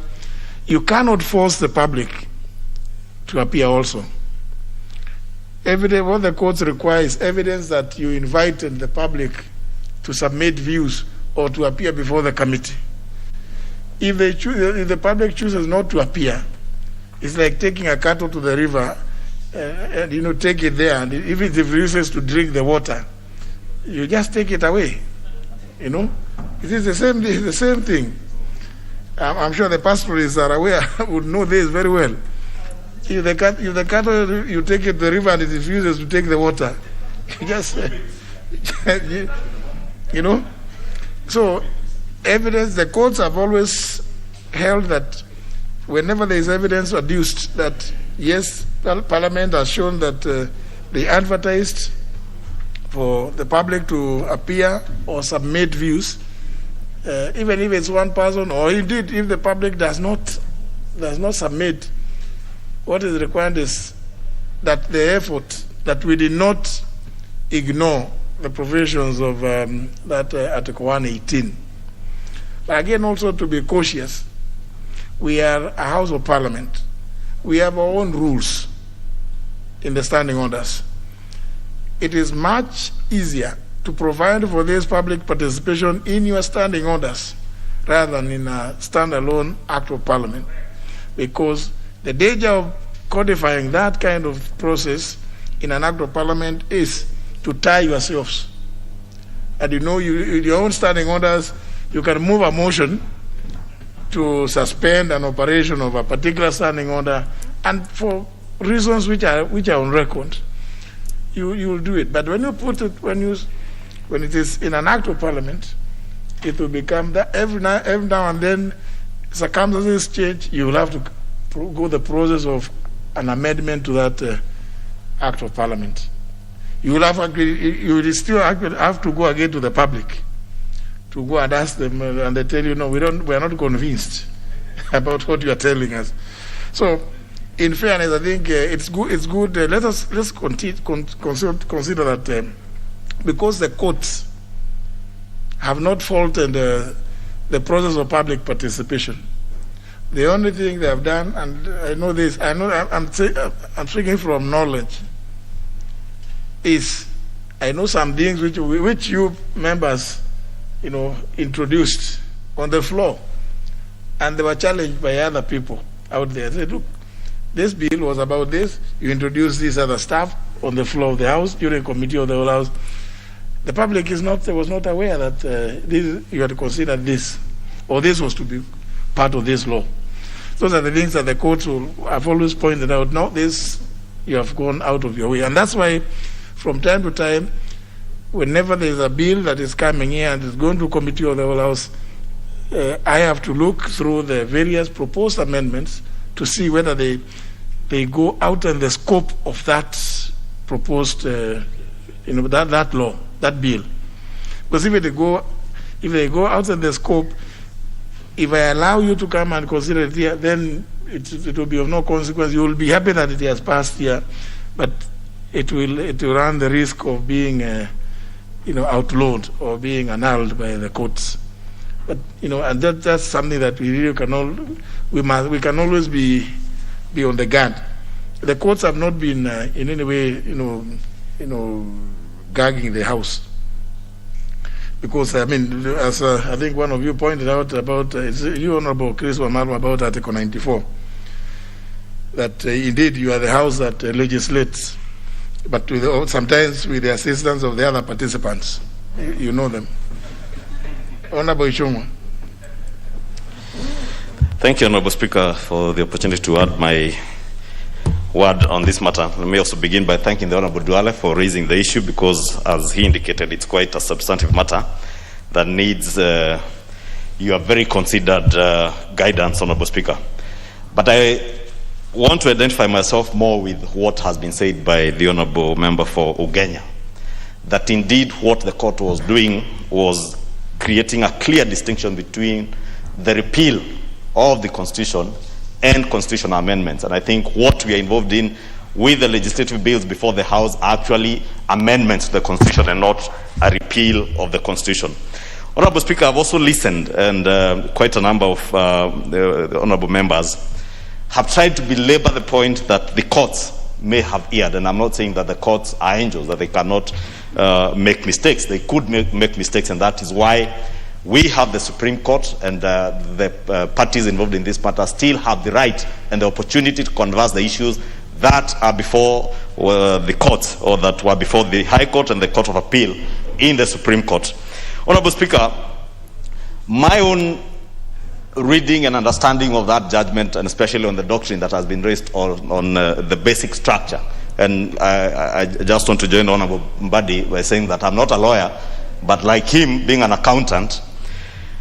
You cannot force the public to appear also. What the courts require is evidence that you invited the public to submit views or to appear before the committee. If the public chooses not to appear, it's like taking a cattle to the river and take it there, and if it refuses to drink the water, you just take it away. It is the same thing. I'm sure the pastoralists are aware, would know this very well. If the cattle, you take it to the river and it refuses to take the water, you just, So, evidence, the courts have always held that whenever there is evidence adduced that, yes, Parliament has shown that they advertised for the public to appear or submit views, even if it's one person, or indeed if the public does not submit, what is required is that the effort, that we did not ignore the provisions of that Article 118. But again, also to be cautious, we are a House of Parliament. We have our own rules in the standing orders. It is much easier to provide for this public participation in your standing orders rather than in a standalone Act of Parliament, because the danger of codifying that kind of process in an Act of Parliament is to tie yourselves. And your own standing orders, you can move a motion to suspend an operation of a particular standing order, and for reasons which are on record, you will do it. But when you put it, when it is in an Act of Parliament, it will become that every now and then circumstances change. You will have to go the process of an amendment to that Act of Parliament. You will still have to go again to the public to go and ask them, and they tell you, no, we are not convinced about what you are telling us. So, in fairness, I think it's good. Let's consider that because the courts have not faulted the process of public participation. The only thing they have done, and I know this, I'm speaking from knowledge, is I know some things which you members, introduced on the floor, and they were challenged by other people out there. They said, look, this bill was about this. You introduced this other stuff on the floor of the House during committee of the whole House. The public was not aware that you had to consider this, or this was to be part of this law. Those are the things that the courts have always pointed out. No, this you have gone out of your way, and that's why, from time to time, whenever there is a bill that is coming here and is going to committee of the whole House, I have to look through the various proposed amendments to see whether they go out in the scope of that proposed, that law, that bill. Because if they go out in the scope, if I allow you to come and consider it here, then it will be of no consequence. You will be happy that it has passed here, but it will run the risk of being outlawed or being annulled by the courts. But and that's something that we really we can always be on the guard. The courts have not been in any way gagging the House, because as I think one of you pointed out about you, Honorable Chris Wamalwa, about Article 94, that indeed you are the House that legislates, but sometimes with the assistance of the other participants. You know them. Honorable Ishungwa. Thank you, Honorable Speaker, for the opportunity to add my word on this matter. Let me also begin by thanking the Honorable Duale for raising the issue, because, as he indicated, it's quite a substantive matter that needs your very considered guidance, Honorable Speaker. But I want to identify myself more with what has been said by the Honorable Member for Ugenya, that indeed what the court was doing was creating a clear distinction between the repeal of the Constitution and constitutional amendments. And I think what we are involved in with the legislative bills before the House are actually amendments to the Constitution and not a repeal of the Constitution. Honorable Speaker, I've also listened, and quite a number of the honorable members have tried to belabor the point that the courts may have erred, and I'm not saying that the courts are angels, that they cannot make mistakes. They could make mistakes, and that is why we have the Supreme Court, and the parties involved in this matter still have the right and the opportunity to converse the issues that are before the courts, or that were before the High Court and the Court of Appeal in the Supreme Court. Honorable Speaker, my own reading and understanding of that judgment, and especially on the doctrine that has been raised on the basic structure, and I just want to join Honorable Mbadi by saying that I'm not a lawyer, but like him, being an accountant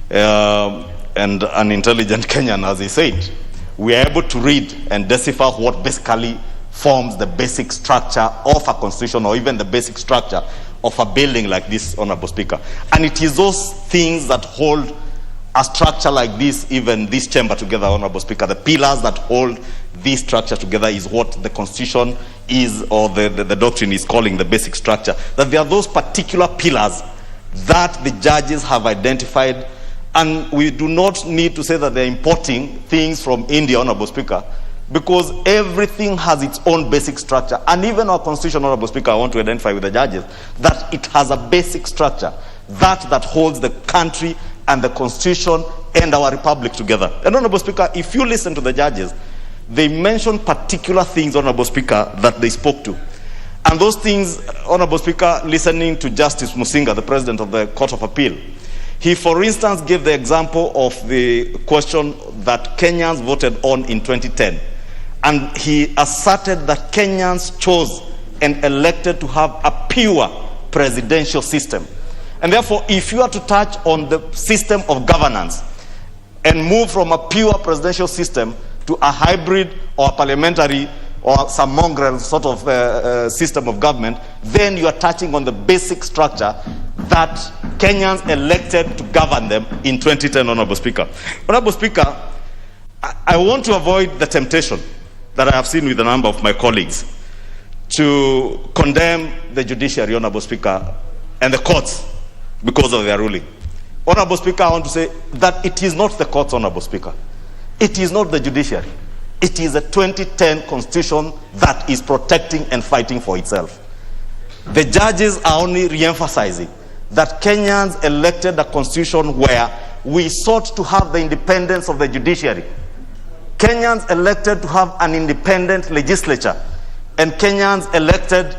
and an intelligent Kenyan, as he said, we are able to read and decipher what basically forms the basic structure of a constitution, or even the basic structure of a building like this, Honorable Speaker. And it is those things that hold a structure like this, even this chamber together, Honorable Speaker. The pillars that hold this structure together is what the Constitution is, or the doctrine is calling the basic structure. That there are those particular pillars that the judges have identified, and we do not need to say that they're importing things from India, Honorable Speaker, because everything has its own basic structure. And even our Constitution, Honorable Speaker, I want to identify with the judges that it has a basic structure that holds the country and the Constitution and our republic together. And Honorable Speaker, if you listen to the judges, they mention particular things, Honorable Speaker, that they spoke to. And those things, Honorable Speaker, listening to Justice Musinga, the President of the Court of Appeal, he, for instance, gave the example of the question that Kenyans voted on in 2010. And he asserted that Kenyans chose and elected to have a pure presidential system. And therefore, if you are to touch on the system of governance and move from a pure presidential system to a hybrid or a parliamentary or some mongrel sort of system of government, then you are touching on the basic structure that Kenyans elected to govern them in 2010, Honorable Speaker. Honorable Speaker, I want to avoid the temptation that I have seen with a number of my colleagues to condemn the judiciary, Honorable Speaker, and the courts because of their ruling. Honorable Speaker, I want to say that it is not the courts, Honorable Speaker. It is not the judiciary. It is a 2010 constitution that is protecting and fighting for itself. The judges are only re-emphasizing that Kenyans elected a constitution where we sought to have the independence of the judiciary. Kenyans elected to have an independent legislature. And Kenyans elected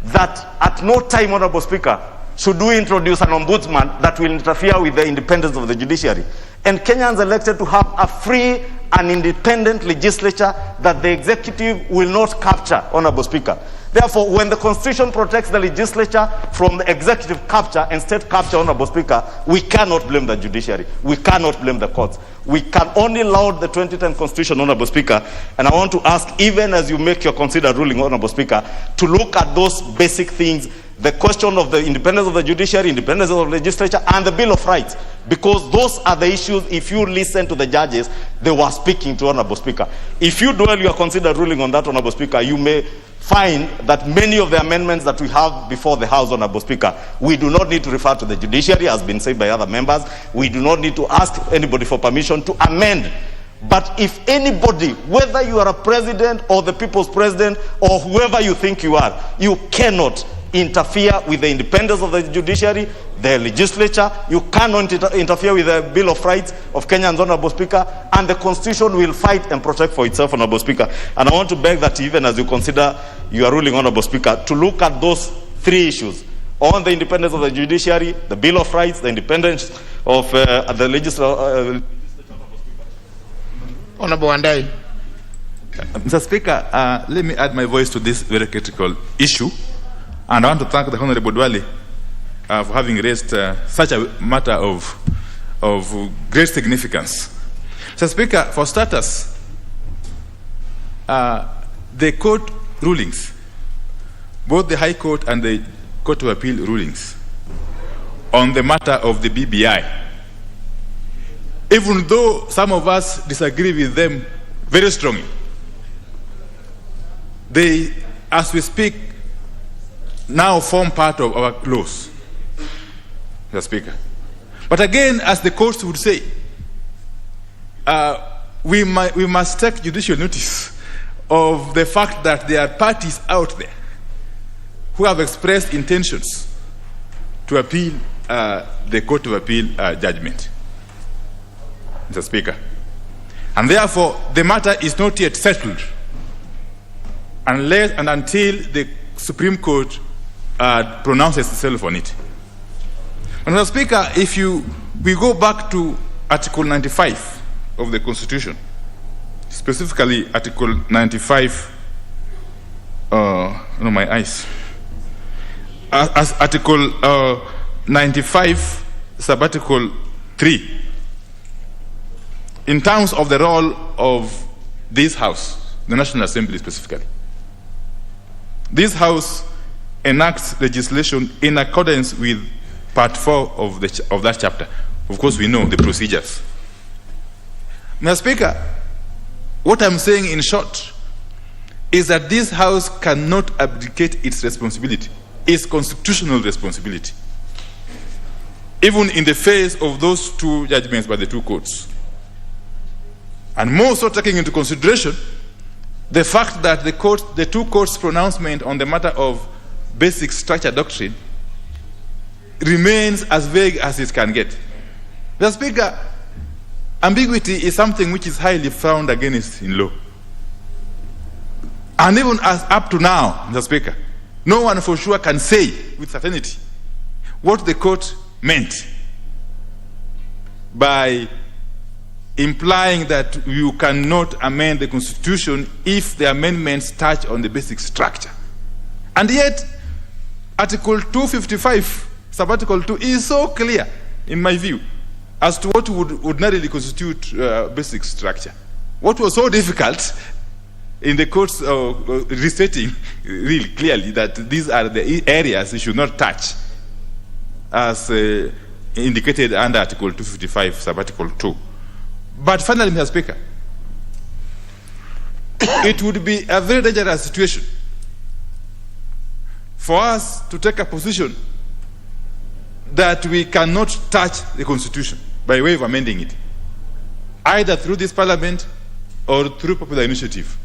that at no time, Honorable Speaker, should we introduce an ombudsman that will interfere with the independence of the judiciary. And Kenyans elected to have a free and independent legislature that the executive will not capture, Honorable Speaker. Therefore, when the Constitution protects the legislature from the executive capture and state capture, Honorable Speaker, we cannot blame the judiciary. We cannot blame the courts. We can only laud the 2010 Constitution, Honorable Speaker. And I want to ask, even as you make your considered ruling, Honorable Speaker, to look at those basic things, the question of the independence of the judiciary, independence of the legislature, and the Bill of Rights. Because those are the issues, if you listen to the judges, they were speaking to, Honorable Speaker. If you dwell your considered ruling on that, Honorable Speaker, you may find that many of the amendments that we have before the House, Honorable Speaker, we do not need to refer to the judiciary, as been said by other members. We do not need to ask anybody for permission to amend. But if anybody, whether you are a president or the people's president or whoever you think you are, you cannot interfere with the independence of the judiciary, the legislature. You cannot interfere with the Bill of Rights of Kenyans, Honorable Speaker, and the Constitution will fight and protect for itself, Honorable Speaker. And I want to beg that even as you consider your ruling, Honorable Speaker, to look at those three issues on the independence of the judiciary, the Bill of Rights, the independence of the legislature. Honorable Wandai. Mr. Speaker, let me add my voice to this very critical issue. And I want to thank the Honorable Dwale for having raised such a matter of great significance. Mr. Speaker, for starters, the court rulings, both the High Court and the Court of Appeal rulings on the matter of the BBI, even though some of us disagree with them very strongly, they, as we speak, now form part of our laws, Mr. Speaker. But again, as the courts would say, we must take judicial notice of the fact that there are parties out there who have expressed intentions to appeal the Court of Appeal judgment, Mr. Speaker. And therefore, the matter is not yet settled unless and until the Supreme Court pronounces itself on it. And Mr. Speaker, if we go back to Article 95 of the Constitution, specifically Article 95, my eyes, as Article 95, Subarticle 3, in terms of the role of this House, the National Assembly specifically. This House enacts legislation in accordance with Part 4 of that chapter. Of course, we know the procedures. Mr. Speaker, what I'm saying in short is that this House cannot abdicate its responsibility, its constitutional responsibility, even in the face of those two judgments by the two courts. And more so taking into consideration the fact that the two courts' pronouncement on the matter of basic structure doctrine remains as vague as it can get. Mr. Speaker, ambiguity is something which is highly frowned against in law. And even as up to now, Mr. Speaker, no one for sure can say with certainty what the court meant by implying that you cannot amend the Constitution if the amendments touch on the basic structure. And yet, Article 255, Subarticle 2, is so clear, in my view, as to what would ordinarily constitute basic structure. What was so difficult in the courts restating really clearly that these are the areas you should not touch, as indicated under Article 255, Subarticle 2. But finally, Mr. Speaker, it would be a very dangerous situation for us to take a position that we cannot touch the Constitution by way of amending it, either through this Parliament or through popular initiative.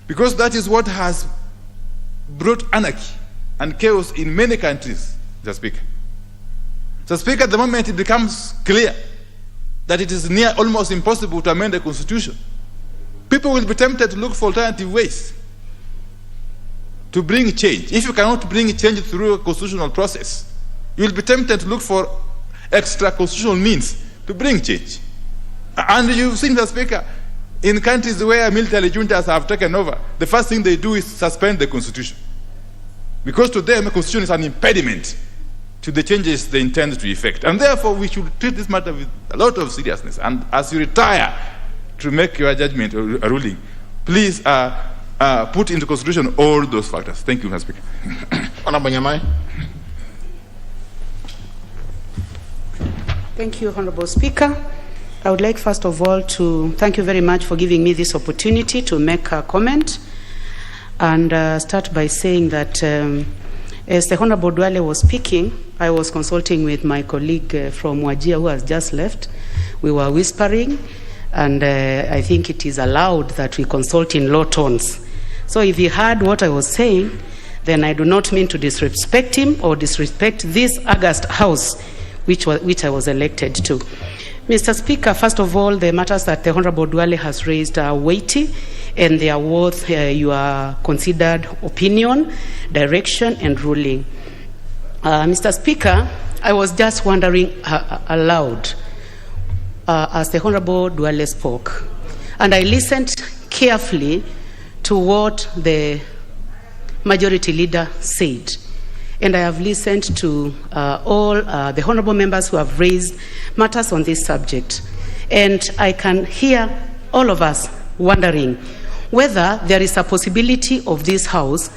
Because that is what has brought anarchy and chaos in many countries, Mr. Speaker. Mr. Speaker, at the moment it becomes clear that it is near almost impossible to amend the Constitution, people will be tempted to look for alternative ways to bring change. If you cannot bring change through a constitutional process, you will be tempted to look for extra constitutional means to bring change. And you've seen, Mr. Speaker, in countries where military juntas have taken over, the first thing they do is suspend the Constitution. Because to them, the Constitution is an impediment to the changes they intend to effect. And therefore, we should treat this matter with a lot of seriousness. And as you retire to make your judgment or a ruling, please put into consideration all those factors. Thank you, Mr. Speaker. Honorable Nyamai. Thank you, Honorable Speaker. I would like first of all to thank you very much for giving me this opportunity to make a comment, and start by saying that as the Honorable Duale was speaking, I was consulting with my colleague from Wajir who has just left. We were whispering, and I think it is allowed that we consult in low tones. So if he heard what I was saying, then I do not mean to disrespect him or disrespect this august House which I was elected to. Mr. Speaker, first of all, the matters that the Honorable Duale has raised are weighty, and they are worth your considered opinion, direction, and ruling. Mr. Speaker, I was just wondering aloud as the Honorable Duale spoke, and I listened carefully to what the Majority Leader said. And I have listened to all the honorable members who have raised matters on this subject. And I can hear all of us wondering whether there is a possibility of this House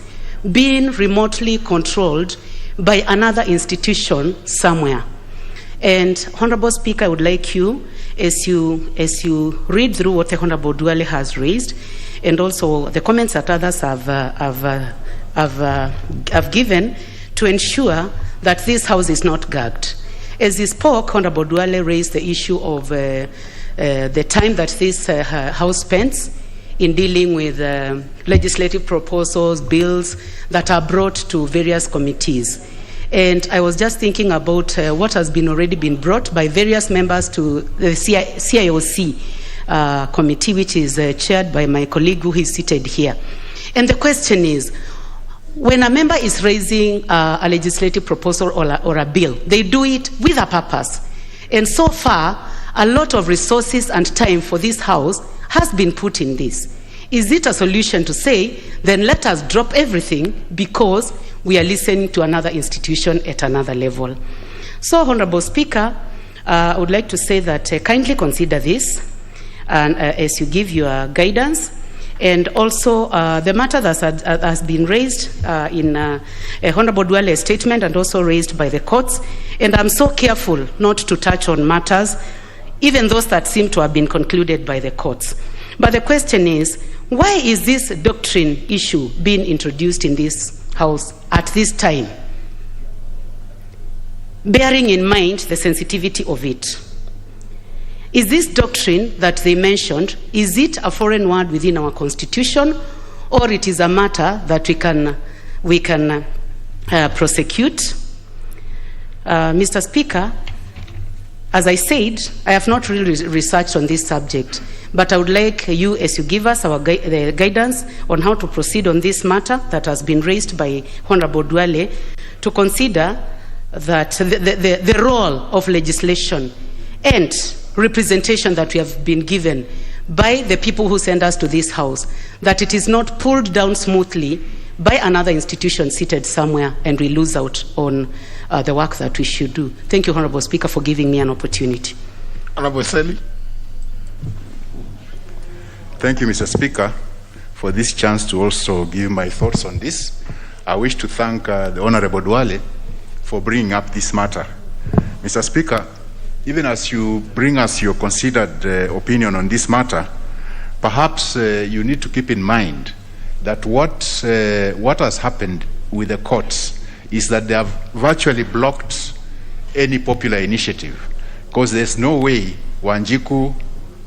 being remotely controlled by another institution somewhere. And Honorable Speaker, I would like you, as you read through what the Honorable Duale has raised, and also the comments that others have given, to ensure that this House is not gagged. As he spoke, Honorable Duale raised the issue of the time that this House spends in dealing with legislative proposals, bills that are brought to various committees. And I was just thinking about what has already been brought by various members to the CIOC committee, which is chaired by my colleague who is seated here. And the question is, when a member is raising a legislative proposal or a bill, they do it with a purpose. And so far, a lot of resources and time for this House has been put in this. Is it a solution to say, then let us drop everything because we are listening to another institution at another level? So, Honorable Speaker, I would like to say that kindly consider this and as you give your guidance. And also the matter that has been raised in Honorable Duale's statement and also raised by the courts. And I'm so careful not to touch on matters, even those that seem to have been concluded by the courts. But the question is, why is this doctrine issue being introduced in this House at this time? Bearing in mind the sensitivity of it. Is this doctrine that they mentioned, is it a foreign word within our constitution, or it is a matter that we can prosecute? Mr. Speaker, as I said, I have not really researched on this subject, but I would like you, as you give us the guidance on how to proceed on this matter that has been raised by Honorable Duale, to consider that the role of legislation and representation that we have been given by the people who send us to this House, that it is not pulled down smoothly by another institution seated somewhere and we lose out on the work that we should do. Thank you, Honorable Speaker, for giving me an opportunity. Honorable Seli. Thank you, Mr. Speaker, for this chance to also give my thoughts on this. I wish to thank the Honorable Duale for bringing up this matter. Mr. Speaker, even as you bring us your considered opinion on this matter, perhaps you need to keep in mind that what has happened with the courts is that they have virtually blocked any popular initiative, because there's no way Wanjiku,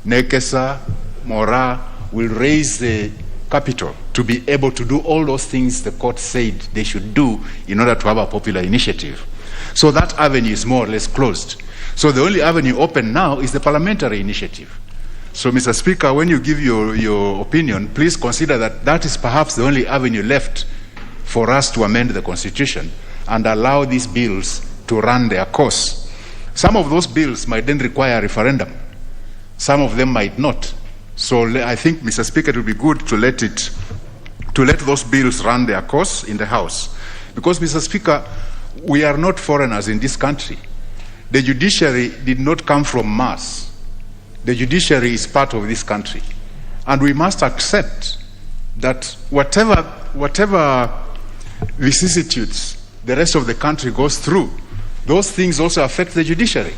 Nekesa, Mora will raise the capital to be able to do all those things the court said they should do in order to have a popular initiative. So that avenue is more or less closed. So the only avenue open now is the parliamentary initiative. So, Mr. Speaker, when you give your opinion, please consider that that is perhaps the only avenue left for us to amend the Constitution and allow these bills to run their course. Some of those bills might then require a referendum. Some of them might not. So I think, Mr. Speaker, it would be good to let those bills run their course in the House. Because, Mr. Speaker, we are not foreigners in this country. The judiciary did not come from Mars. The judiciary is part of this country. And we must accept that whatever vicissitudes the rest of the country goes through, those things also affect the judiciary.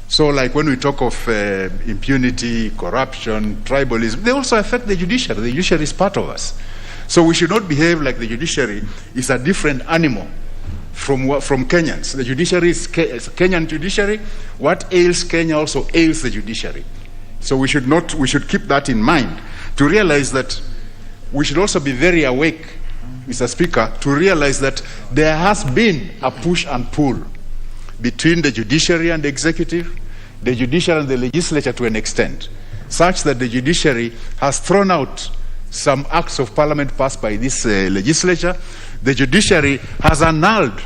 So like when we talk of impunity, corruption, tribalism, they also affect the judiciary. The judiciary is part of us. So we should not behave like the judiciary is a different animal from Kenyans. The judiciary is Kenyan judiciary. What ails Kenya also ails the judiciary. So we should keep that in mind, to realize that we should also be very awake, Mr. Speaker, to realize that there has been a push and pull between the judiciary and the executive, the judiciary and the legislature to an extent, such that the judiciary has thrown out some acts of parliament passed by this legislature. The judiciary has annulled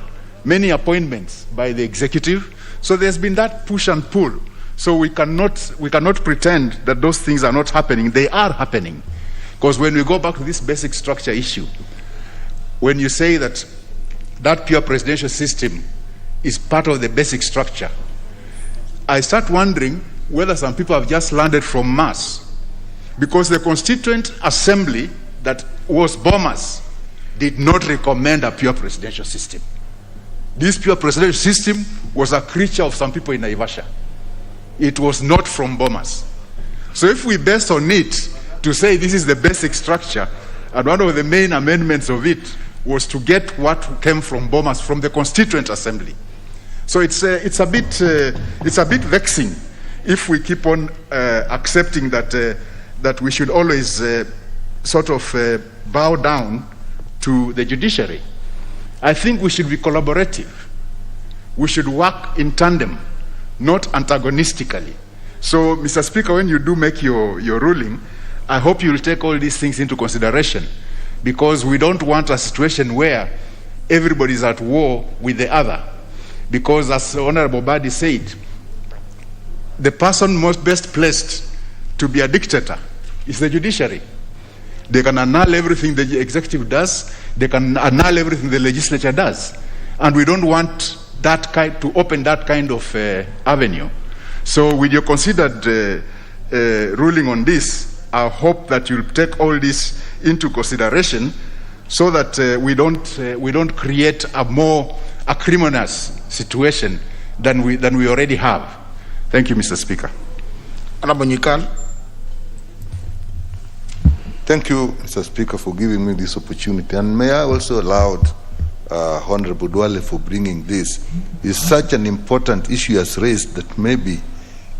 many appointments by the executive. So there's been that push and pull. So we cannot pretend that those things are not happening. They are happening. Because when we go back to this basic structure issue, when you say that pure presidential system is part of the basic structure, I start wondering whether some people have just landed from Mars. Because the Constituent Assembly that was bombers did not recommend a pure presidential system. This pure presidential system was a creature of some people in Naivasha. It was not from bombers. So if we base on it to say this is the basic structure, and one of the main amendments of it was to get what came from bombers from the Constituent Assembly. So it's a bit vexing if we keep on accepting that we should always sort of bow down to the judiciary. I think we should be collaborative. We should work in tandem, not antagonistically. So, Mr. Speaker, when you do make your ruling, I hope you will take all these things into consideration, because we don't want a situation where everybody is at war with the other. Because as Honorable Badi said, the person most best placed to be a dictator is the judiciary. They can annul everything the executive does, they can annul everything the legislature does. And we don't want that to open that kind of avenue. So with your considered ruling on this, I hope that you'll take all this into consideration so that we don't create a more acrimonious situation than we already have. Thank you, Mr. Speaker. Honorable Nyikal. Thank you, Mr. Speaker, for giving me this opportunity. And may I also allow Honorable Dwale for bringing this. It's such an important issue as raised that maybe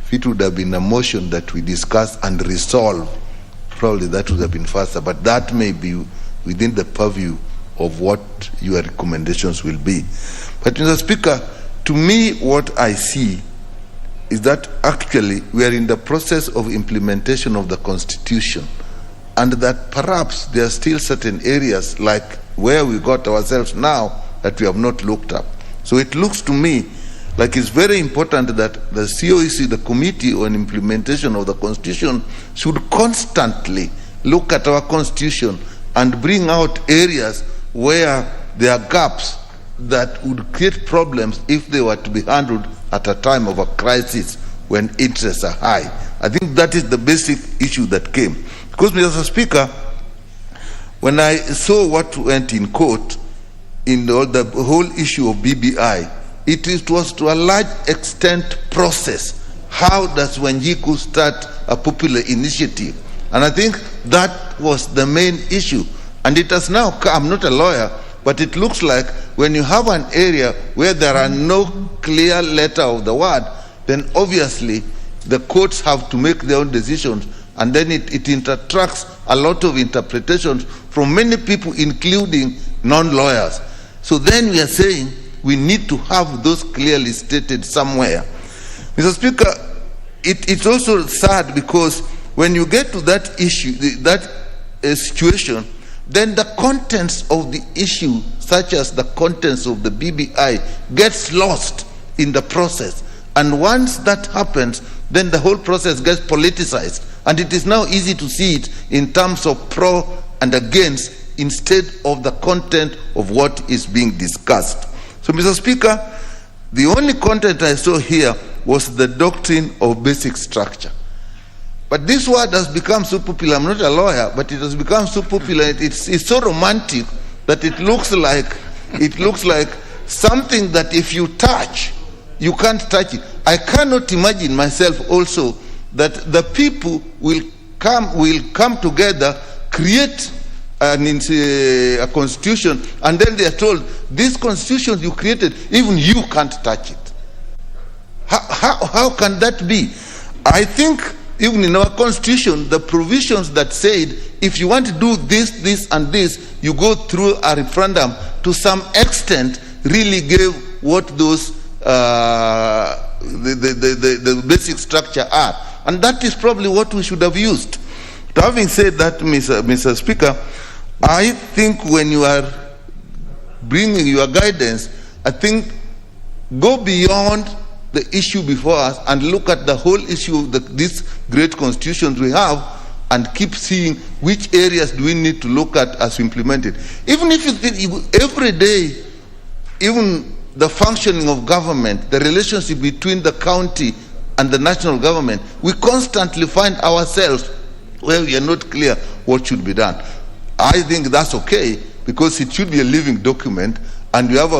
if it would have been a motion that we discuss and resolve, probably that would have been faster. But that may be within the purview of what your recommendations will be. But Mr. Speaker, to me what I see is that actually we are in the process of implementation of the Constitution, and that perhaps there are still certain areas like where we got ourselves now that we have not looked up. So it looks to me like it's very important that the COEC, the Committee on Implementation of the Constitution, should constantly look at our Constitution and bring out areas where there are gaps that would create problems if they were to be handled at a time of a crisis when interests are high. I think that is the basic issue that came. Because, Mr. Speaker, when I saw what went in court in the whole issue of BBI, it was to a large extent process. How does Wanjiku start a popular initiative? And I think that was the main issue. And it has now come, I'm not a lawyer, but it looks like when you have an area where there are no clear letter of the word, then obviously the courts have to make their own decisions, and then it attracts a lot of interpretations from many people, including non-lawyers. So then we are saying we need to have those clearly stated somewhere. Mr. Speaker, it's also sad because when you get to that issue, that situation, then the contents of the issue, such as the contents of the BBI, gets lost in the process. And once that happens, then the whole process gets politicized. And it is now easy to see it in terms of pro and against instead of the content of what is being discussed. So, Mr. Speaker, the only content I saw here was the doctrine of basic structure. But this word has become so popular. I'm not a lawyer, but it has become so popular. It's so romantic that it looks like something that if you touch, you can't touch it. I cannot imagine myself also that the people will come together, create a constitution, and then they are told, this constitution you created, even you can't touch it. How can that be? I think even in our constitution, the provisions that said, if you want to do this, this, and this, you go through a referendum, to some extent, really gave what those the basic structure are. And that is probably what we should have used. So having said that, Mr. Speaker, I think when you are bringing your guidance, I think go beyond the issue before us and look at the whole issue of these great constitutions we have, and keep seeing which areas do we need to look at as we implement it. Even if you think every day, even the functioning of government, the relationship between the county and the national government, we constantly find ourselves where we are not clear what should be done. I think that's okay, because it should be a living document, and we have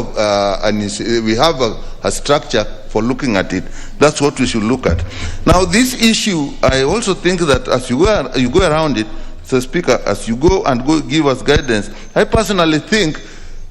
a structure for looking at it. That's what we should look at. Now, this issue, I also think that as you go around it, Mr. Speaker, as you go give us guidance, I personally think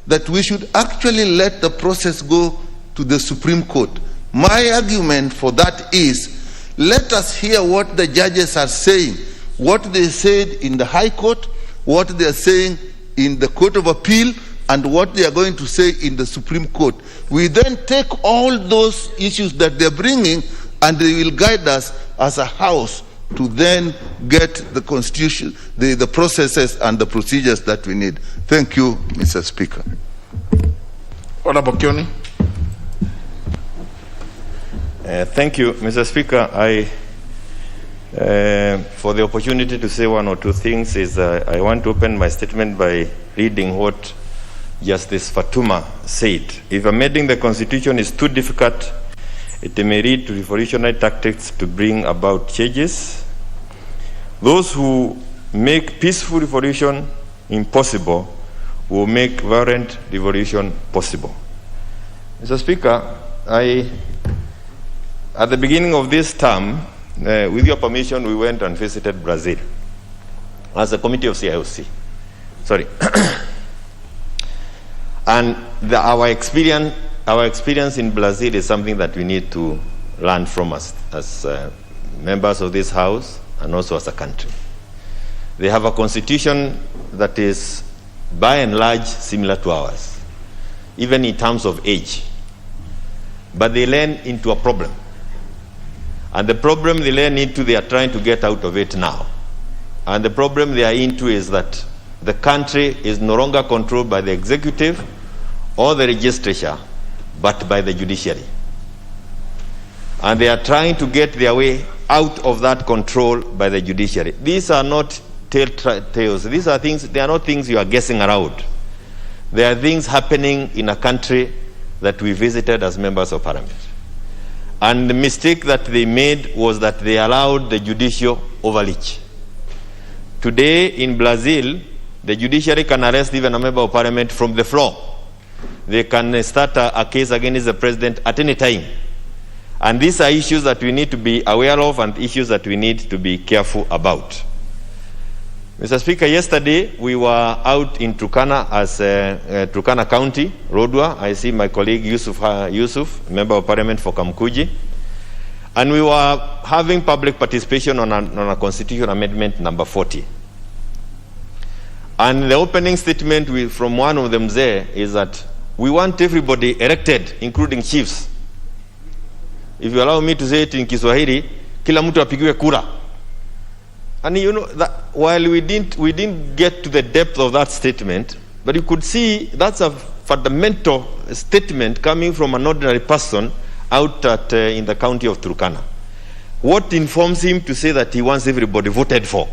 that we should actually let the process go to the Supreme Court. My argument for that is, let us hear what the judges are saying, what they said in the High Court, what they are saying in the Court of Appeal, and what they are going to say in the Supreme Court. We then take all those issues that they're bringing, and they will guide us as a House to then get the Constitution, the processes and the procedures that we need. Thank you, Mr. Speaker. Honorable Kioni. Thank you, Mr. Speaker. For the opportunity to say one or two things, I want to open my statement by reading what Justice Fatuma said. If amending the Constitution is too difficult, it may lead to revolutionary tactics to bring about changes. Those who make peaceful revolution impossible will make violent revolution possible. Mr. Speaker, at the beginning of this term, with your permission, we went and visited Brazil as a committee of CIOC. Sorry. And our experience in Brazil is something that we need to learn from us as members of this House and also as a country. They have a constitution that is by and large similar to ours, even in terms of age. But they ran into a problem. And the problem they ran into, they are trying to get out of it now. And the problem they are into is that the country is no longer controlled by the executive or the legislature, but by the judiciary. And they are trying to get their way out of that control by the judiciary. These are not tales. These are things, they are not things you are guessing around. They are things happening in a country that we visited as members of parliament. And the mistake that they made was that they allowed the judicial overreach. Today in Brazil, the judiciary can arrest even a member of parliament from the floor. They can start a case against the president at any time. And these are issues that we need to be aware of and issues that we need to be careful about. Mr. Speaker, yesterday we were out in Turkana as Turkana County, Rodwa. I see my colleague Yusuf, Member of Parliament for Kamkuji. And we were having public participation on a Constitution Amendment number 40. And the opening statement from one of them there is that we want everybody elected, including chiefs. If you allow me to say it in Kiswahili, kila mtu apigiwe kura. And you know that while we didn't get to the depth of that statement, but you could see that's a fundamental statement coming from an ordinary person out in the county of Turkana. What informs him to say that he wants everybody voted for?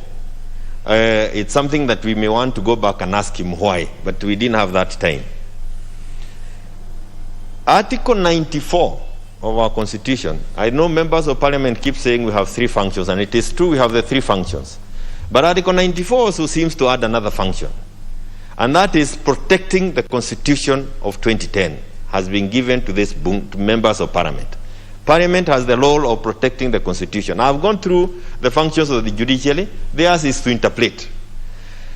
It's something that we may want to go back and ask him why, but we didn't have that time. Article 94 of our Constitution, I know members of Parliament keep saying we have three functions, and it is true we have the three functions. But Article 94 also seems to add another function, and that is protecting the Constitution of 2010 has been given to to members of Parliament. Parliament has the role of protecting the Constitution. I've gone through the functions of the judiciary. Theirs is to interpret.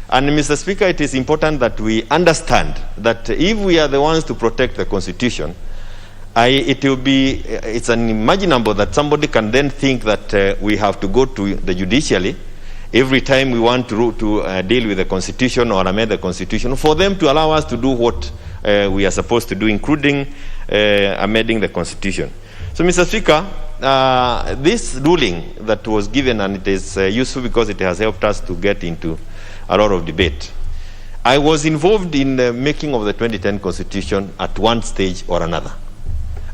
And Mr. Speaker, it is important that we understand that if we are the ones to protect the Constitution, it's unimaginable that somebody can then think that we have to go to the judiciary every time we want to deal with the Constitution or amend the Constitution, for them to allow us to do what we are supposed to do, including amending the Constitution. So, Mr. Speaker, this ruling that was given, and it is useful because it has helped us to get into a lot of debate. I was involved in the making of the 2010 Constitution at one stage or another.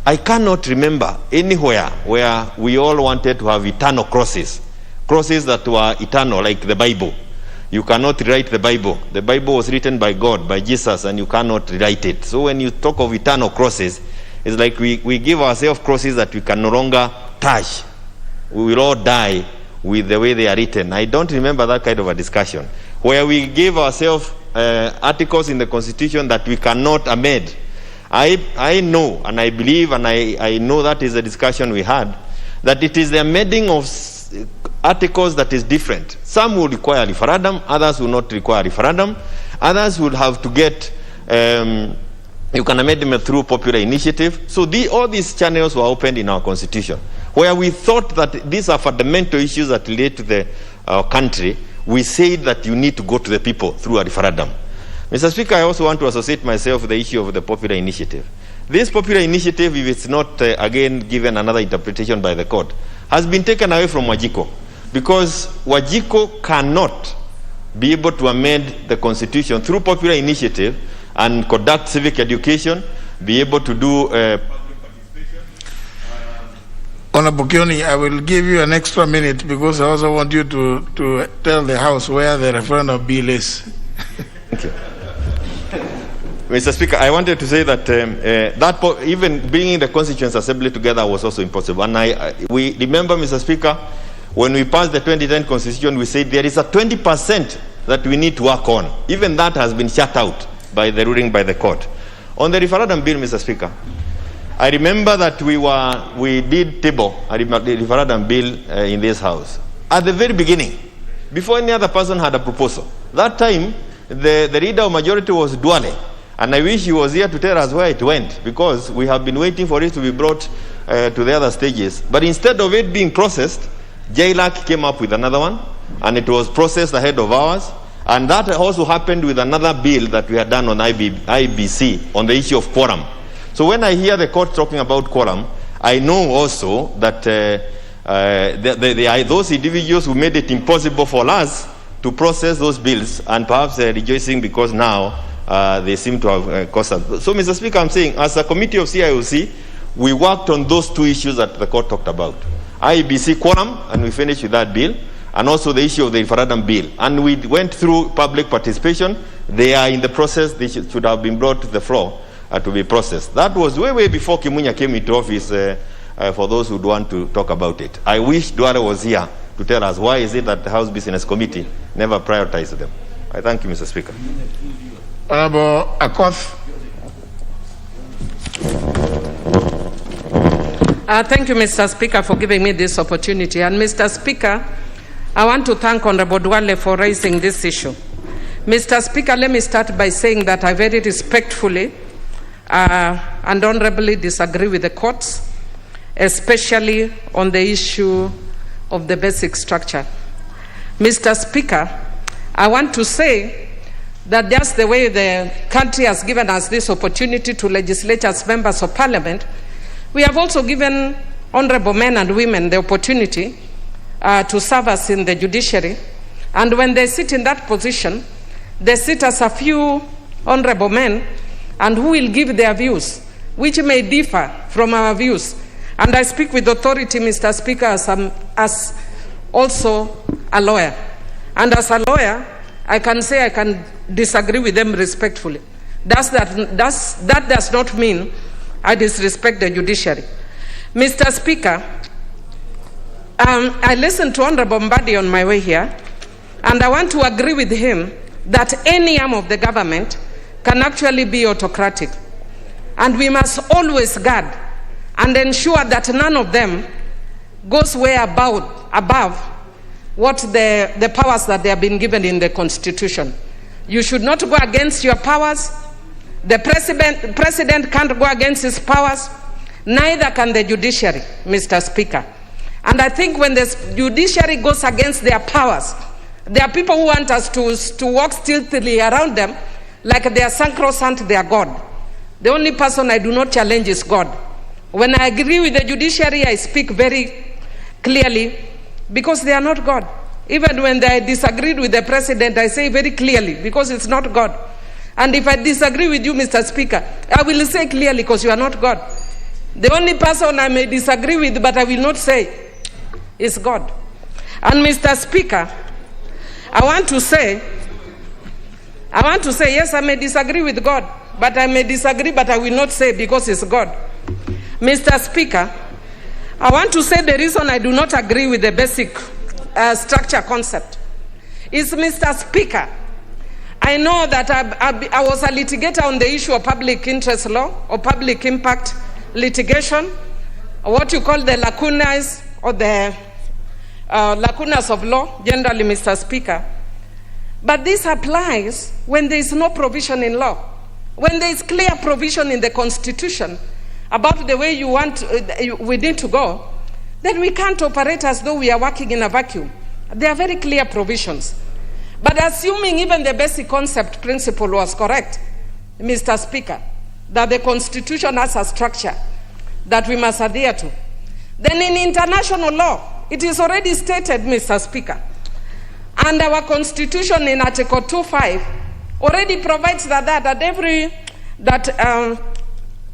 I cannot remember anywhere where we all wanted to have eternal crosses that were eternal, like the Bible. You cannot rewrite the Bible. The Bible was written by God, by Jesus, and you cannot rewrite it. So when you talk of eternal crosses, it's like we give ourselves crosses that we can no longer touch. We will all die with the way they are written. I don't remember that kind of a discussion, where we give ourselves articles in the Constitution that we cannot amend. I know, and I believe, and I know that is a discussion we had, that it is the amending of articles that is different. Some will require referendum, others will not require referendum, others will have to get You can amend them through popular initiative. So all these channels were opened in our constitution. Where we thought that these are fundamental issues that relate to our country, we said that you need to go to the people through a referendum. Mr. Speaker, I also want to associate myself with the issue of the popular initiative. This popular initiative, if it's not, again, given another interpretation by the court, has been taken away from Wajiko, because Wajiko cannot be able to amend the constitution through popular initiative and conduct civic education, be able to do Honorable Kioni, I will give you an extra minute because I also want you to tell the House where the referendum bill is. Thank you. Mr. Speaker, I wanted to say that even bringing the Constituent Assembly together was also impossible. And we remember, Mr. Speaker, when we passed the 2010 Constitution, we said there is a 20% that we need to work on. Even that has been shut out by the ruling by the court. On the referendum bill, Mr. Speaker, I remember that we did table a referendum bill in this House at the very beginning, before any other person had a proposal. That time, the leader of majority was Duale, and I wish he was here to tell us where it went, because we have been waiting for it to be brought to the other stages. But instead of it being processed, JLAC came up with another one, and it was processed ahead of ours. And that also happened with another bill that we had done on IBC on the issue of quorum. So when I hear the court talking about quorum, I know also that those individuals who made it impossible for us to process those bills, and perhaps rejoicing because now they seem to have cost us. So, Mr. Speaker, I'm saying, as a committee of CIOC, we worked on those two issues that the court talked about. IBC quorum, and we finished with that bill, and also the issue of the referendum bill. And we went through public participation. They are in the process. They should have been brought to the floor to be processed. That was way before Kimunya came into office, for those who want to talk about it. I wish Duare was here to tell us why is it that the House Business Committee never prioritized them. I thank you, Mr. Speaker. Honorable Akoth. Thank you, Mr. Speaker, for giving me this opportunity. And Mr. Speaker, I want to thank Honorable Duale for raising this issue. Mr. Speaker, let me start by saying that I very respectfully and honorably disagree with the courts, especially on the issue of the basic structure. Mr. Speaker, I want to say that just the way the country has given us this opportunity to legislate as members of parliament, we have also given honorable men and women the opportunity to serve us in the judiciary. And when they sit in that position, they sit as a few honorable men and who will give their views, which may differ from our views. And I speak with authority, Mr. Speaker, as also a lawyer. And as a lawyer, I can say I can disagree with them respectfully. That does not mean I disrespect the judiciary. Mr. Speaker, I listened to Honorable Mbadi on my way here, and I want to agree with him that any arm of the government can actually be autocratic. And we must always guard and ensure that none of them goes way above what the powers that they have been given in the Constitution. You should not go against your powers. The president can't go against his powers. Neither can the judiciary, Mr. Speaker. And I think when the judiciary goes against their powers, there are people who want us to walk stealthily around them like they are sacrosanct, they are God. The only person I do not challenge is God. When I agree with the judiciary, I speak very clearly because they are not God. Even when I disagreed with the president, I say very clearly because it's not God. And if I disagree with you, Mr. Speaker, I will say clearly because you are not God. The only person I may disagree with, but I will not say, is God. And Mr. Speaker, I want to say, yes, I may disagree with God, but I may disagree, but I will not say because it's God. Mr. Speaker, I want to say the reason I do not agree with the basic structure concept is, Mr. Speaker, I know that I was a litigator on the issue of public interest law or public impact litigation, or what you call the lacunas or the lacunas of law, generally, Mr. Speaker. But this applies when there is no provision in law. When there is clear provision in the Constitution about the way you want, we need to go, then we can't operate as though we are working in a vacuum. There are very clear provisions. But assuming even the basic concept principle was correct, Mr. Speaker, that the Constitution has a structure that we must adhere to, then in international law, it is already stated, Mr. Speaker, and our Constitution in Article 2.5 already provides that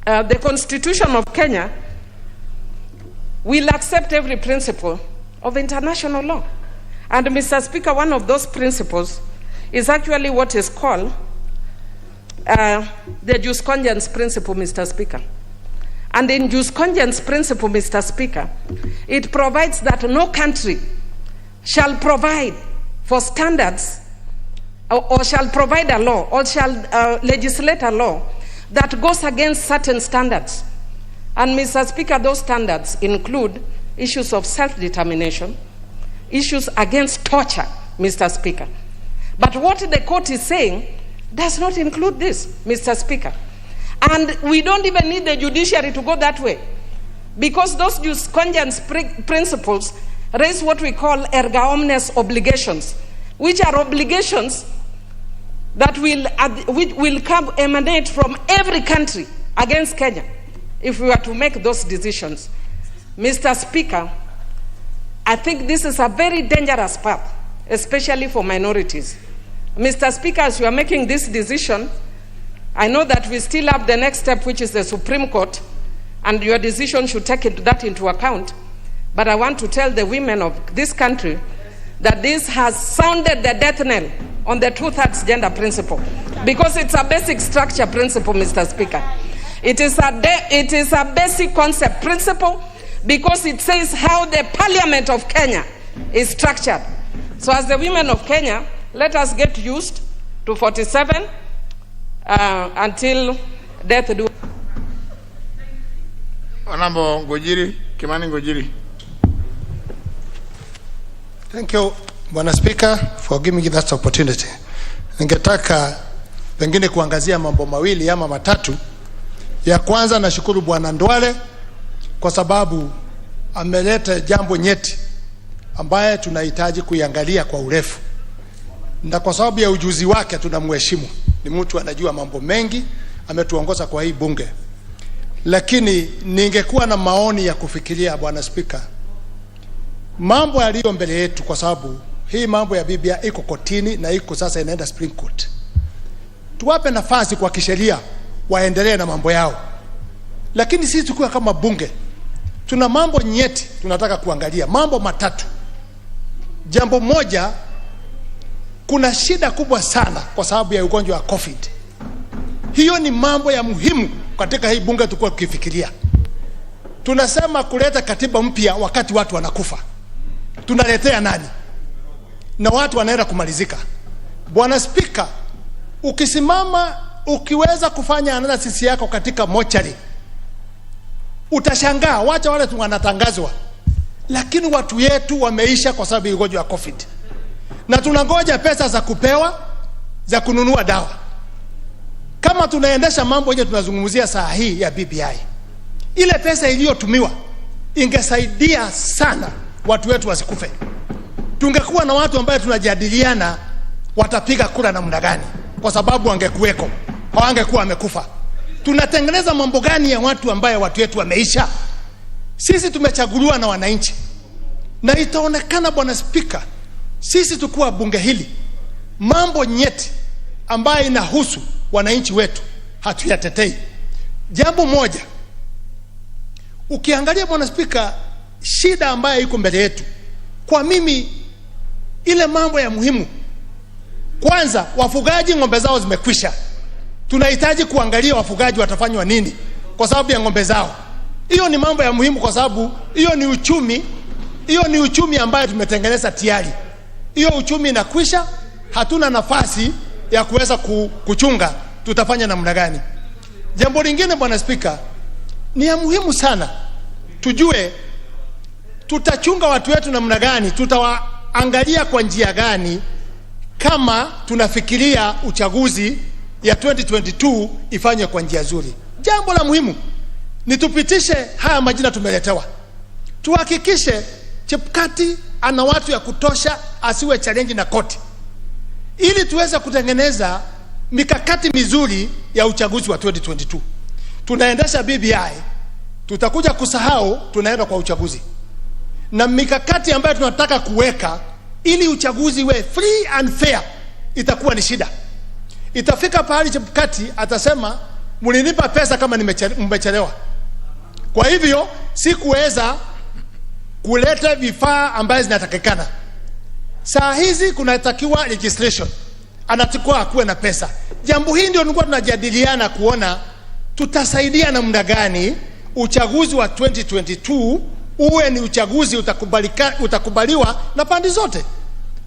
the Constitution of Kenya will accept every principle of international law. And Mr. Speaker, one of those principles is actually what is called the jus cogens principle, Mr. Speaker. And in jus cogens principle, Mr. Speaker, it provides that no country shall provide for standards or shall provide a law or shall legislate a law that goes against certain standards. And Mr. Speaker, those standards include issues of self-determination, issues against torture, Mr. Speaker. But what the court is saying does not include this, Mr. Speaker. And we don't even need the judiciary to go that way, because those jus cogens principles raise what we call erga omnes obligations, which are obligations that will emanate from every country against Kenya if we were to make those decisions. Mr. Speaker, I think this is a very dangerous path, especially for minorities. Mr. Speaker, as you are making this decision, I know that we still have the next step, which is the Supreme Court, and your decision should take that into account. But I want to tell the women of this country that this has sounded the death knell on the two-thirds gender principle, because it's a basic structure principle, Mr. Speaker. It is a basic concept principle, because it says how the Parliament of Kenya is structured. So as the women of Kenya, let us get used to 47 until death do. Honorable Ngojiri, Kimani Ngojiri. Thank you, Bwana Speaker, for giving me that opportunity. Ningetaka pengine kuangazia mambo mawili ama matatu. Ya kwanza, nashukuru Bwana Ndwale kwa sababu ameleta jambo nyeti ambaye tunahitaji kuiangalia kwa urefu. Na kwa sababu ya ujuzi wake tunamheshimu. Ni mtu anajua mambo mengi, ametuongoza kwa hii bunge. Lakini ningekuwa na maoni ya kufikiria, Bwana Speaker, mambo yaliyo mbele yetu, kwa sababu hii mambo ya BBI iko kotini na iko sasa inaenda Supreme Court. Tuwape nafasi kwa kisheria waendelee na mambo yao. Lakini sisi tukiwa kama bunge, tuna mambo nyeti tunataka kuangalia, mambo matatu. Jambo moja, kuna shida kubwa sana kwa sababu ya ugonjwa wa COVID. Hiyo ni mambo ya muhimu katika hii bunge tukua tukifikiria. Tunasema kuleta katiba mpya wakati watu wanakufa. Tunaletea nani? Na watu wanaenda kumalizika. Bwana Speaker, ukisimama ukiweza kufanya analysis yako katika mochari, utashangaa, wacha wale wanatangazwa, lakini watu yetu wameisha kwa sababu ya ugonjwa wa COVID. Na tunangoja pesa za kupewa za kununua dawa. Kama tunaendesha mambo yenye tunazungumzia saa hii ya BBI, ile pesa iliyotumiwa ingesaidia sana watu wetu wasikufe. Tungekuwa na watu ambao tunajadiliana watapiga kura namna gani, kwa sababu wangekuweko, hawangekuwa wamekufa. Tunatengeneza mambo gani ya watu ambao watu wetu wameisha? Sisi tumechaguliwa na wananchi. Na itaonekana, Bwana Speaker, sisi tukua bunge hili, mambo nyeti ambayo inahusu wananchi wetu hatuyatetei. Jambo moja, ukiangalia Bwana Speaker, shida ambayo iko mbele yetu, kwa mimi ile mambo ya muhimu, kwanza, wafugaji ng'ombe zao zimekwisha. Tunahitaji kuangalia wafugaji watafanywa nini kwa sababu ya ng'ombe zao. Hiyo ni mambo ya muhimu, kwa sababu hiyo ni uchumi ambayo tumetengeneza tayari. Hiyo uchumi inakwisha, hatuna nafasi ya kuweza kuchunga, tutafanya namna gani? Jambo lingine, Bwana Speaker, ni ya muhimu sana tujue tutachunga watu wetu namna gani, tutawaangalia kwa njia gani kama tunafikiria uchaguzi ya 2022 ifanywe kwa njia nzuri. Jambo la muhimu ni tupitishe haya majina tumeletewa. Tuhakikishe Chebukati ana watu ya kutosha, asiwe challenge na koti, ili tuweze kutengeneza mikakati mizuri ya uchaguzi wa 2022. Tunaendesha BBI, tutakuja kusahau tunaenda kwa uchaguzi. Na mikakati ambayo tunataka kuweka ili uchaguzi we free and fair itakuwa ni shida. Itafika pahali Chebukati atasema mlinipa pesa kama mmechelewa. Kwa hivyo sikuweza kuleta vifaa ambazo zinatakikana. Saa hizi kunatakiwa legislation, anatakiwa akuwe na pesa. Jambo hili ndio tulikuwa tunajadiliana kuona tutasaidia namna gani uchaguzi wa 2022 uwe ni uchaguzi utakubaliwa na pande zote.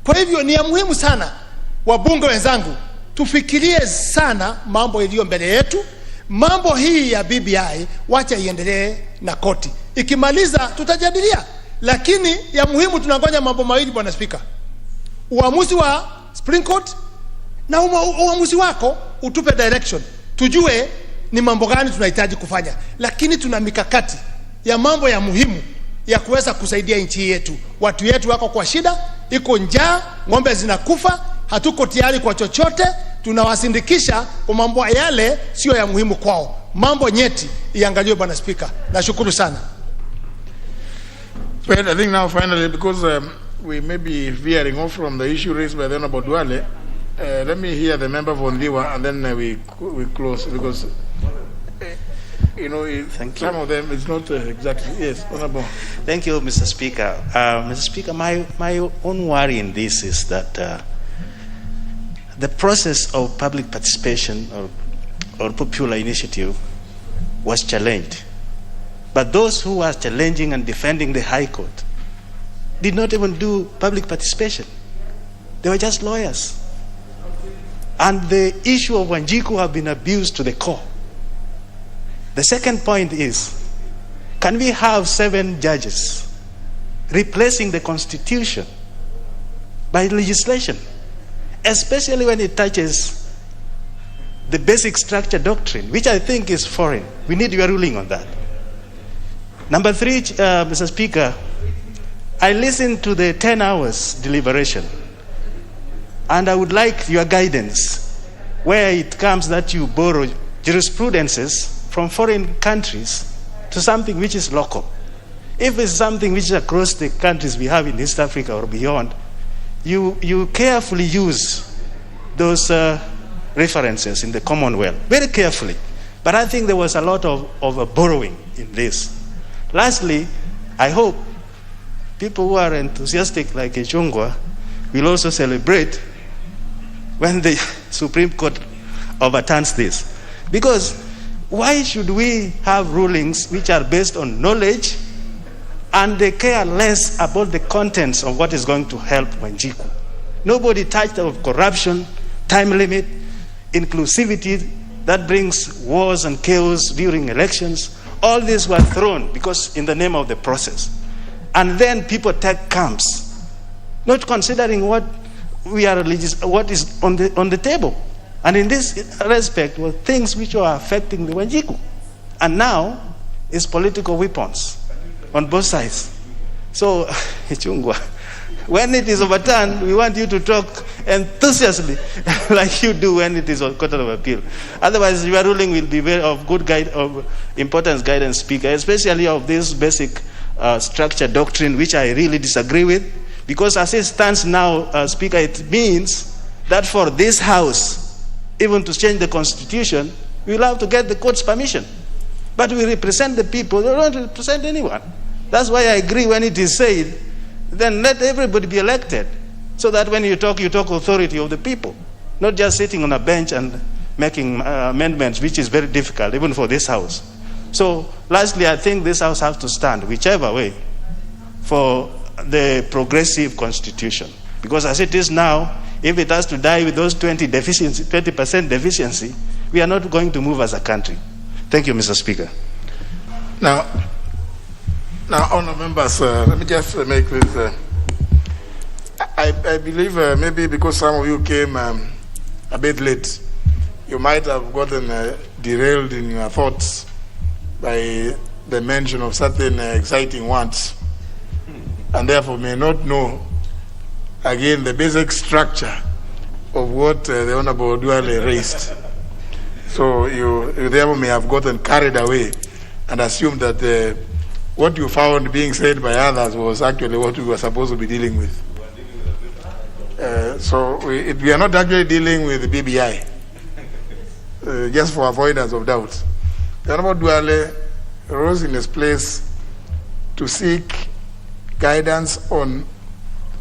Kwa hivyo ni ya muhimu sana, wabunge wenzangu, tufikirie sana mambo yaliyo mbele yetu. Mambo hii ya BBI wacha iendelee na koti, ikimaliza tutajadilia. Lakini ya muhimu tunangoja mambo mawili, Bwana Speaker: uamuzi wa Supreme Court na uamuzi wako utupe direction, tujue ni mambo gani tunahitaji kufanya. Lakini tuna mikakati ya mambo ya muhimu ya kuweza kusaidia nchi yetu. Watu yetu wako kwa shida, iko njaa, ng'ombe zinakufa, hatuko tayari kwa chochote. Tunawasindikisha kwa mambo yale sio ya muhimu kwao. Mambo nyeti iangaliwe, Bwana Speaker. Nashukuru sana. Well, I think now finally, because we may be veering off from the issue raised by the Honorable Duale, let me hear the member for Ndiwa, and then we close, because you know, some of them it's not exactly. Yes, Honorable. Thank you, Mr. Speaker. Mr. Speaker, my own worry in this is that the process of public participation or popular initiative was challenged. But those who were challenging and defending the High Court did not even do public participation. They were just lawyers. And the issue of Wanjiku have been abused to the core. The second point is, can we have 7 judges replacing the Constitution by legislation, especially when it touches the basic structure doctrine, which I think is foreign? We need your ruling on that. Number 3, Mr. Speaker, I listened to the 10 hours deliberation, and I would like your guidance where it comes that you borrow jurisprudences from foreign countries to something which is local. If it's something which is across the countries we have in East Africa or beyond, you carefully use those references in the Commonwealth, very carefully. But I think there was a lot of borrowing in this. Lastly, I hope people who are enthusiastic like Echungwa will also celebrate when the Supreme Court overturns this. Because why should we have rulings which are based on knowledge and they care less about the contents of what is going to help Wanjiku? Nobody touched of corruption, time limit, inclusivity that brings wars and chaos during elections. All these were thrown because in the name of the process. And then people take camps, not considering what is on the table. And in this respect were things which were affecting the Wanjiku. And now it's political weapons on both sides. So, Chungwa, when it is overturned, we want you to talk enthusiastically like you do when it is on Court of Appeal. Otherwise, your ruling will be very of good importance, guidance, Speaker, especially of this basic structure doctrine, which I really disagree with. Because as it stands now, Speaker, it means that for this House, even to change the Constitution, we will have to get the court's permission. But we represent the people, we don't represent anyone. That's why I agree when it is said, then let everybody be elected, so that when you talk authority of the people, not just sitting on a bench and making amendments, which is very difficult, even for this House. So, lastly, I think this House has to stand, whichever way, for the progressive Constitution. Because as it is now, if it has to die with those 20% deficiency, we are not going to move as a country. Thank you, Mr. Speaker. Now, honourable members, let me just make this. I believe maybe because some of you came a bit late, you might have gotten derailed in your thoughts by the mention of certain exciting words, and therefore may not know, again, the basic structure of what the Honorable Duale raised. So you therefore may have gotten carried away and assumed that what you found being said by others was actually what we were supposed to be dealing with. So we are not actually dealing with the BBI, just for avoidance of doubt. The Honorable Duale rose in his place to seek guidance on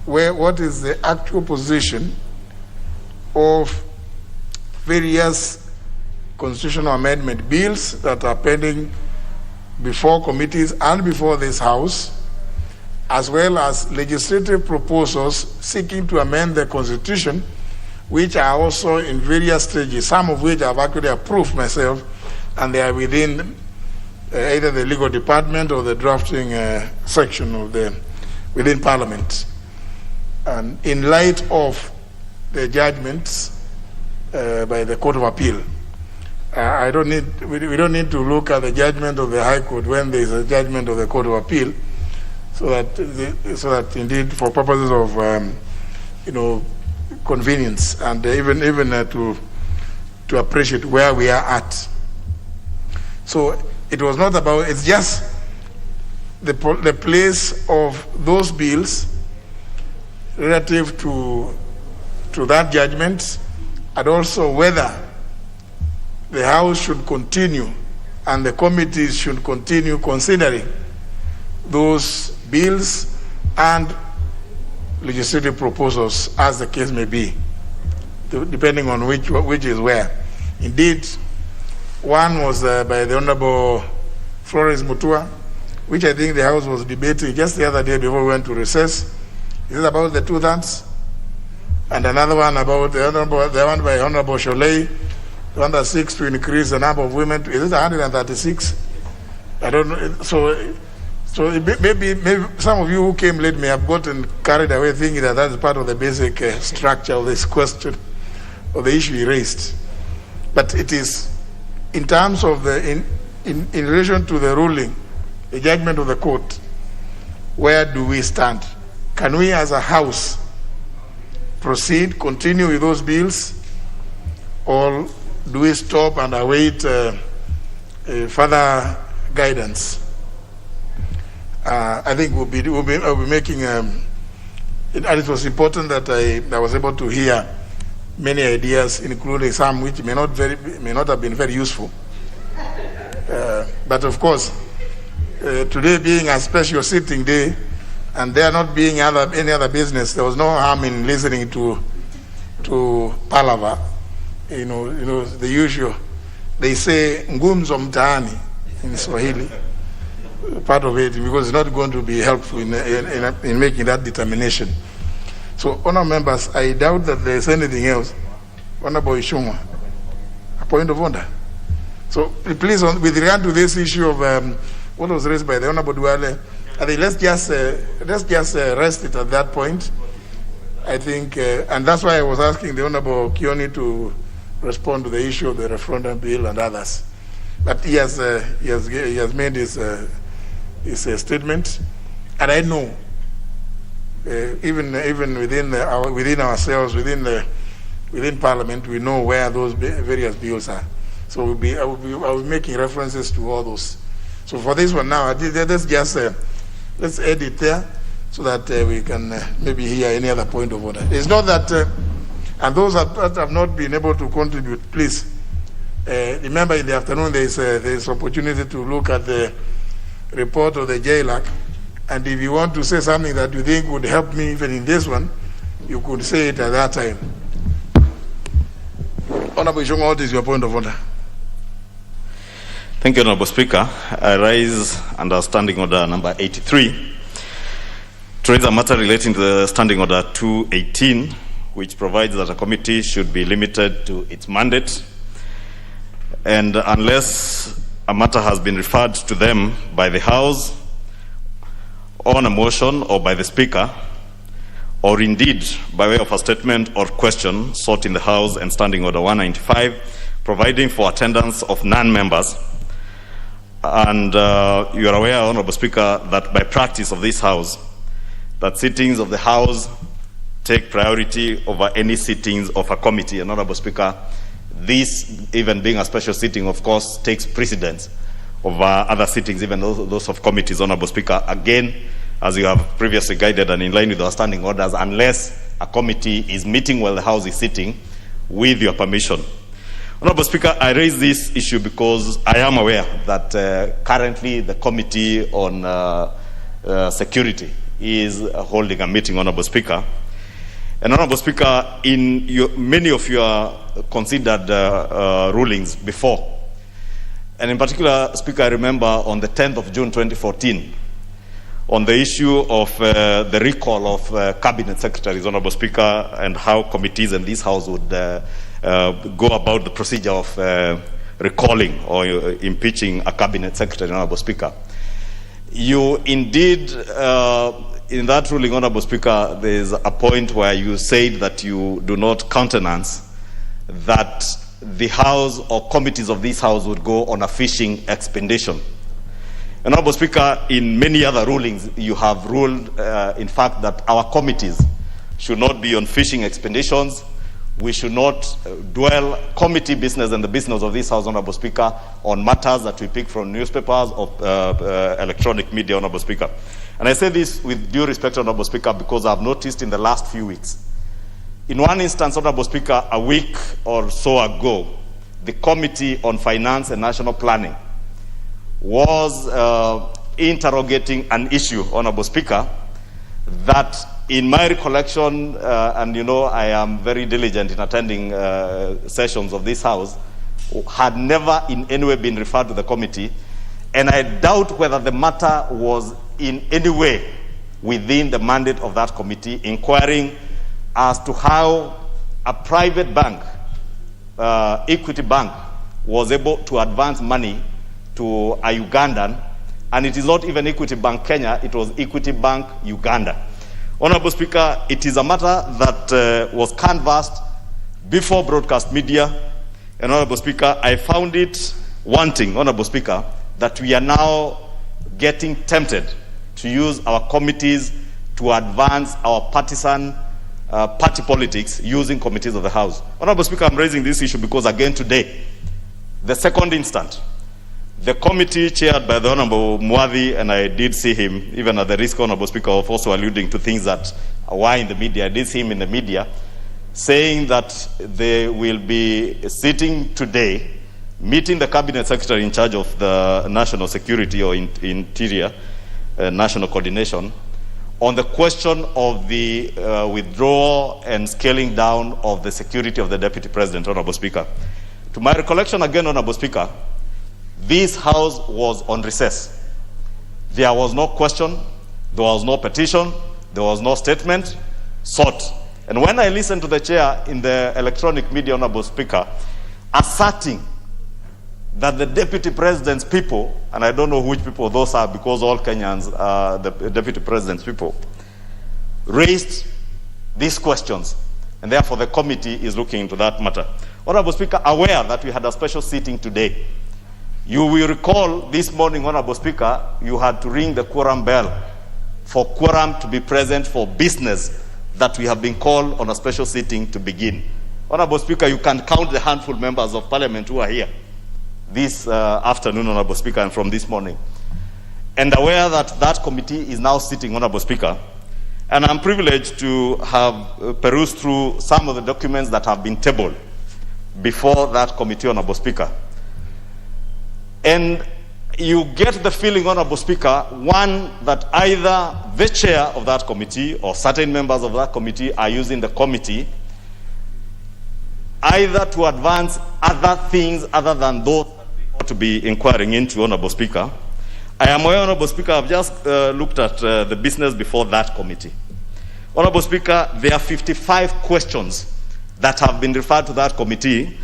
what is the actual position of various constitutional amendment bills that are pending before committees and before this House, as well as legislative proposals seeking to amend the Constitution, which are also in various stages, some of which I've actually approved myself, and they are within either the legal department or the drafting section of within Parliament. And in light of the judgments by the Court of Appeal, we don't need to look at the judgment of the High Court when there is a judgment of the Court of Appeal, so that indeed, for purposes of convenience and even to appreciate where we are at. So it was not about, it's just the place of those bills relative to that judgment, and also whether the House should continue and the committees should continue considering those bills and legislative proposals, as the case may be, depending on which is where. Indeed, one was by the Honorable Florence Mutua, which I think the House was debating just the other day before we went to recess. This is about the 2/3, and another one about the one by Honorable Sholei, the one that seeks to increase the number of women. Is it 136? I don't know. So maybe some of you who came late may have gotten carried away thinking that is part of the basic structure of this question, of the issue he raised. But it is in terms of in relation to the ruling, the judgment of the court, where do we stand? Can we as a House proceed, continue with those bills, or do we stop and await further guidance? I think we'll be making, and it was important that I was able to hear many ideas, including some which may not have been very useful. But of course, today being a special sitting day, and there not being any other business, there was no harm in listening to palaver. You know the usual. They say ngumzo mtaani in Swahili. Part of it, because it's not going to be helpful in making that determination. So, honourable members, I doubt that there's anything else. Honourable Ishungwa, a point of order. So, please, with regard to this issue of what was raised by the Honourable Duale, I think let's just rest it at that point. I think, and that's why I was asking the Honourable Kioni to respond to the issue of the referendum bill and others. But he has made his statement, and I know even within ourselves, within Parliament, we know where those various bills are. So I'll be making references to all those. So for this one now, let's edit there so that we can maybe hear any other point of order. It's not that, and those that have not been able to contribute, please remember in the afternoon there is opportunity to look at the report of the JLAC, and if you want to say something that you think would help me even in this one, you could say it at that time. Honourable Ishungwa, what is your point of order? Thank you, Honourable Speaker. I rise under Standing Order number 83 to raise a matter relating to the Standing Order 218, which provides that a committee should be limited to its mandate, and unless a matter has been referred to them by the House on a motion or by the Speaker, or indeed by way of a statement or question sought in the House and Standing Order 195, providing for attendance of non-members. And you are aware, Honorable Speaker, that by practice of this House, that sittings of the House take priority over any sittings of a committee. And Honorable Speaker, this, even being a special sitting, of course, takes precedence over other sittings, even those of committees, Honorable Speaker. Again, as you have previously guided and in line with our standing orders, unless a committee is meeting while the House is sitting, with your permission. Honorable Speaker, I raise this issue because I am aware that currently the Committee on Security is holding a meeting, Honorable Speaker. And Honorable Speaker, in many of your considered rulings before, and in particular, Speaker, I remember on the 10th of June 2014, on the issue of the recall of cabinet secretaries, Honorable Speaker, and how committees in this House would go about the procedure of recalling or impeaching a cabinet secretary, Honorable Speaker. You indeed, in that ruling, Honorable Speaker, there is a point where you said that you do not countenance that the House or committees of this House would go on a fishing expedition. And Honorable Speaker, in many other rulings, you have ruled, in fact, that our committees should not be on fishing expeditions. We should not dwell committee business and the business of this House, Honorable Speaker, on matters that we pick from newspapers or electronic media, Honorable Speaker. And I say this with due respect, Honorable Speaker, because I've noticed in the last few weeks, in one instance, Honorable Speaker, a week or so ago, the Committee on Finance and National Planning was interrogating an issue, Honorable Speaker, that in my recollection, and you know I am very diligent in attending sessions of this House, had never in any way been referred to the committee, and I doubt whether the matter was in any way within the mandate of that committee, inquiring as to how a private bank, Equity Bank, was able to advance money to a Ugandan, and it is not even Equity Bank Kenya, it was Equity Bank Uganda. Honorable Speaker, it is a matter that was canvassed before broadcast media, and Honorable Speaker, I found it wanting, Honorable Speaker, that we are now getting tempted to use our committees to advance our partisan party politics using committees of the House. Honorable Speaker, I'm raising this issue because again today, the second instant, the committee chaired by the Honorable Mwadhi, and I did see him, even at the risk, Honorable Speaker, of also alluding to things that were in the media. I did see him in the media saying that they will be sitting today, meeting the Cabinet Secretary in charge of the national security or interior, national coordination, on the question of the withdrawal and scaling down of the security of the Deputy President, Honorable Speaker. To my recollection again, Honorable Speaker, this House was on recess. There was no question, there was no petition, there was no statement sought. And when I listened to the chair in the electronic media, Honorable Speaker, asserting that the Deputy President's people, and I don't know which people those are because all Kenyans are the Deputy President's people, raised these questions, and therefore the committee is looking into that matter. Honorable Speaker, aware that we had a special sitting today, you will recall this morning, Honorable Speaker, you had to ring the quorum bell for quorum to be present for business that we have been called on a special sitting to begin. Honorable Speaker, you can count the handful members of Parliament who are here this afternoon, Honorable Speaker, and from this morning. And aware that that committee is now sitting, Honorable Speaker, and I'm privileged to have perused through some of the documents that have been tabled before that committee, Honorable Speaker. And you get the feeling, Honorable Speaker, one, that either the chair of that committee or certain members of that committee are using the committee either to advance other things other than those that we ought to be inquiring into, Honorable Speaker. I am aware, Honorable Speaker, I've just looked at the business before that committee. Honorable Speaker, there are 55 questions that have been referred to that committee.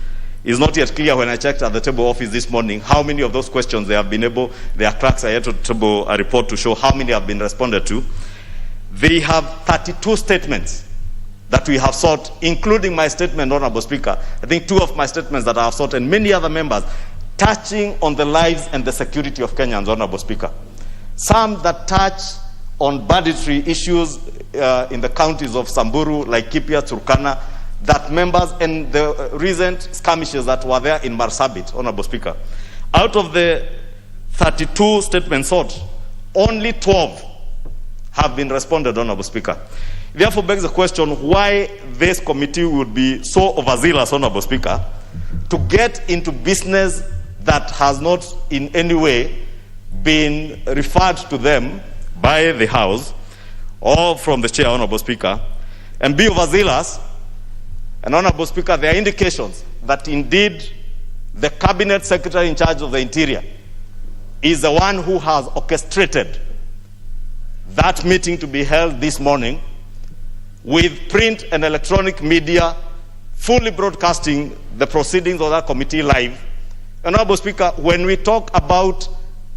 It's not yet clear when I checked at the table office this morning how many of those questions they have been able, their clerks are yet to table a report to show how many have been responded to. They have 32 statements that we have sought, including my statement, Honorable Speaker. I think 2 of my statements that I have sought, and many other members, touching on the lives and the security of Kenyans, Honorable Speaker. Some that touch on banditry issues in the counties of Samburu, Laikipia, Turkana, that members, and the recent skirmishes that were there in Marsabit, Honorable Speaker. Out of the 32 statements sought, only 12 have been responded, Honorable Speaker. Therefore begs the question why this committee would be so overzealous, Honorable Speaker, to get into business that has not in any way been referred to them by the House or from the Chair, Honorable Speaker, and be overzealous. And Honorable Speaker, there are indications that indeed the Cabinet Secretary in charge of the Interior is the one who has orchestrated that meeting to be held this morning, with print and electronic media fully broadcasting the proceedings of that committee live. And Honorable Speaker, when we talk about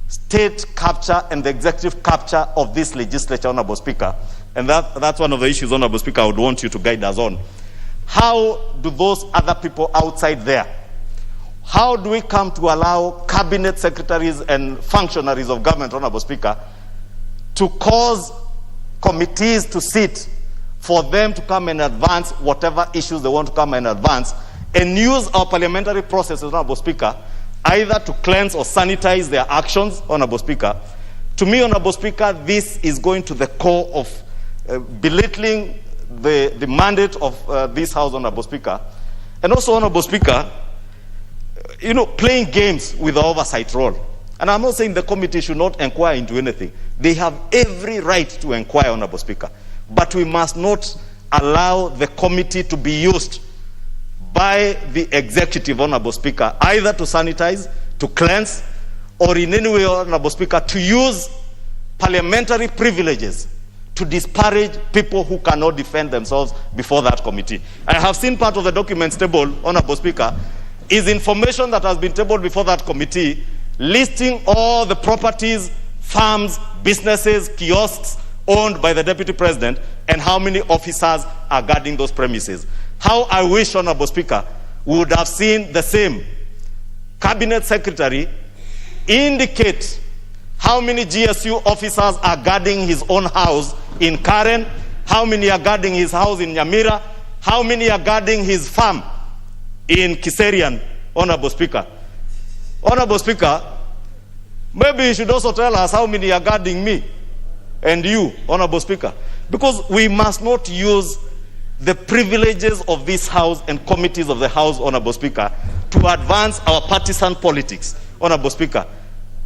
state capture and the executive capture of this legislature, Honorable Speaker, and that's one of the issues, Honorable Speaker, I would want you to guide us on. How do those other people outside there, how do we come to allow cabinet secretaries and functionaries of government, Honorable Speaker, to cause committees to sit for them to come and advance whatever issues they want to come and advance, and use our parliamentary processes, Honorable Speaker, either to cleanse or sanitize their actions, Honorable Speaker? To me, Honorable Speaker, this is going to the core of belittling the mandate of this House, Honorable Speaker. And also, Honorable Speaker, playing games with the oversight role. And I'm not saying the committee should not inquire into anything. They have every right to inquire, Honorable Speaker. But we must not allow the committee to be used by the executive, Honorable Speaker, either to sanitize, to cleanse, or in any way, Honorable Speaker, to use parliamentary privileges to disparage people who cannot defend themselves before that committee. I have seen part of the documents tabled, Honorable Speaker, is information that has been tabled before that committee, listing all the properties, farms, businesses, kiosks owned by the Deputy President, and how many officers are guarding those premises. How I wish, Honorable Speaker, we would have seen the same Cabinet Secretary indicate how many GSU officers are guarding his own house in Karen, how many are guarding his house in Nyamira, how many are guarding his farm in Kiserian, Honorable Speaker. Honorable Speaker, maybe you should also tell us how many are guarding me and you, Honorable Speaker, because we must not use the privileges of this House and committees of the House, Honorable Speaker, to advance our partisan politics, Honorable Speaker.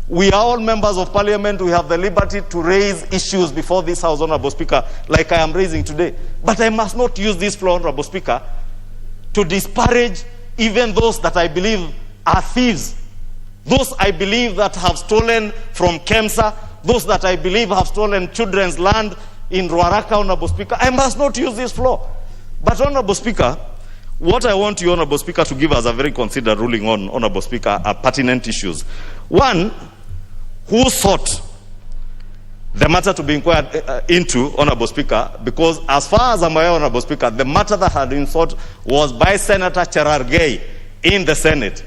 We are all members of Parliament. We have the liberty to raise issues before this House, Honorable Speaker, like I am raising today. But I must not use this floor, Honorable Speaker, to disparage even those that I believe are thieves, those I believe that have stolen from KEMSA, those that I believe have stolen children's land in Ruaraka, Honorable Speaker. I must not use this floor. But, Honorable Speaker, what I want you, Honorable Speaker, to give us a very considered ruling on, Honorable Speaker, are pertinent issues. One, who sought the matter to be inquired into, Honorable Speaker, because as far as I'm aware, Honorable Speaker, the matter that had been sought was by Senator Cherargei in the Senate.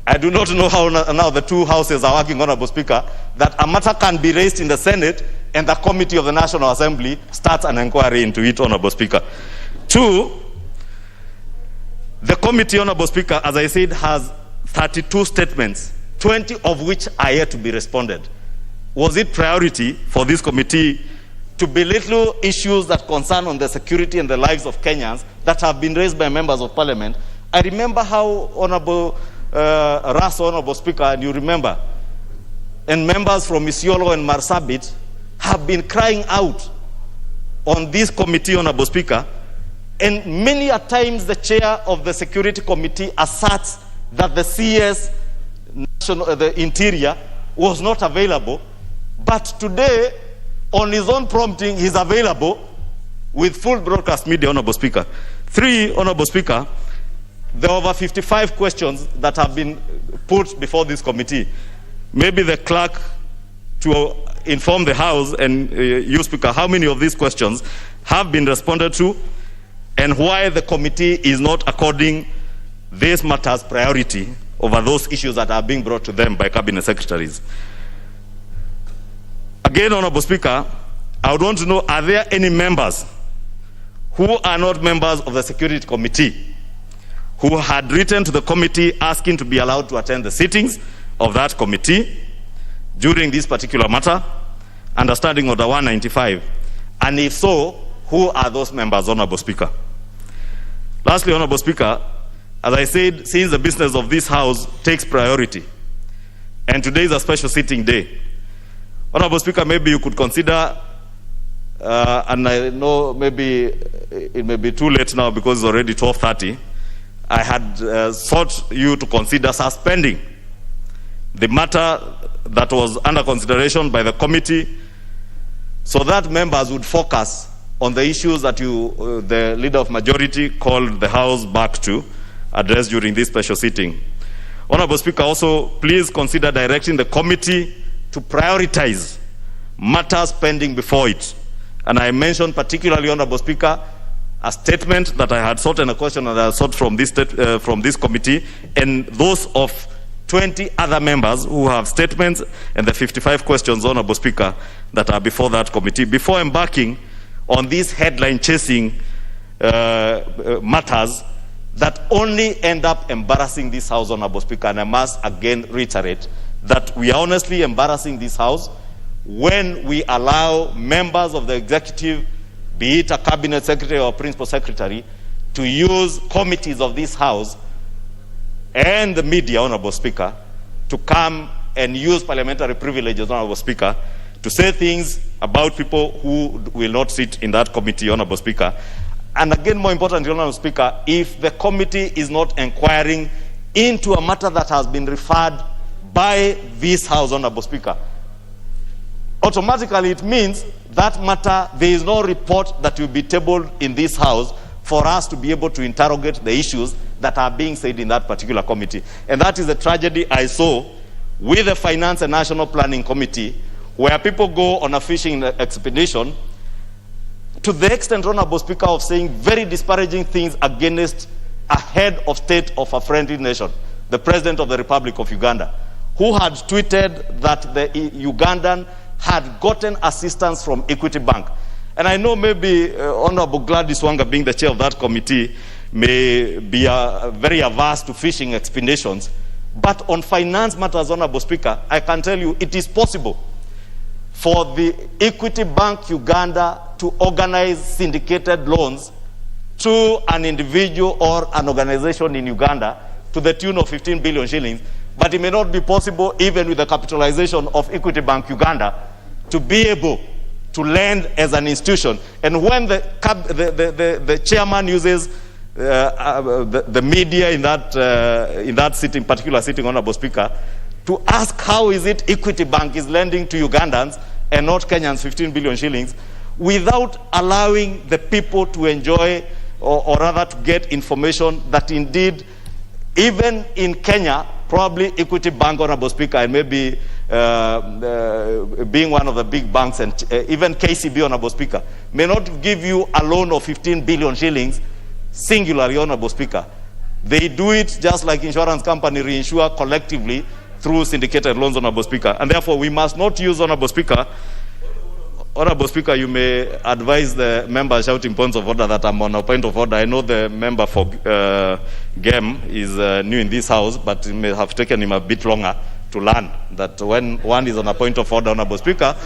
I do not know how now the two houses are working, Honorable Speaker, that a matter can be raised in the Senate and the Committee of the National Assembly starts an inquiry into it, Honorable Speaker. Two, the committee, Honorable Speaker, as I said, has 32 statements, 20 of which are yet to be responded. Was it priority for this committee to belittle issues that concern on the security and the lives of Kenyans that have been raised by members of Parliament? I remember how Honorable Russell, Honorable Speaker, and you remember, and members from Isiolo and Marsabit have been crying out on this committee, Honorable Speaker, and many a times the chair of the Security Committee asserts that the CS, the Interior, was not available, but today, on his own prompting, he's available with full broadcast media, Honorable Speaker. Three, Honorable Speaker, there are over 55 questions that have been put before this committee. Maybe the clerk to inform the House and you, Speaker, how many of these questions have been responded to, and why the committee is not according these matters priority over those issues that are being brought to them by cabinet secretaries. Again, Honorable Speaker, I would want to know, are there any members who are not members of the Security Committee who had written to the committee asking to be allowed to attend the sittings of that committee during this particular matter, under Standing Order 195? And if so, who are those members, Honorable Speaker? Lastly, Honorable Speaker, as I said, since the business of this House takes priority, and today is a special sitting day, Honorable Speaker, maybe you could consider, and I know maybe it may be too late now because it's already 12:30, I had sought you to consider suspending the matter that was under consideration by the committee so that members would focus on the issues that the Leader of Majority, called the House back to address during this special sitting. Honorable Speaker, also please consider directing the committee to prioritize matters pending before it. And I mentioned particularly, Honorable Speaker, a statement that I had sought and a question that I had sought from this committee, and those of 20 other members who have statements, and the 55 questions, Honorable Speaker, that are before that committee, before embarking on these headline chasing matters that only end up embarrassing this House, Honorable Speaker. And I must again reiterate that we are honestly embarrassing this House when we allow members of the executive, be it a cabinet secretary or principal secretary, to use committees of this House and the media, Honorable Speaker, to come and use parliamentary privileges, Honorable Speaker, to say things about people who will not sit in that committee, Honorable Speaker. And again, more importantly, Honorable Speaker, if the committee is not inquiring into a matter that has been referred by this House, Honorable Speaker, automatically it means that matter, there is no report that will be tabled in this House for us to be able to interrogate the issues that are being said in that particular committee. And that is the tragedy I saw with the Finance and National Planning Committee, where people go on a fishing expedition to the extent, Honorable Speaker, of saying very disparaging things against a head of state of a friendly nation, the President of the Republic of Uganda, who had tweeted that the Ugandan had gotten assistance from Equity Bank. And I know maybe Honorable Gladys Wanga, being the chair of that committee, may be very averse to fishing expeditions. But on finance matters, Honorable Speaker, I can tell you it is possible for the Equity Bank Uganda to organize syndicated loans to an individual or an organization in Uganda to the tune of 15 billion shillings. But it may not be possible, even with the capitalization of Equity Bank Uganda, to be able to lend as an institution. And when the chairman uses the media in that sitting, particular sitting, Honorable Speaker, to ask how is it Equity Bank is lending to Ugandans and not Kenyans 15 billion shillings, without allowing the people to enjoy, or rather to get information that indeed, even in Kenya, probably Equity Bank, Honorable Speaker, and maybe being one of the big banks, and even KCB, Honorable Speaker, may not give you a loan of 15 billion shillings singularly, Honorable Speaker. They do it just like insurance company reinsure collectively through syndicated loans, Honorable Speaker. And therefore, we must not use, Honorable Speaker. Honorable Speaker, you may advise the member shouting points of order that I'm on a point of order. I know the member for GEM is new in this House, but it may have taken him a bit longer to learn that when one is on a point of order, Honorable Speaker,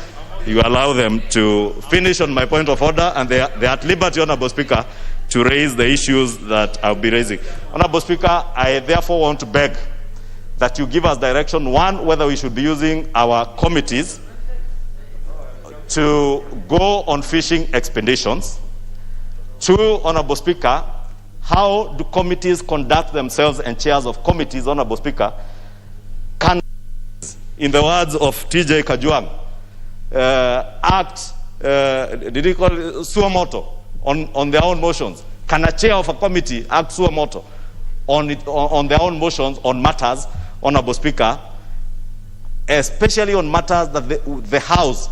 you allow them to finish on my point of order, and they are at liberty, Honorable Speaker, to raise the issues that I'll be raising. Honorable Speaker, I therefore want to beg that you give us direction, one, whether we should be using our committees to go on fishing expeditions. Two, Honorable Speaker, how do committees conduct themselves, and chairs of committees, Honorable Speaker, can, in the words of TJ Kajwang, act, did he call it suo moto, on their own motions? Can a chair of a committee act suo moto on their own motions on matters, Honorable Speaker, especially on matters that the House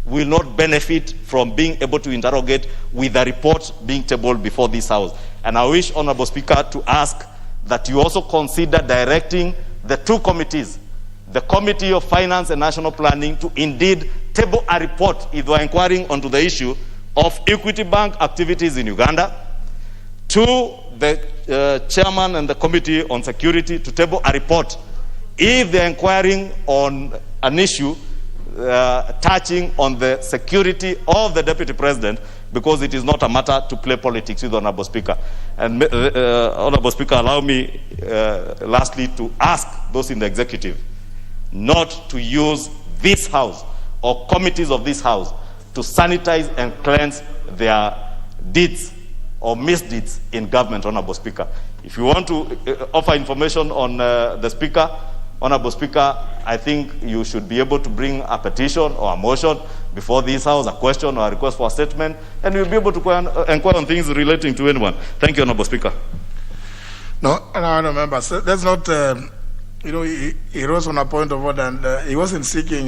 will not benefit from being able to interrogate with the report being tabled before this House. And I wish, Honorable Speaker, to ask that you also consider directing the two committees, the Committee of Finance and National Planning, to indeed table a report if they are inquiring onto the issue of Equity Bank activities in Uganda, to the chairman and the Committee on Security to table a report if they are inquiring on an issue touching on the security of the Deputy President, because it is not a matter to play politics with, Honorable Speaker. And Honorable Speaker, allow me lastly to ask those in the executive not to use this House or committees of this House to sanitize and cleanse their deeds or misdeeds in government, Honorable Speaker. If you want to offer information on the Speaker, Honorable Speaker, I think you should be able to bring a petition or a motion before this House, a question or a request for a statement, and you'll be able to inquire on things relating to anyone. Thank you, Honorable Speaker. No, members, that's not, he rose on a point of order, and he wasn't seeking,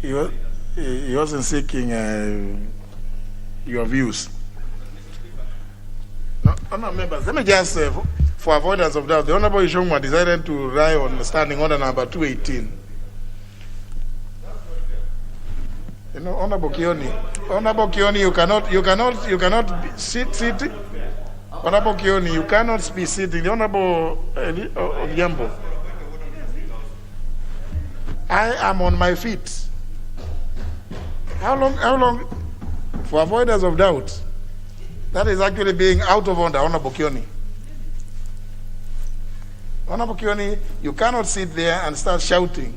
he wasn't seeking your views. No, members, let me just, for avoidance of doubt, the Honorable Ishongwa decided to rely on standing order number 218. Honorable Kioni, you cannot sit. Honorable Kioni, you cannot be sitting. The Honorable Odhiambo, I am on my feet. How long? For avoidance of doubt, that is actually being out of order, Honorable Kioni. Honorable Kioni, you cannot sit there and start shouting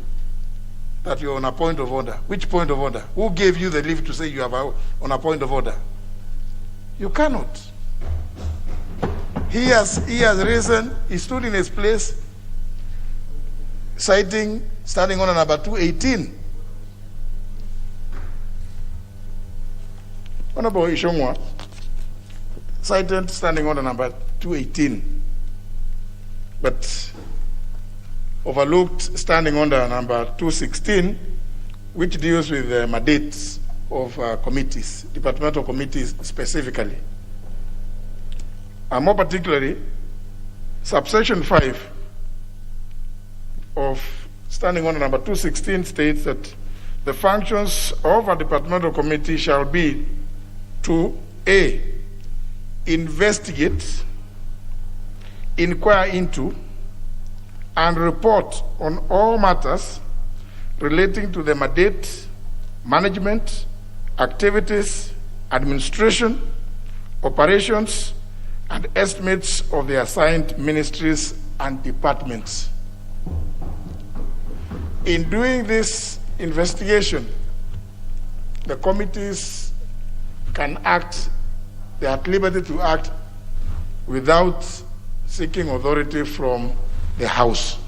that you're on a point of order. Which point of order? Who gave you the leave to say you are on a point of order? You cannot. He has risen, he stood in his place, citing standing order number 218. Honorable Ishongwa cited standing order number 218. But overlooked standing order number 216, which deals with the mandates of committees, departmental committees specifically. And more particularly, subsection 5 of standing order number 216 states that the functions of a departmental committee shall be to A, investigate, inquire into, and report on all matters relating to the mandate, management, activities, administration, operations, and estimates of the assigned ministries and departments. In doing this investigation, the committees can act, they are at liberty to act without seeking authority from the House.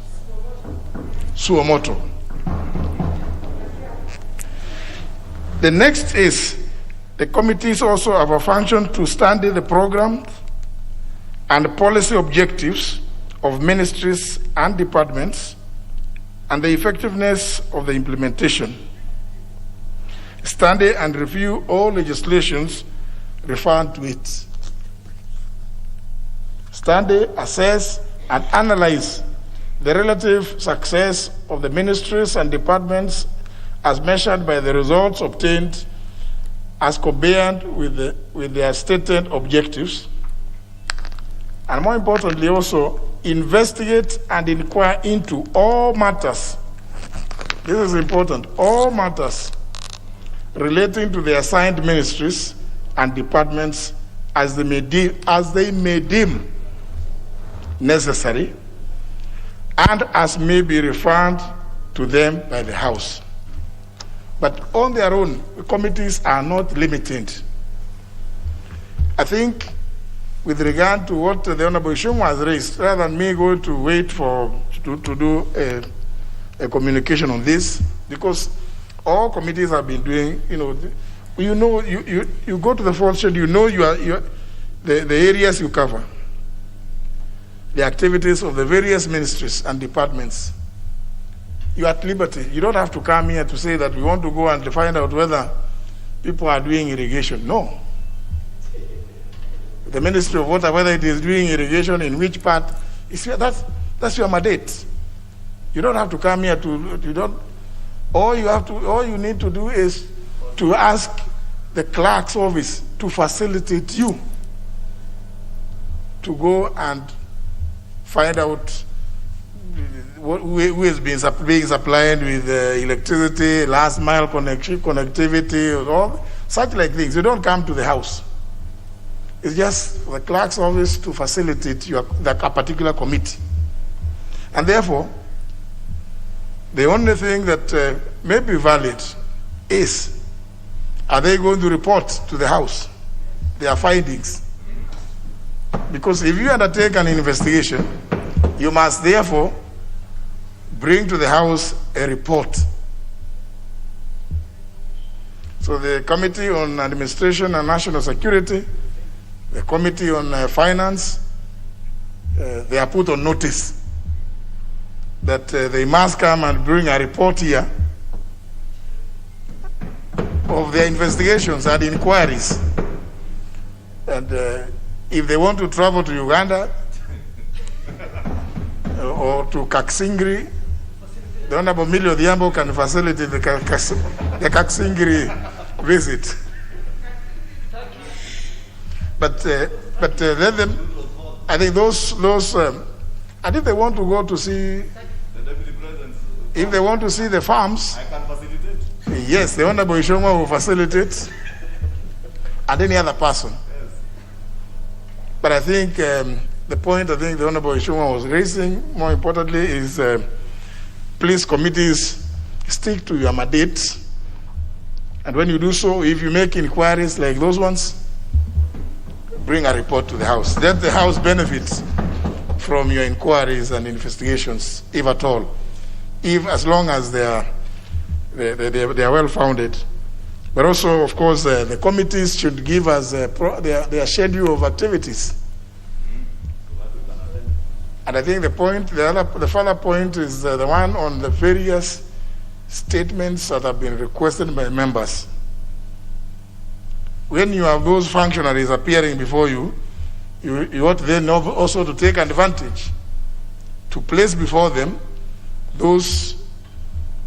Suo moto. The next is the committees also have a function to study the programs and policy objectives of ministries and departments and the effectiveness of the implementation. Study and review all legislations referred to it. Study, assess, and analyze the relative success of the ministries and departments as measured by the results obtained as compared with their stated objectives. And more importantly, also investigate and inquire into all matters. This is important. All matters relating to the assigned ministries and departments as they may deem necessary and as may be referred to them by the House. But on their own, committees are not limited. I think with regard to what the Honorable Ishongwa has raised, rather than me going to wait to do a communication on this, because all committees have been doing, you go to the fourth schedule, the areas you cover, the activities of the various ministries and departments. you're at liberty. You don't have to come here to say that we want to go and find out whether people are doing irrigation. No. The Ministry of Water, whether it is doing irrigation in which part, that's your mandate. You don't have to come here all you need to do is to ask the clerk's office to facilitate you to go and find out who is being supplied with electricity, last mile connectivity, all such like things. You don't come to the house. It's just the clerk's office to facilitate a particular committee. And therefore, the only thing that may be valid is, are they going to report to the House their findings? Because if you undertake an investigation, you must therefore bring to the House a report. So the Committee on Administration and National Security, the Committee on Finance, they are put on notice that they must come and bring a report here of their investigations and inquiries. And if they want to travel to Uganda or to Kaksingiri, the Honorable Millie Odhiambo can facilitate the Kaksingiri visit. But let them, I think I think they want to go to see, if they want to see the farms, I can facilitate. Yes, the Honorable Ishongwa will facilitate, and any other person. Yes. But I think the point the Honorable Ishongwa was raising, more importantly, is please, committees, stick to your mandate. And when you do so, if you make inquiries like those ones, bring a report to the House. Let the House benefit from your inquiries and investigations, if at all, as long as they are well founded. But also, of course, the committees should give us their schedule of activities. And I think the further point is the one on the various statements that have been requested by members. When you have those functionaries appearing before you, you ought then also to take advantage to place before them those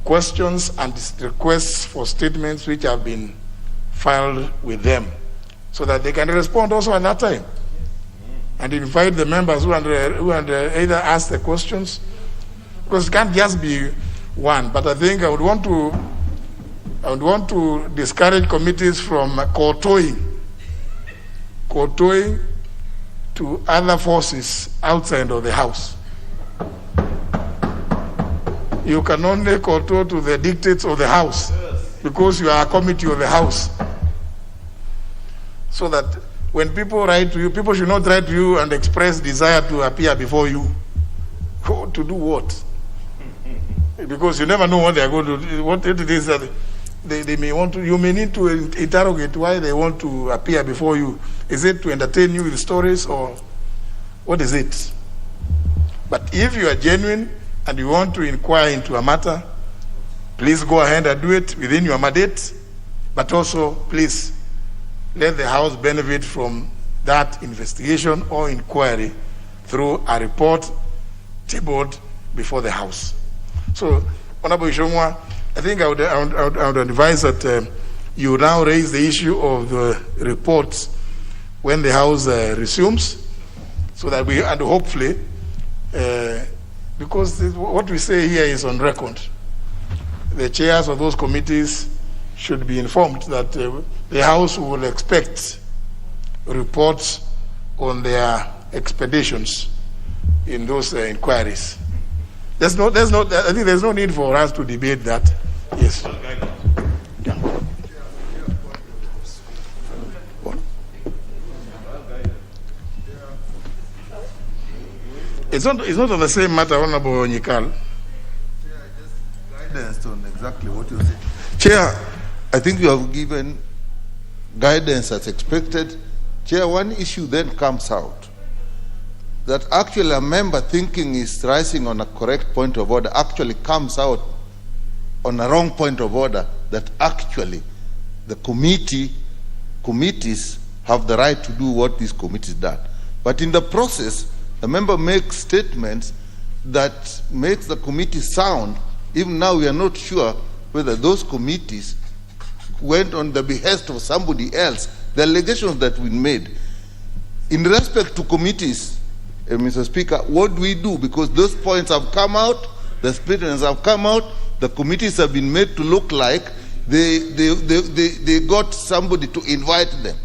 questions and requests for statements which have been filed with them, so that they can respond also at that time, and invite the members who either ask the questions, because it can't just be one. But I think I would want to discourage committees from kowtowing to other forces outside of the House. You can only kowtow to the dictates of the House, because you are a committee of the House. So that when people write to you, people should not write to you and express desire to appear before you. To do what? Because you never know what they are going to do, what it is that they may want to. You may need to interrogate why they want to appear before you. Is it to entertain you with stories, or what is it? But if you are genuine and you want to inquire into a matter, please go ahead and do it within your mandate. But also, please let the House benefit from that investigation or inquiry through a report tabled before the House. So, Honorable Ishongwa, I think I would advise that you now raise the issue of the reports when the House resumes, so that we, and hopefully, because what we say here is on record, the chairs of those committees should be informed that the House will expect reports on their expeditions in those inquiries. I think there's no need for us to debate that. Yes. It's not on the same matter, Honorable Nyikal. Guidance on exactly what you said. Chair, I think you have given guidance as expected. Chair, one issue then comes out, that actually a member thinking is rising on a correct point of order actually comes out on a wrong point of order that actually the committees have the right to do what these committees done. But in the process, a member makes statements that makes the committee sound. Even now, we are not sure whether those committees went on the behest of somebody else. The allegations that we made. In respect to committees, Mr. Speaker, what do we do? Because those points have come out, the statements have come out, the committees have been made to look like they got somebody to invite them.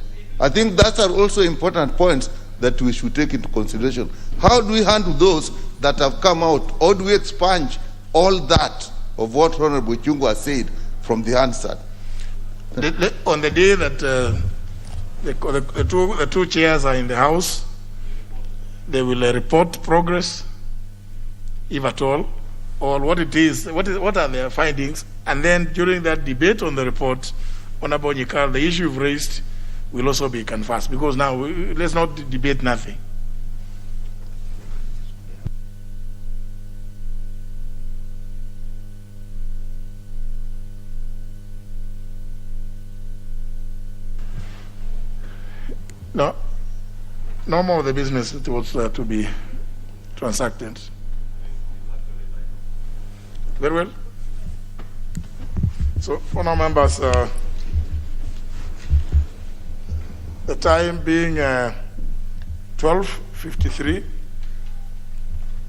I think that are also important points that we should take into consideration. How do we handle those that have come out, or do we expunge all that of what Honorable Chungu has said from the answer? On the day that the two chairs are in the House, they will report progress, if at all, or what it is, what are their findings, and then during that debate on the report, Honorable Nyikal, the issue you've raised will also be canvassed, because now let's not debate nothing. No more of the business that was to be transacted. Very well. So, for now, members, the time being 12:53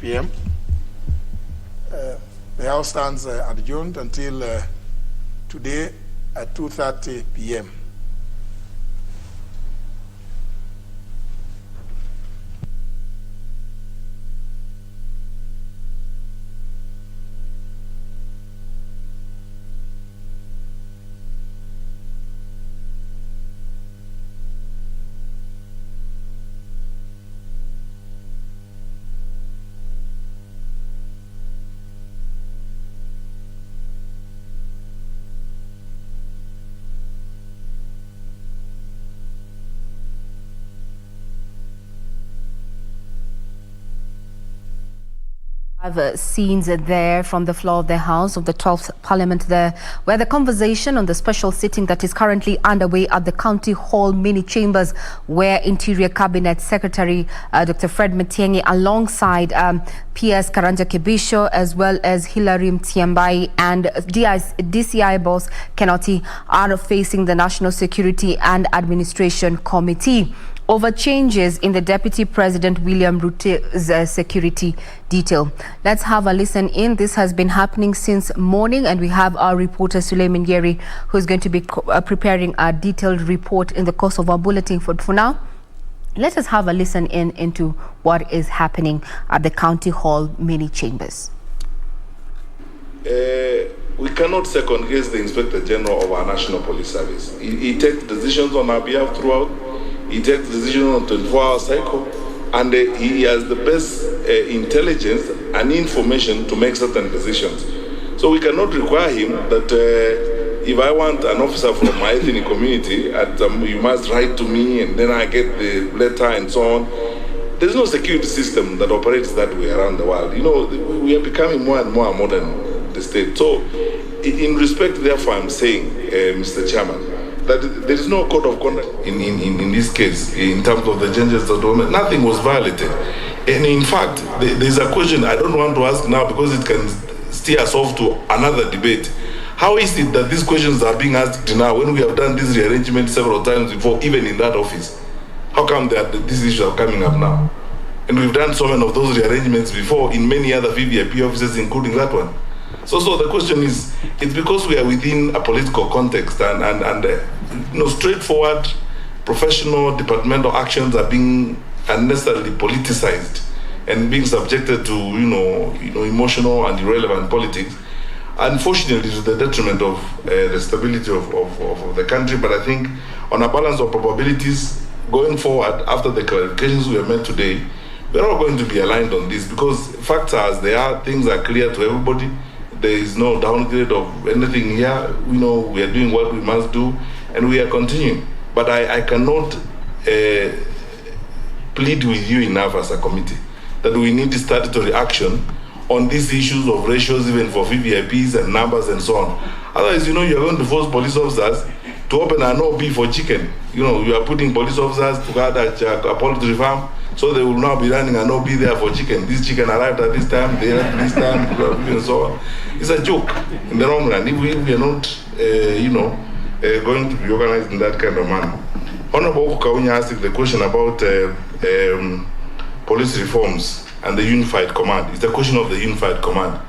p.m., the House stands adjourned until today at 2:30 p.m. Scenes there from the floor of the House of the 12th Parliament there, where the conversation on the special sitting that is currently underway at the County Hall mini chambers, where Interior Cabinet Secretary Dr. Fred Matiang'i alongside PS Karanja Kebisho as well as Hilary Mtiambai and DCI boss Kenoti are facing the National Security and Administration Committee over changes in the Deputy President William Ruto's security detail. Let's have a listen in. This has been happening since morning, and we have our reporter Suleiman Yeri, who is going to be preparing a detailed report in the course of our bulletin. For now, let us have a listen in into what is happening at the County Hall mini chambers. We cannot second guess the Inspector General of our National Police Service. He takes decisions on our behalf throughout. He takes decisions on 24-hour cycle, and he has the best intelligence and information to make certain decisions. So we cannot require him that if I want an officer from my ethnic community, you must write to me and then I get the letter and so on. There's no security system that operates that way around the world. You know, we are becoming more and more modern, the state. So in respect, therefore, I'm saying, Mr. Chairman, that there is no code of conduct in this case in terms of the changes that were made. Nothing was violated. And in fact, there's a question I don't want to ask now because it can steer us off to another debate. How is it that these questions are being asked now when we have done this rearrangement several times before, even in that office? How come that these issues are coming up now? And we've done so many of those rearrangements before in many other VVIP offices, including that one. So the question is, it's because we are within a political context and straightforward, professional, departmental actions are being unnecessarily politicized and being subjected to, emotional and irrelevant politics. Unfortunately, to the detriment of the stability of the country. But I think on a balance of probabilities, going forward, after the clarifications we have made today, we're all going to be aligned on this because facts are as they are, things are clear to everybody. There is no downgrade of anything here. We know we are doing what we must do, and we are continuing. But I cannot plead with you enough as a committee that we need statutory action on these issues of ratios, even for VVIPs and numbers and so on. Otherwise, you are going to force police officers to open an OB for chicken. You are putting police officers to guard a poultry farm, so they will now be running an OB there for chicken. This chicken arrived at this time, they left this time, and so on. It's a joke in the long run. If we are not, going to be organized in that kind of manner. Honorable Kaunya asked the question about police reforms and the unified command. It's the question of the unified command.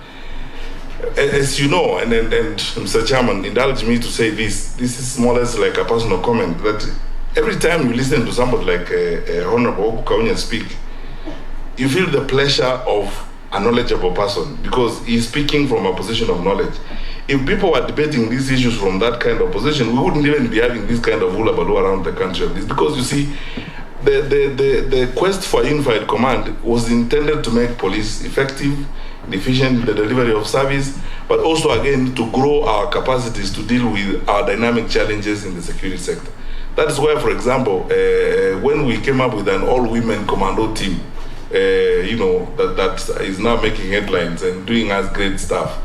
As you know, and Mr. Chairman, indulge me to say this is more or less like a personal comment, that every time you listen to somebody like Honorable Kaunya speak, you feel the pleasure of a knowledgeable person because he's speaking from a position of knowledge. If people were debating these issues from that kind of position, we wouldn't even be having this kind of hullabaloo around the country of this. Because you see, the quest for unified command was intended to make police effective, efficient in the delivery of service, but also again to grow our capacities to deal with our dynamic challenges in the security sector. That is why, for example, when we came up with an all-women commando team, that is now making headlines and doing us great stuff,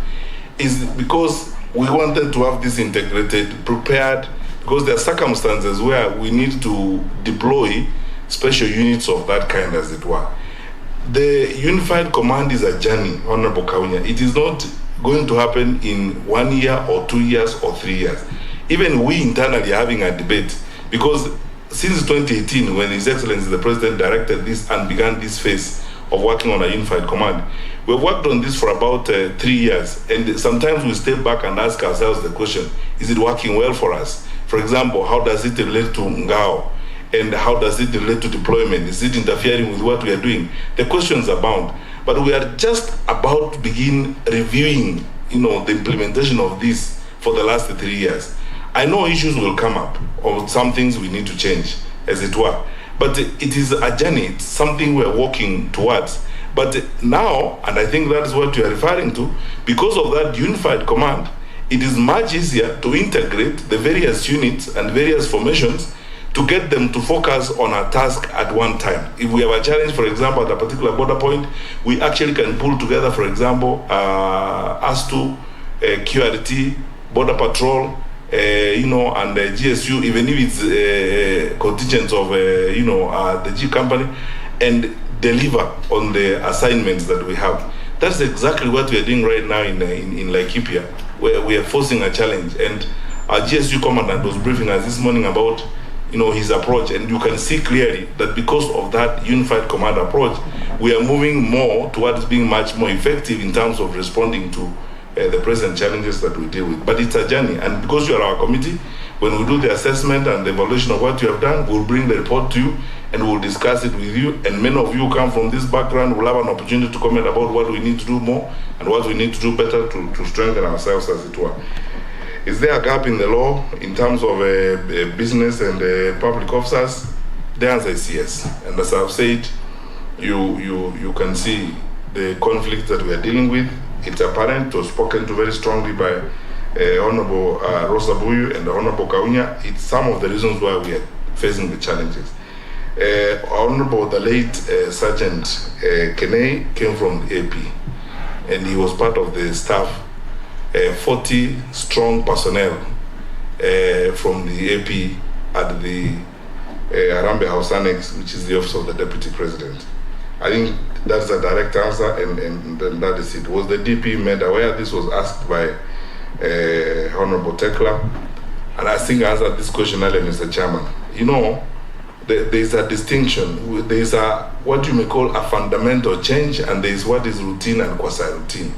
is because we wanted to have this integrated, prepared, because there are circumstances where we need to deploy special units of that kind, as it were. The unified command is a journey, Honorable Kaunya. It is not going to happen in 1 year or 2 years or 3 years. Even we internally are having a debate, because since 2018, when His Excellency the President directed this and began this phase of working on a unified command, we've worked on this for about 3 years, and sometimes we step back and ask ourselves the question, is it working well for us? For example, how does it relate to Ngao? And how does it relate to deployment? Is it interfering with what we are doing? The questions abound. But we are just about to begin reviewing, the implementation of this for the last 3 years. I know issues will come up, or some things we need to change, as it were. But it is a journey, it's something we're working towards. But now, and I think that is what you are referring to, because of that unified command, it is much easier to integrate the various units and various formations to get them to focus on a task at one time. If we have a challenge, for example, at a particular border point, we actually can pull together, for example, ASTU, QRT, Border Patrol, and GSU, even if it's contingents of, the G company, and deliver on the assignments that we have. That's exactly what we are doing right now in Laikipia, where we are forcing a challenge. And our GSU commandant was briefing us this morning about his approach, and you can see clearly that because of that unified command approach, we are moving more towards being much more effective in terms of responding to the present challenges that we deal with. But it's a journey, and because you are our committee, when we do the assessment and the evaluation of what you have done, we'll bring the report to you and we'll discuss it with you, and many of you come from this background will have an opportunity to comment about what we need to do more and what we need to do better to strengthen ourselves, as it were. Is there a gap in the law in terms of business and public officers? The answer is yes. And as I've said, you can see the conflict that we are dealing with. It's apparent, it was spoken to very strongly by Honorable Rosa Buyu and Honorable Kaunya. It's some of the reasons why we are facing the challenges. Honorable, the late Sergeant Kenei came from the AP, and he was part of the staff. 40 strong personnel from the AP at the Arambe House Annex, which is the office of the Deputy President. I think that's a direct answer, and that is it. Was the DP made aware? This was asked by Honorable Tekla, and I think I answered this question earlier, Mr. Chairman. There is a distinction. There is what you may call a fundamental change, and there is what is routine and quasi-routine.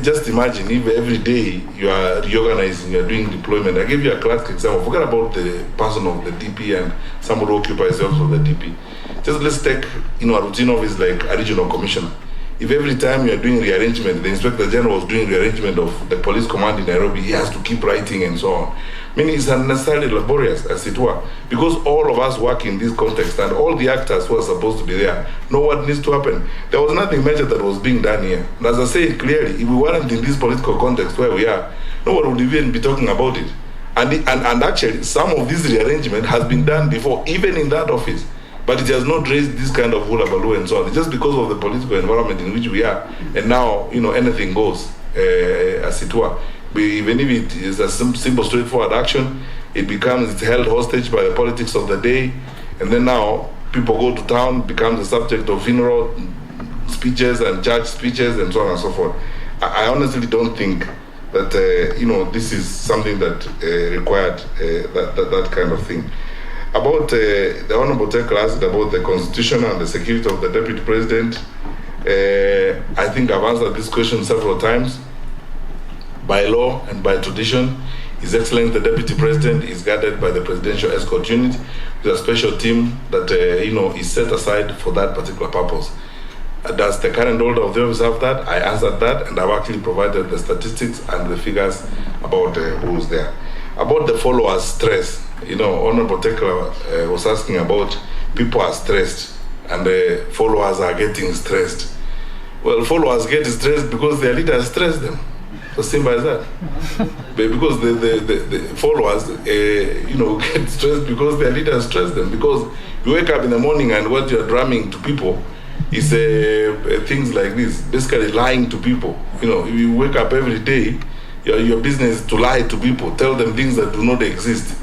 Just imagine if every day you are reorganizing, you are doing deployment. I give you a classic example. Forget about the person of the DP and somebody who occupies the office of the DP. Just let's take a routine office like a regional commissioner. If every time you are doing rearrangement, the Inspector General was doing rearrangement of the police command in Nairobi, he has to keep writing and so on. Meaning it's unnecessarily laborious, as it were, because all of us work in this context and all the actors who are supposed to be there know what needs to happen. There was nothing major that was being done here. And as I said clearly, if we weren't in this political context where we are, no one would even be talking about it. And actually, some of this rearrangement has been done before, even in that office. but it has not raised this kind of hullabaloo and so on. It's just because of the political environment in which we are, and now, anything goes, as it were. Even if it is a simple, straightforward action, it's held hostage by the politics of the day, and then now people go to town, becomes the subject of funeral speeches and church speeches and so on and so forth. I honestly don't think that this is something that required that kind of thing. About the Honorable Tekla asked about the Constitution and the security of the Deputy President. I think I've answered this question several times. By law and by tradition, His Excellency the Deputy President is guarded by the Presidential Escort Unit with a special team that is set aside for that particular purpose. Does the current holder of the office have that? I answered that, and I've actually provided the statistics and the figures about who's there. About the followers' stress, Honorable Tekla was asking about people are stressed and the followers are getting stressed. Well, followers get stressed because their leaders stress them. So simple as that. Because the followers, get stressed because their leaders stress them. Because you wake up in the morning and what you're drumming to people is things like this, basically lying to people. You wake up every day, your business is to lie to people, tell them things that do not exist.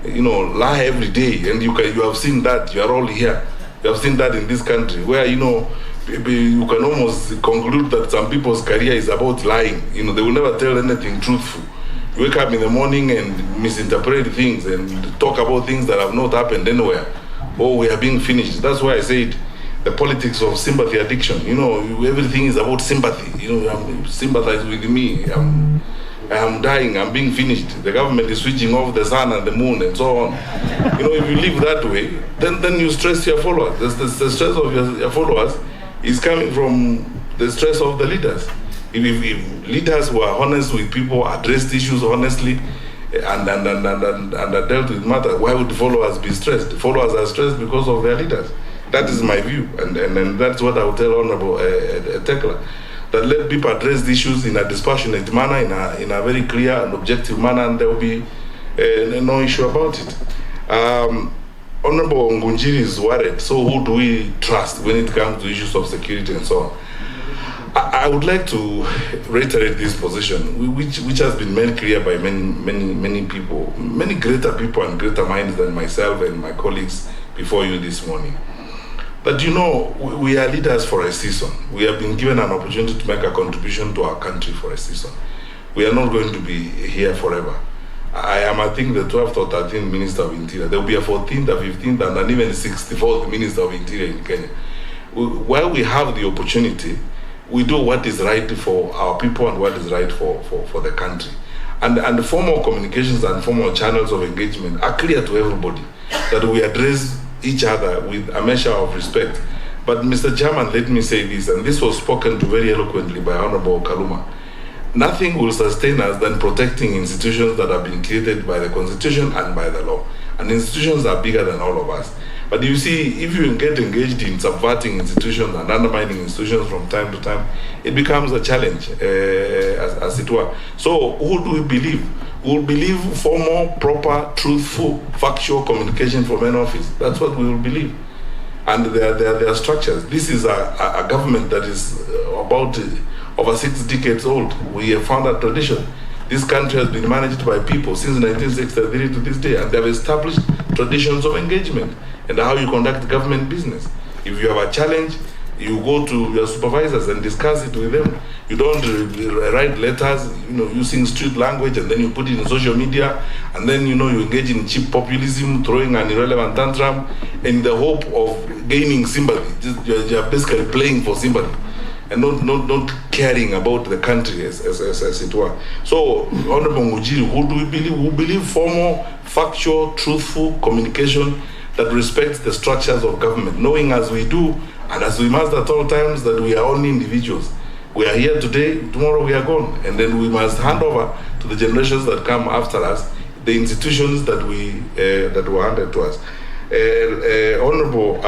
Lie every day, and you have seen that. You are all here. You have seen that in this country, where you can almost conclude that some people's career is about lying. They will never tell anything truthful. You wake up in the morning and misinterpret things and talk about things that have not happened anywhere. Oh, we are being finished. That's why I said the politics of sympathy addiction. Everything is about sympathy. Sympathize with me. I'm dying. I'm being finished. The government is switching off the sun and the moon and so on. If you live that way, then you stress your followers. The stress of your followers is coming from the stress of the leaders. If leaders were honest with people, addressed issues honestly, and dealt with matters, why would the followers be stressed? The followers are stressed because of their leaders. That is my view, and that's what I would tell Honorable Tekla. That let people address the issues in a dispassionate manner, in a very clear and objective manner, and there will be no issue about it. Honorable Ngunjiri is worried, so who do we trust when it comes to issues of security and so on? I would like to reiterate this position, which has been made clear by many people, many greater people and greater minds than myself and my colleagues before you this morning. But we are leaders for a season. We have been given an opportunity to make a contribution to our country for a season. We are not going to be here forever. I am, I think, the 12th or 13th Minister of Interior. There will be a 14th, a 15th, and even a 64th Minister of Interior in Kenya. While we have the opportunity, we do what is right for our people and what is right for the country. And the formal communications and formal channels of engagement are clear to everybody, that we address each other with a measure of respect. But Mr. Chairman, let me say this, and this was spoken to very eloquently by Honorable Kaluma. Nothing will sustain us than protecting institutions that have been created by the Constitution and by the law. And institutions are bigger than all of us. But you see, if you get engaged in subverting institutions and undermining institutions from time to time, it becomes a challenge, as it were. So who do we believe? We will believe formal, proper, truthful, factual communication from an office. That's what we will believe. And there are structures. This is a government that is about over 6 decades old. We have found a tradition. This country has been managed by people since 1963 to this day, and they have established traditions of engagement and how you conduct government business. If you have a challenge, you go to your supervisors and discuss it with them. You don't write letters, using street language, and then you put it in social media, and then you engage in cheap populism, throwing an irrelevant tantrum in the hope of gaining sympathy. You're basically playing for sympathy and not caring about the country as it were. So, Honorable Ngujiri, who do we believe? We believe formal, factual, truthful communication that respects the structures of government, knowing as we do, and as we must at all times, that we are only individuals. We are here today, tomorrow we are gone. And then we must hand over to the generations that come after us the institutions that were handed to us. Honorable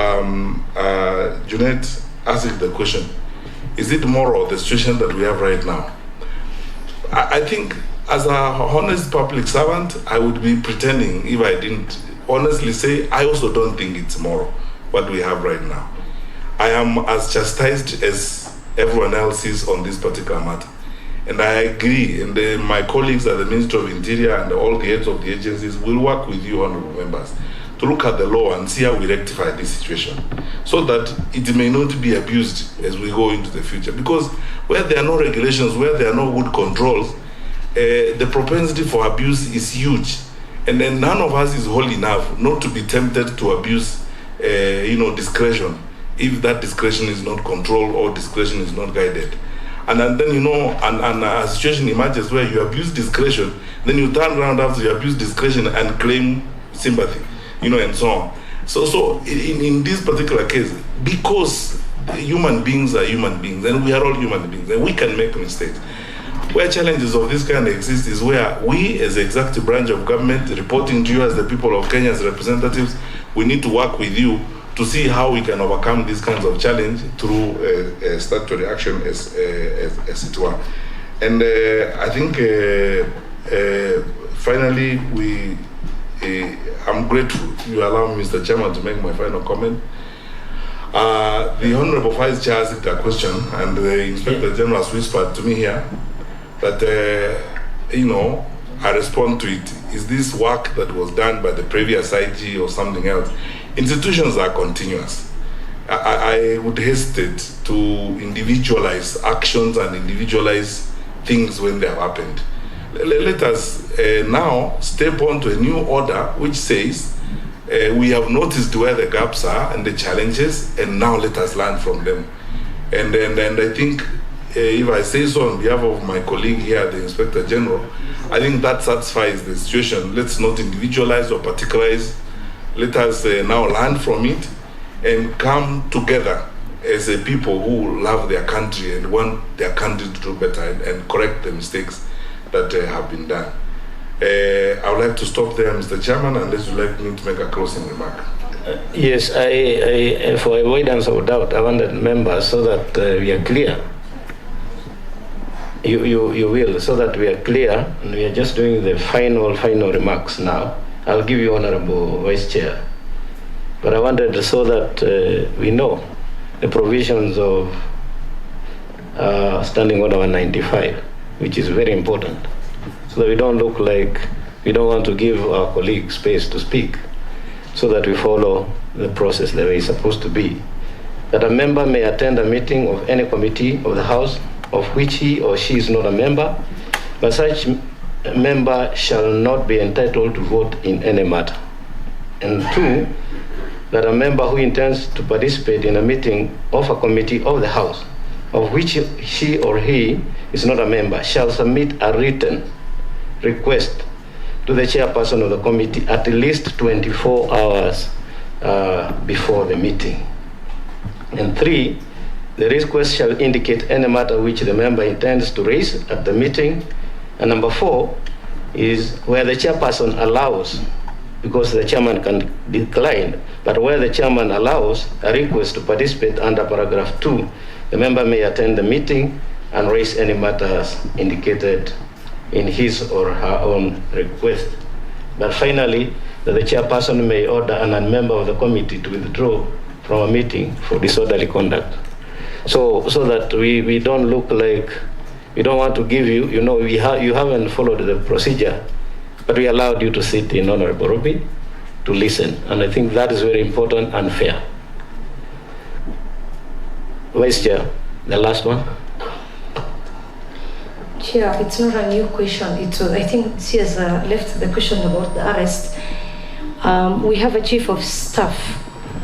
Junet asked the question, is it moral, the situation that we have right now? I think as a honest public servant, I would be pretending if I didn't honestly say I also don't think it's moral. what we have right now. I am as chastised as everyone else is on this particular matter. And I agree, and my colleagues at the Ministry of Interior and all the heads of the agencies will work with you, honorable members, to look at the law and see how we rectify this situation, so that it may not be abused as we go into the future. Because where there are no regulations, where there are no good controls, the propensity for abuse is huge. And then none of us is whole enough not to be tempted to abuse, discretion, if that discretion is not controlled or discretion is not guided. And then, and a situation emerges where you abuse discretion, then you turn around after you abuse discretion and claim sympathy, and so on. So in this particular case, because human beings are human beings, and we are all human beings, and we can make mistakes. Where challenges of this kind exist is where we, as the executive branch of government, reporting to you as the people of Kenya as representatives, we need to work with you to see how we can overcome these kinds of challenge through statutory action, as it were. And I think finally, I'm grateful you allow me, Mr. Chairman, to make my final comment. The Honorable Vice Chair asked a question, and the Inspector General has whispered to me here that, I respond to it. Is this work that was done by the previous IG or something else? Institutions are continuous. I would hesitate to individualize actions and individualize things when they have happened. Let us now step on to a new order which says we have noticed where the gaps are and the challenges, and now let us learn from them. And I think if I say so on behalf of my colleague here, the Inspector General, I think that satisfies the situation. Let's not individualize or particularize. Let us now learn from it and come together as a people who love their country and want their country to do better and correct the mistakes that have been done. I would like to stop there, Mr. Chairman, unless you'd like me to make a closing remark. Yes, I for avoidance of doubt, I wanted members so that we are clear. You will, so that we are clear, and we are just doing the final remarks now. I'll give you, Honorable Vice Chair. But I wanted so that we know the provisions of Standing Order 195, which is very important, so that we don't look like we don't want to give our colleagues space to speak, so that we follow the process the way it's supposed to be. That a member may attend a meeting of any committee of the House of which he or she is not a member, but such member shall not be entitled to vote in any matter. And two, that a member who intends to participate in a meeting of a committee of the House of which she or he is not a member shall submit a written request to the chairperson of the committee at least 24 hours before the meeting. And three, the request shall indicate any matter which the member intends to raise at the meeting. And number four is where the chairperson allows, because the chairman can decline, but where the chairman allows a request to participate under paragraph 2, the member may attend the meeting and raise any matters indicated in his or her own request. But finally, that the chairperson may order an member of the committee to withdraw from a meeting for disorderly conduct. So that we don't look like, we don't want to give you, you haven't followed the procedure, but we allowed you to sit in Honorable Ruby to listen. And I think that is very important and fair. Vice Chair, the last one. Chair, it's not a new question. I think she has left the question about the arrest. We have a chief of staff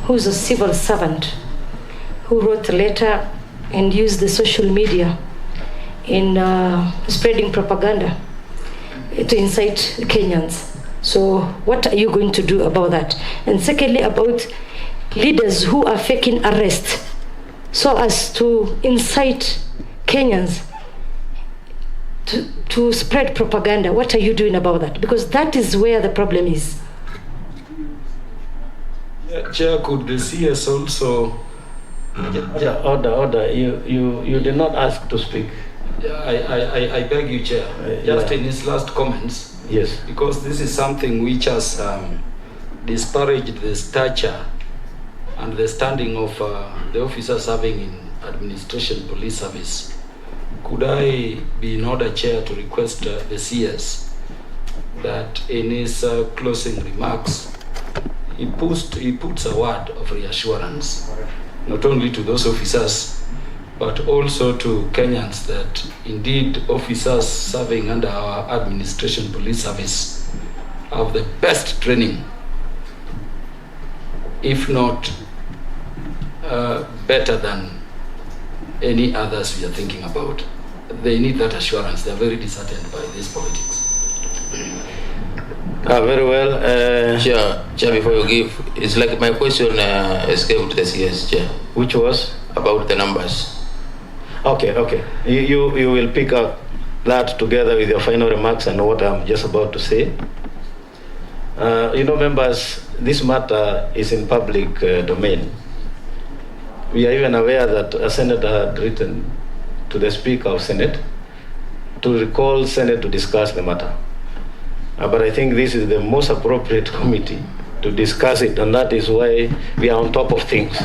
who's a civil servant who wrote a letter and used the social media in spreading propaganda to incite Kenyans. So what are you going to do about that? And secondly, about leaders who are faking arrest so as to incite Kenyans to spread propaganda. What are you doing about that? Because that is where the problem is. Yeah, Chair, could the CS also... Order. You did not ask to speak. I beg you, Chair, just in his last comments. Yes. Because this is something which has disparaged the stature and the standing of the officers serving in administration police service, could I be in order, Chair, to request the CS that in his closing remarks, he puts a word of reassurance, not only to those officers, but also to Kenyans, that indeed officers serving under our administration police service have the best training, if not better than any others we are thinking about. They need that assurance. They are very disheartened by this politics. Very well. Chair, before you give, it's like my question escaped the CS, Chair. Which was? About the numbers. Okay. You will pick up that together with your final remarks and what I'm just about to say. Members, this matter is in public domain. We are even aware that a senator had written to the Speaker of Senate to recall Senate to discuss the matter. But I think this is the most appropriate committee to discuss it, and that is why we are on top of things.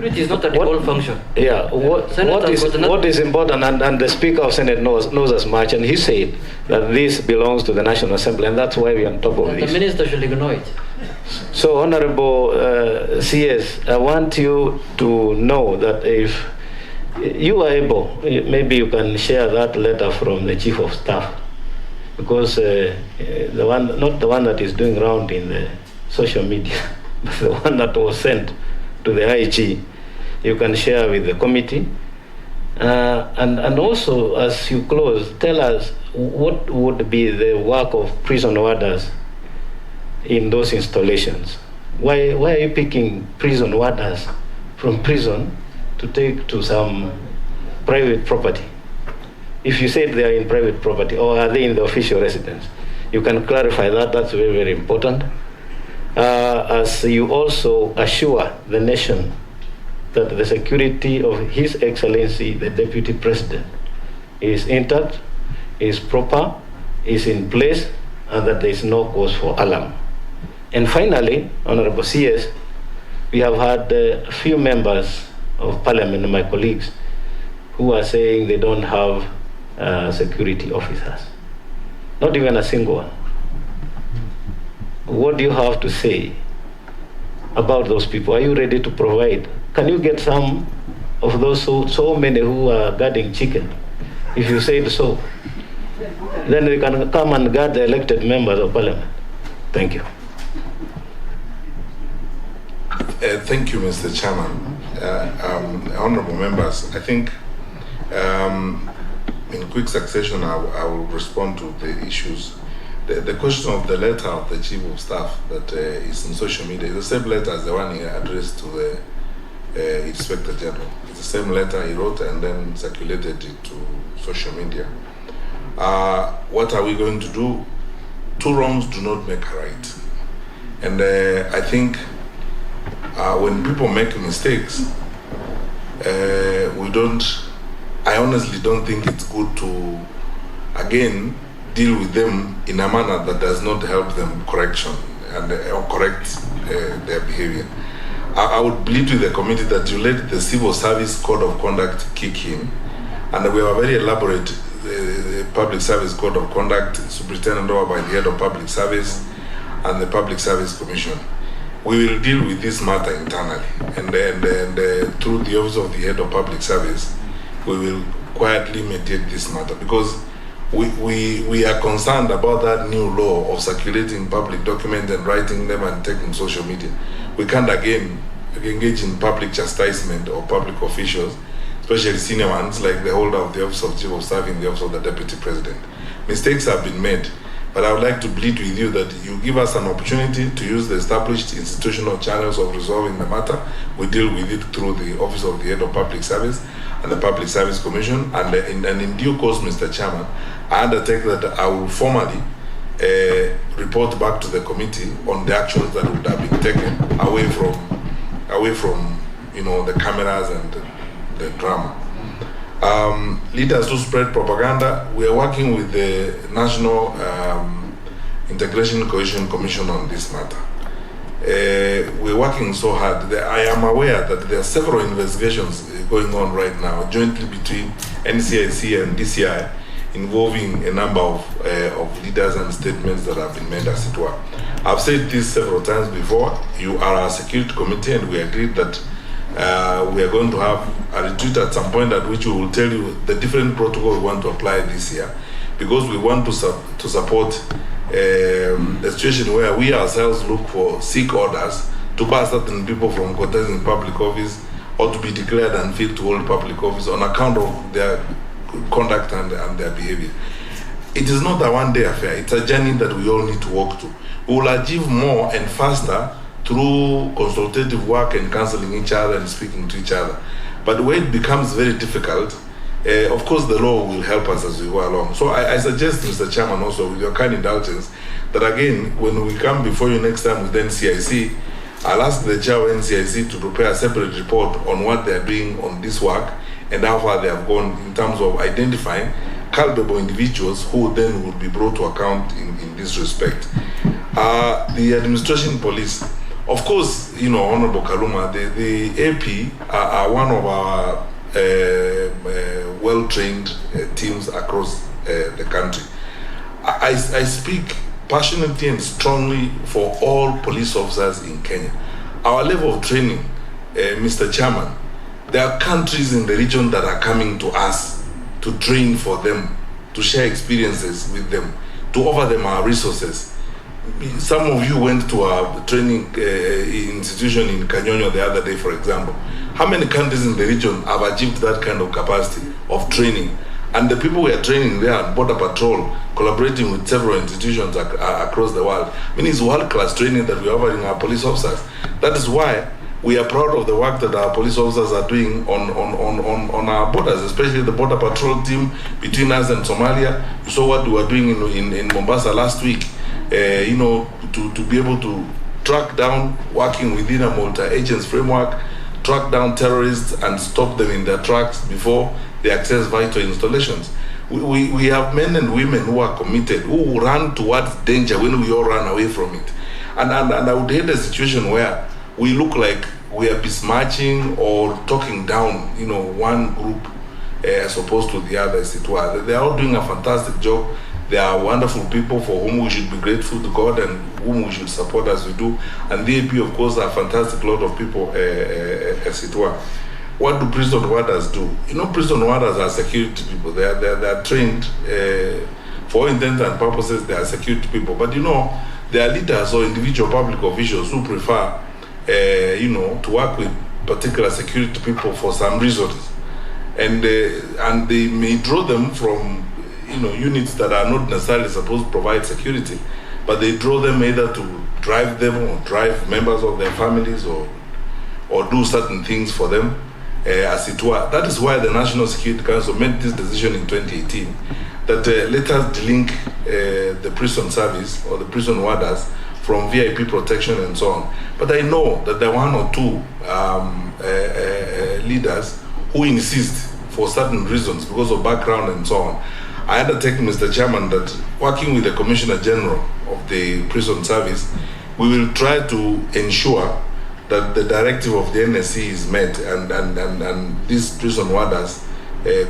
It is not a devolved function. Yeah, what is important, and the Speaker of Senate knows as much, and he said that this belongs to the National Assembly, and that's why we are on top of this. The minister should ignore it. So, Honorable CS, I want you to know that if you are able, maybe you can share that letter from the Chief of Staff, because not the one that is doing round in the social media, but the one that was sent to the IG, you can share with the committee. And also, as you close, tell us what would be the work of prison warders in those installations. Why are you picking prison warders from prison to take to some private property? If you said they are in private property, or are they in the official residence? You can clarify that. That's very, very important. As you also assure the nation that the security of His Excellency, the Deputy President, is intact, is proper, is in place, and that there is no cause for alarm. And finally, Honorable CS, we have had a few members of Parliament, my colleagues, who are saying they don't have security officers. Not even a single one. What do you have to say about those people? Are you ready to provide? Can you get some of those so many who are guarding chicken? If you said so, then they can come and guard the elected members of Parliament. Thank you. Thank you, Mr. Chairman. Honorable members, I think in quick succession I will respond to the issues. The question of the letter of the Chief of Staff that is in social media is the same letter as the one he addressed to the Inspector General. It's the same letter he wrote and then circulated it to social media. What are we going to do? Two wrongs do not make a right. And I think when people make mistakes, I honestly don't think it's good to, again, deal with them in a manner that does not help them correction and or correct their behavior. I would plead with the committee that you let the Civil Service Code of Conduct kick in, and we have a very elaborate Public Service Code of Conduct, superintended over by the Head of Public Service and the Public Service Commission. We will deal with this matter internally, and through the Office of the Head of Public Service, we will quietly mediate this matter, because we are concerned about that new law of circulating public documents and writing them and taking social media. We can't again engage in public chastisement of public officials, especially senior ones like the holder of the Office of Chief of Staff in the Office of the Deputy President. Mistakes have been made, but I would like to plead with you that you give us an opportunity to use the established institutional channels of resolving the matter. We deal with it through the Office of the Head of Public Service and the Public Service Commission, and in due course, Mr. Chairman, I undertake that I will formally report back to the committee on the actions that would have been taken away from the cameras and the drama. Leaders who spread propaganda, we are working with the National Integration Cohesion Commission on this matter. we're working so hard. I am aware that there are several investigations going on right now, jointly between NCIC and DCI, involving a number of leaders and statements that have been made, as it were. I've said this several times before. You are our security committee, and we agreed that we are going to have a retreat at some point at which we will tell you the different protocol we want to apply this year, because we want to support a situation where we ourselves seek orders to bar certain people from contesting public office or to be declared unfit to hold public office on account of their conduct and their behavior. It is not a one-day affair. It's a journey that we all need to walk to. We will achieve more and faster through consultative work and counseling each other and speaking to each other. But where it becomes very difficult, of course the law will help us as we go along. So I suggest, Mr. Chairman, also with your kind indulgence, that again, when we come before you next time with NCIC, I'll ask the chair of NCIC to prepare a separate report on what they're doing on this work and how far they have gone in terms of identifying culpable individuals who then will be brought to account in this respect. The administration police, of course, you know, Honorable Kaluma, the AP are one of our well-trained teams across the country. I speak passionately and strongly for all police officers in Kenya. Our level of training, Mr. Chairman, there are countries in the region that are coming to us to train for them, to share experiences with them, to offer them our resources. Some of you went to a training institution in Kanyonyo the other day, for example. How many countries in the region have achieved that kind of capacity of training? And the people we are training there at Border Patrol, collaborating with several institutions across the world. I mean, it's world-class training that we are offering our police officers. That is why we are proud of the work that our police officers are doing on our borders, especially the Border Patrol team between us and Somalia. You saw what we were doing in Mombasa last week, you know, to be able to track down, working within a multi-agents framework, track down terrorists and stop them in their tracks before they access vital installations. We have men and women who are committed, who run towards danger when we all run away from it. And I would hate a situation where we look like we are besmirching or talking down, you know, one group as opposed to the other, as it were. They are all doing a fantastic job. They are wonderful people for whom we should be grateful to God and whom we should support as we do. And the AP, of course, are a fantastic lot of people, as it were. What do prison warders do? You know, prison warders are security people. They are trained for all intents and purposes. They are security people. But you know, there are leaders or individual public officials who prefer, you know, to work with particular security people for some reasons, and they may draw them from, you know, units that are not necessarily supposed to provide security, but they draw them either to drive them or drive members of their families or do certain things for them, as it were. That is why the National Security Council made this decision in 2018 that let us delink the prison service or the prison warders from VIP protection and so on. But I know that there are one or two leaders who insist for certain reasons because of background and so on. I undertake, Mr. Chairman, that working with the Commissioner General of the Prison Service, we will try to ensure that the directive of the NSC is met and these prison warders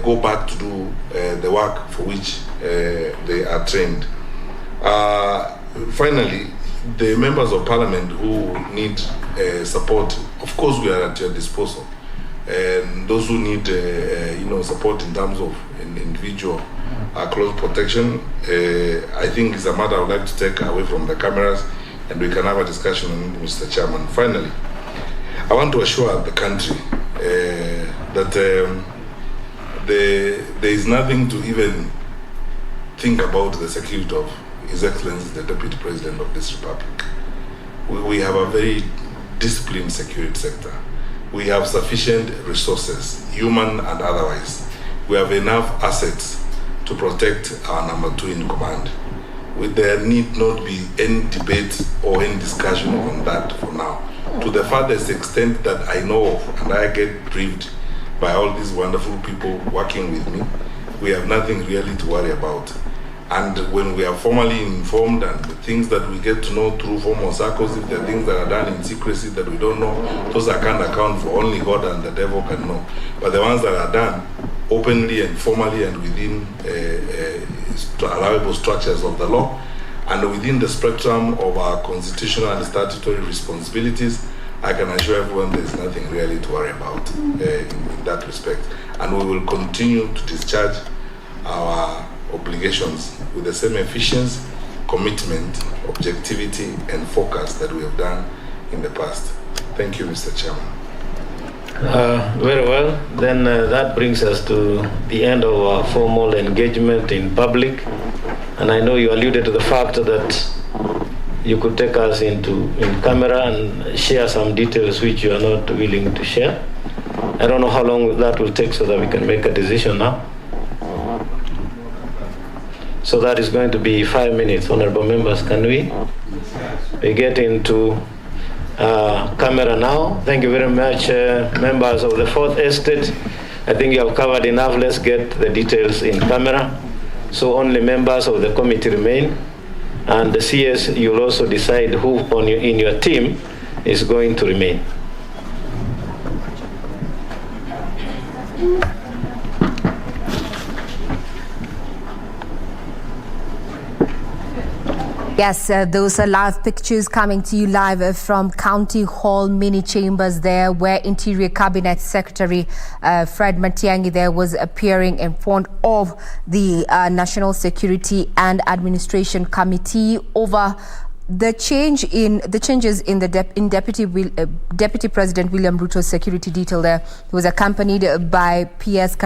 go back to do the work for which they are trained. Finally, the members of Parliament who need support, of course we are at your disposal. And those who need you know, support in terms of an individual close protection, I think is a matter I would like to take away from the cameras and we can have a discussion on it, Mr. Chairman. Finally, I want to assure the country that there is nothing to even think about the security of His Excellency the Deputy President of this Republic. We have a very disciplined security sector. We have sufficient resources, human and otherwise. We have enough assets to protect our number 2 in command. There need not be any debate or any discussion on that for now. To the farthest extent that I know of, and I get briefed by all these wonderful people working with me, we have nothing really to worry about. And when we are formally informed and the things that we get to know through formal circles, if there are things that are done in secrecy that we don't know, those I can't account for, only God and the devil can know. But the ones that are done openly and formally and within allowable structures of the law and within the spectrum of our constitutional and statutory responsibilities, I can assure everyone there's nothing really to worry about in that respect. And we will continue to discharge our obligations with the same efficiency, commitment, objectivity, and focus that we have done in the past. Thank you, Mr. Chairman. Very well. Then that brings us to the end of our formal engagement in public. And I know you alluded to the fact that you could take us in camera and share some details which you are not willing to share. I don't know how long that will take so that we can make a decision now. So that is going to be 5 minutes. Honorable members, can we get into camera now? Thank you very much, members of the 4th Estate. I think you have covered enough. Let's get the details in camera. So only members of the committee remain. And the CS, you'll also decide who in your team is going to remain. Yes, those are live pictures coming to you live from County Hall mini chambers there, where Interior Cabinet Secretary Fred Matiang'i there was appearing in front of the National Security and Administration Committee over the changes in the Deputy President William Ruto's security detail there. He was accompanied by PS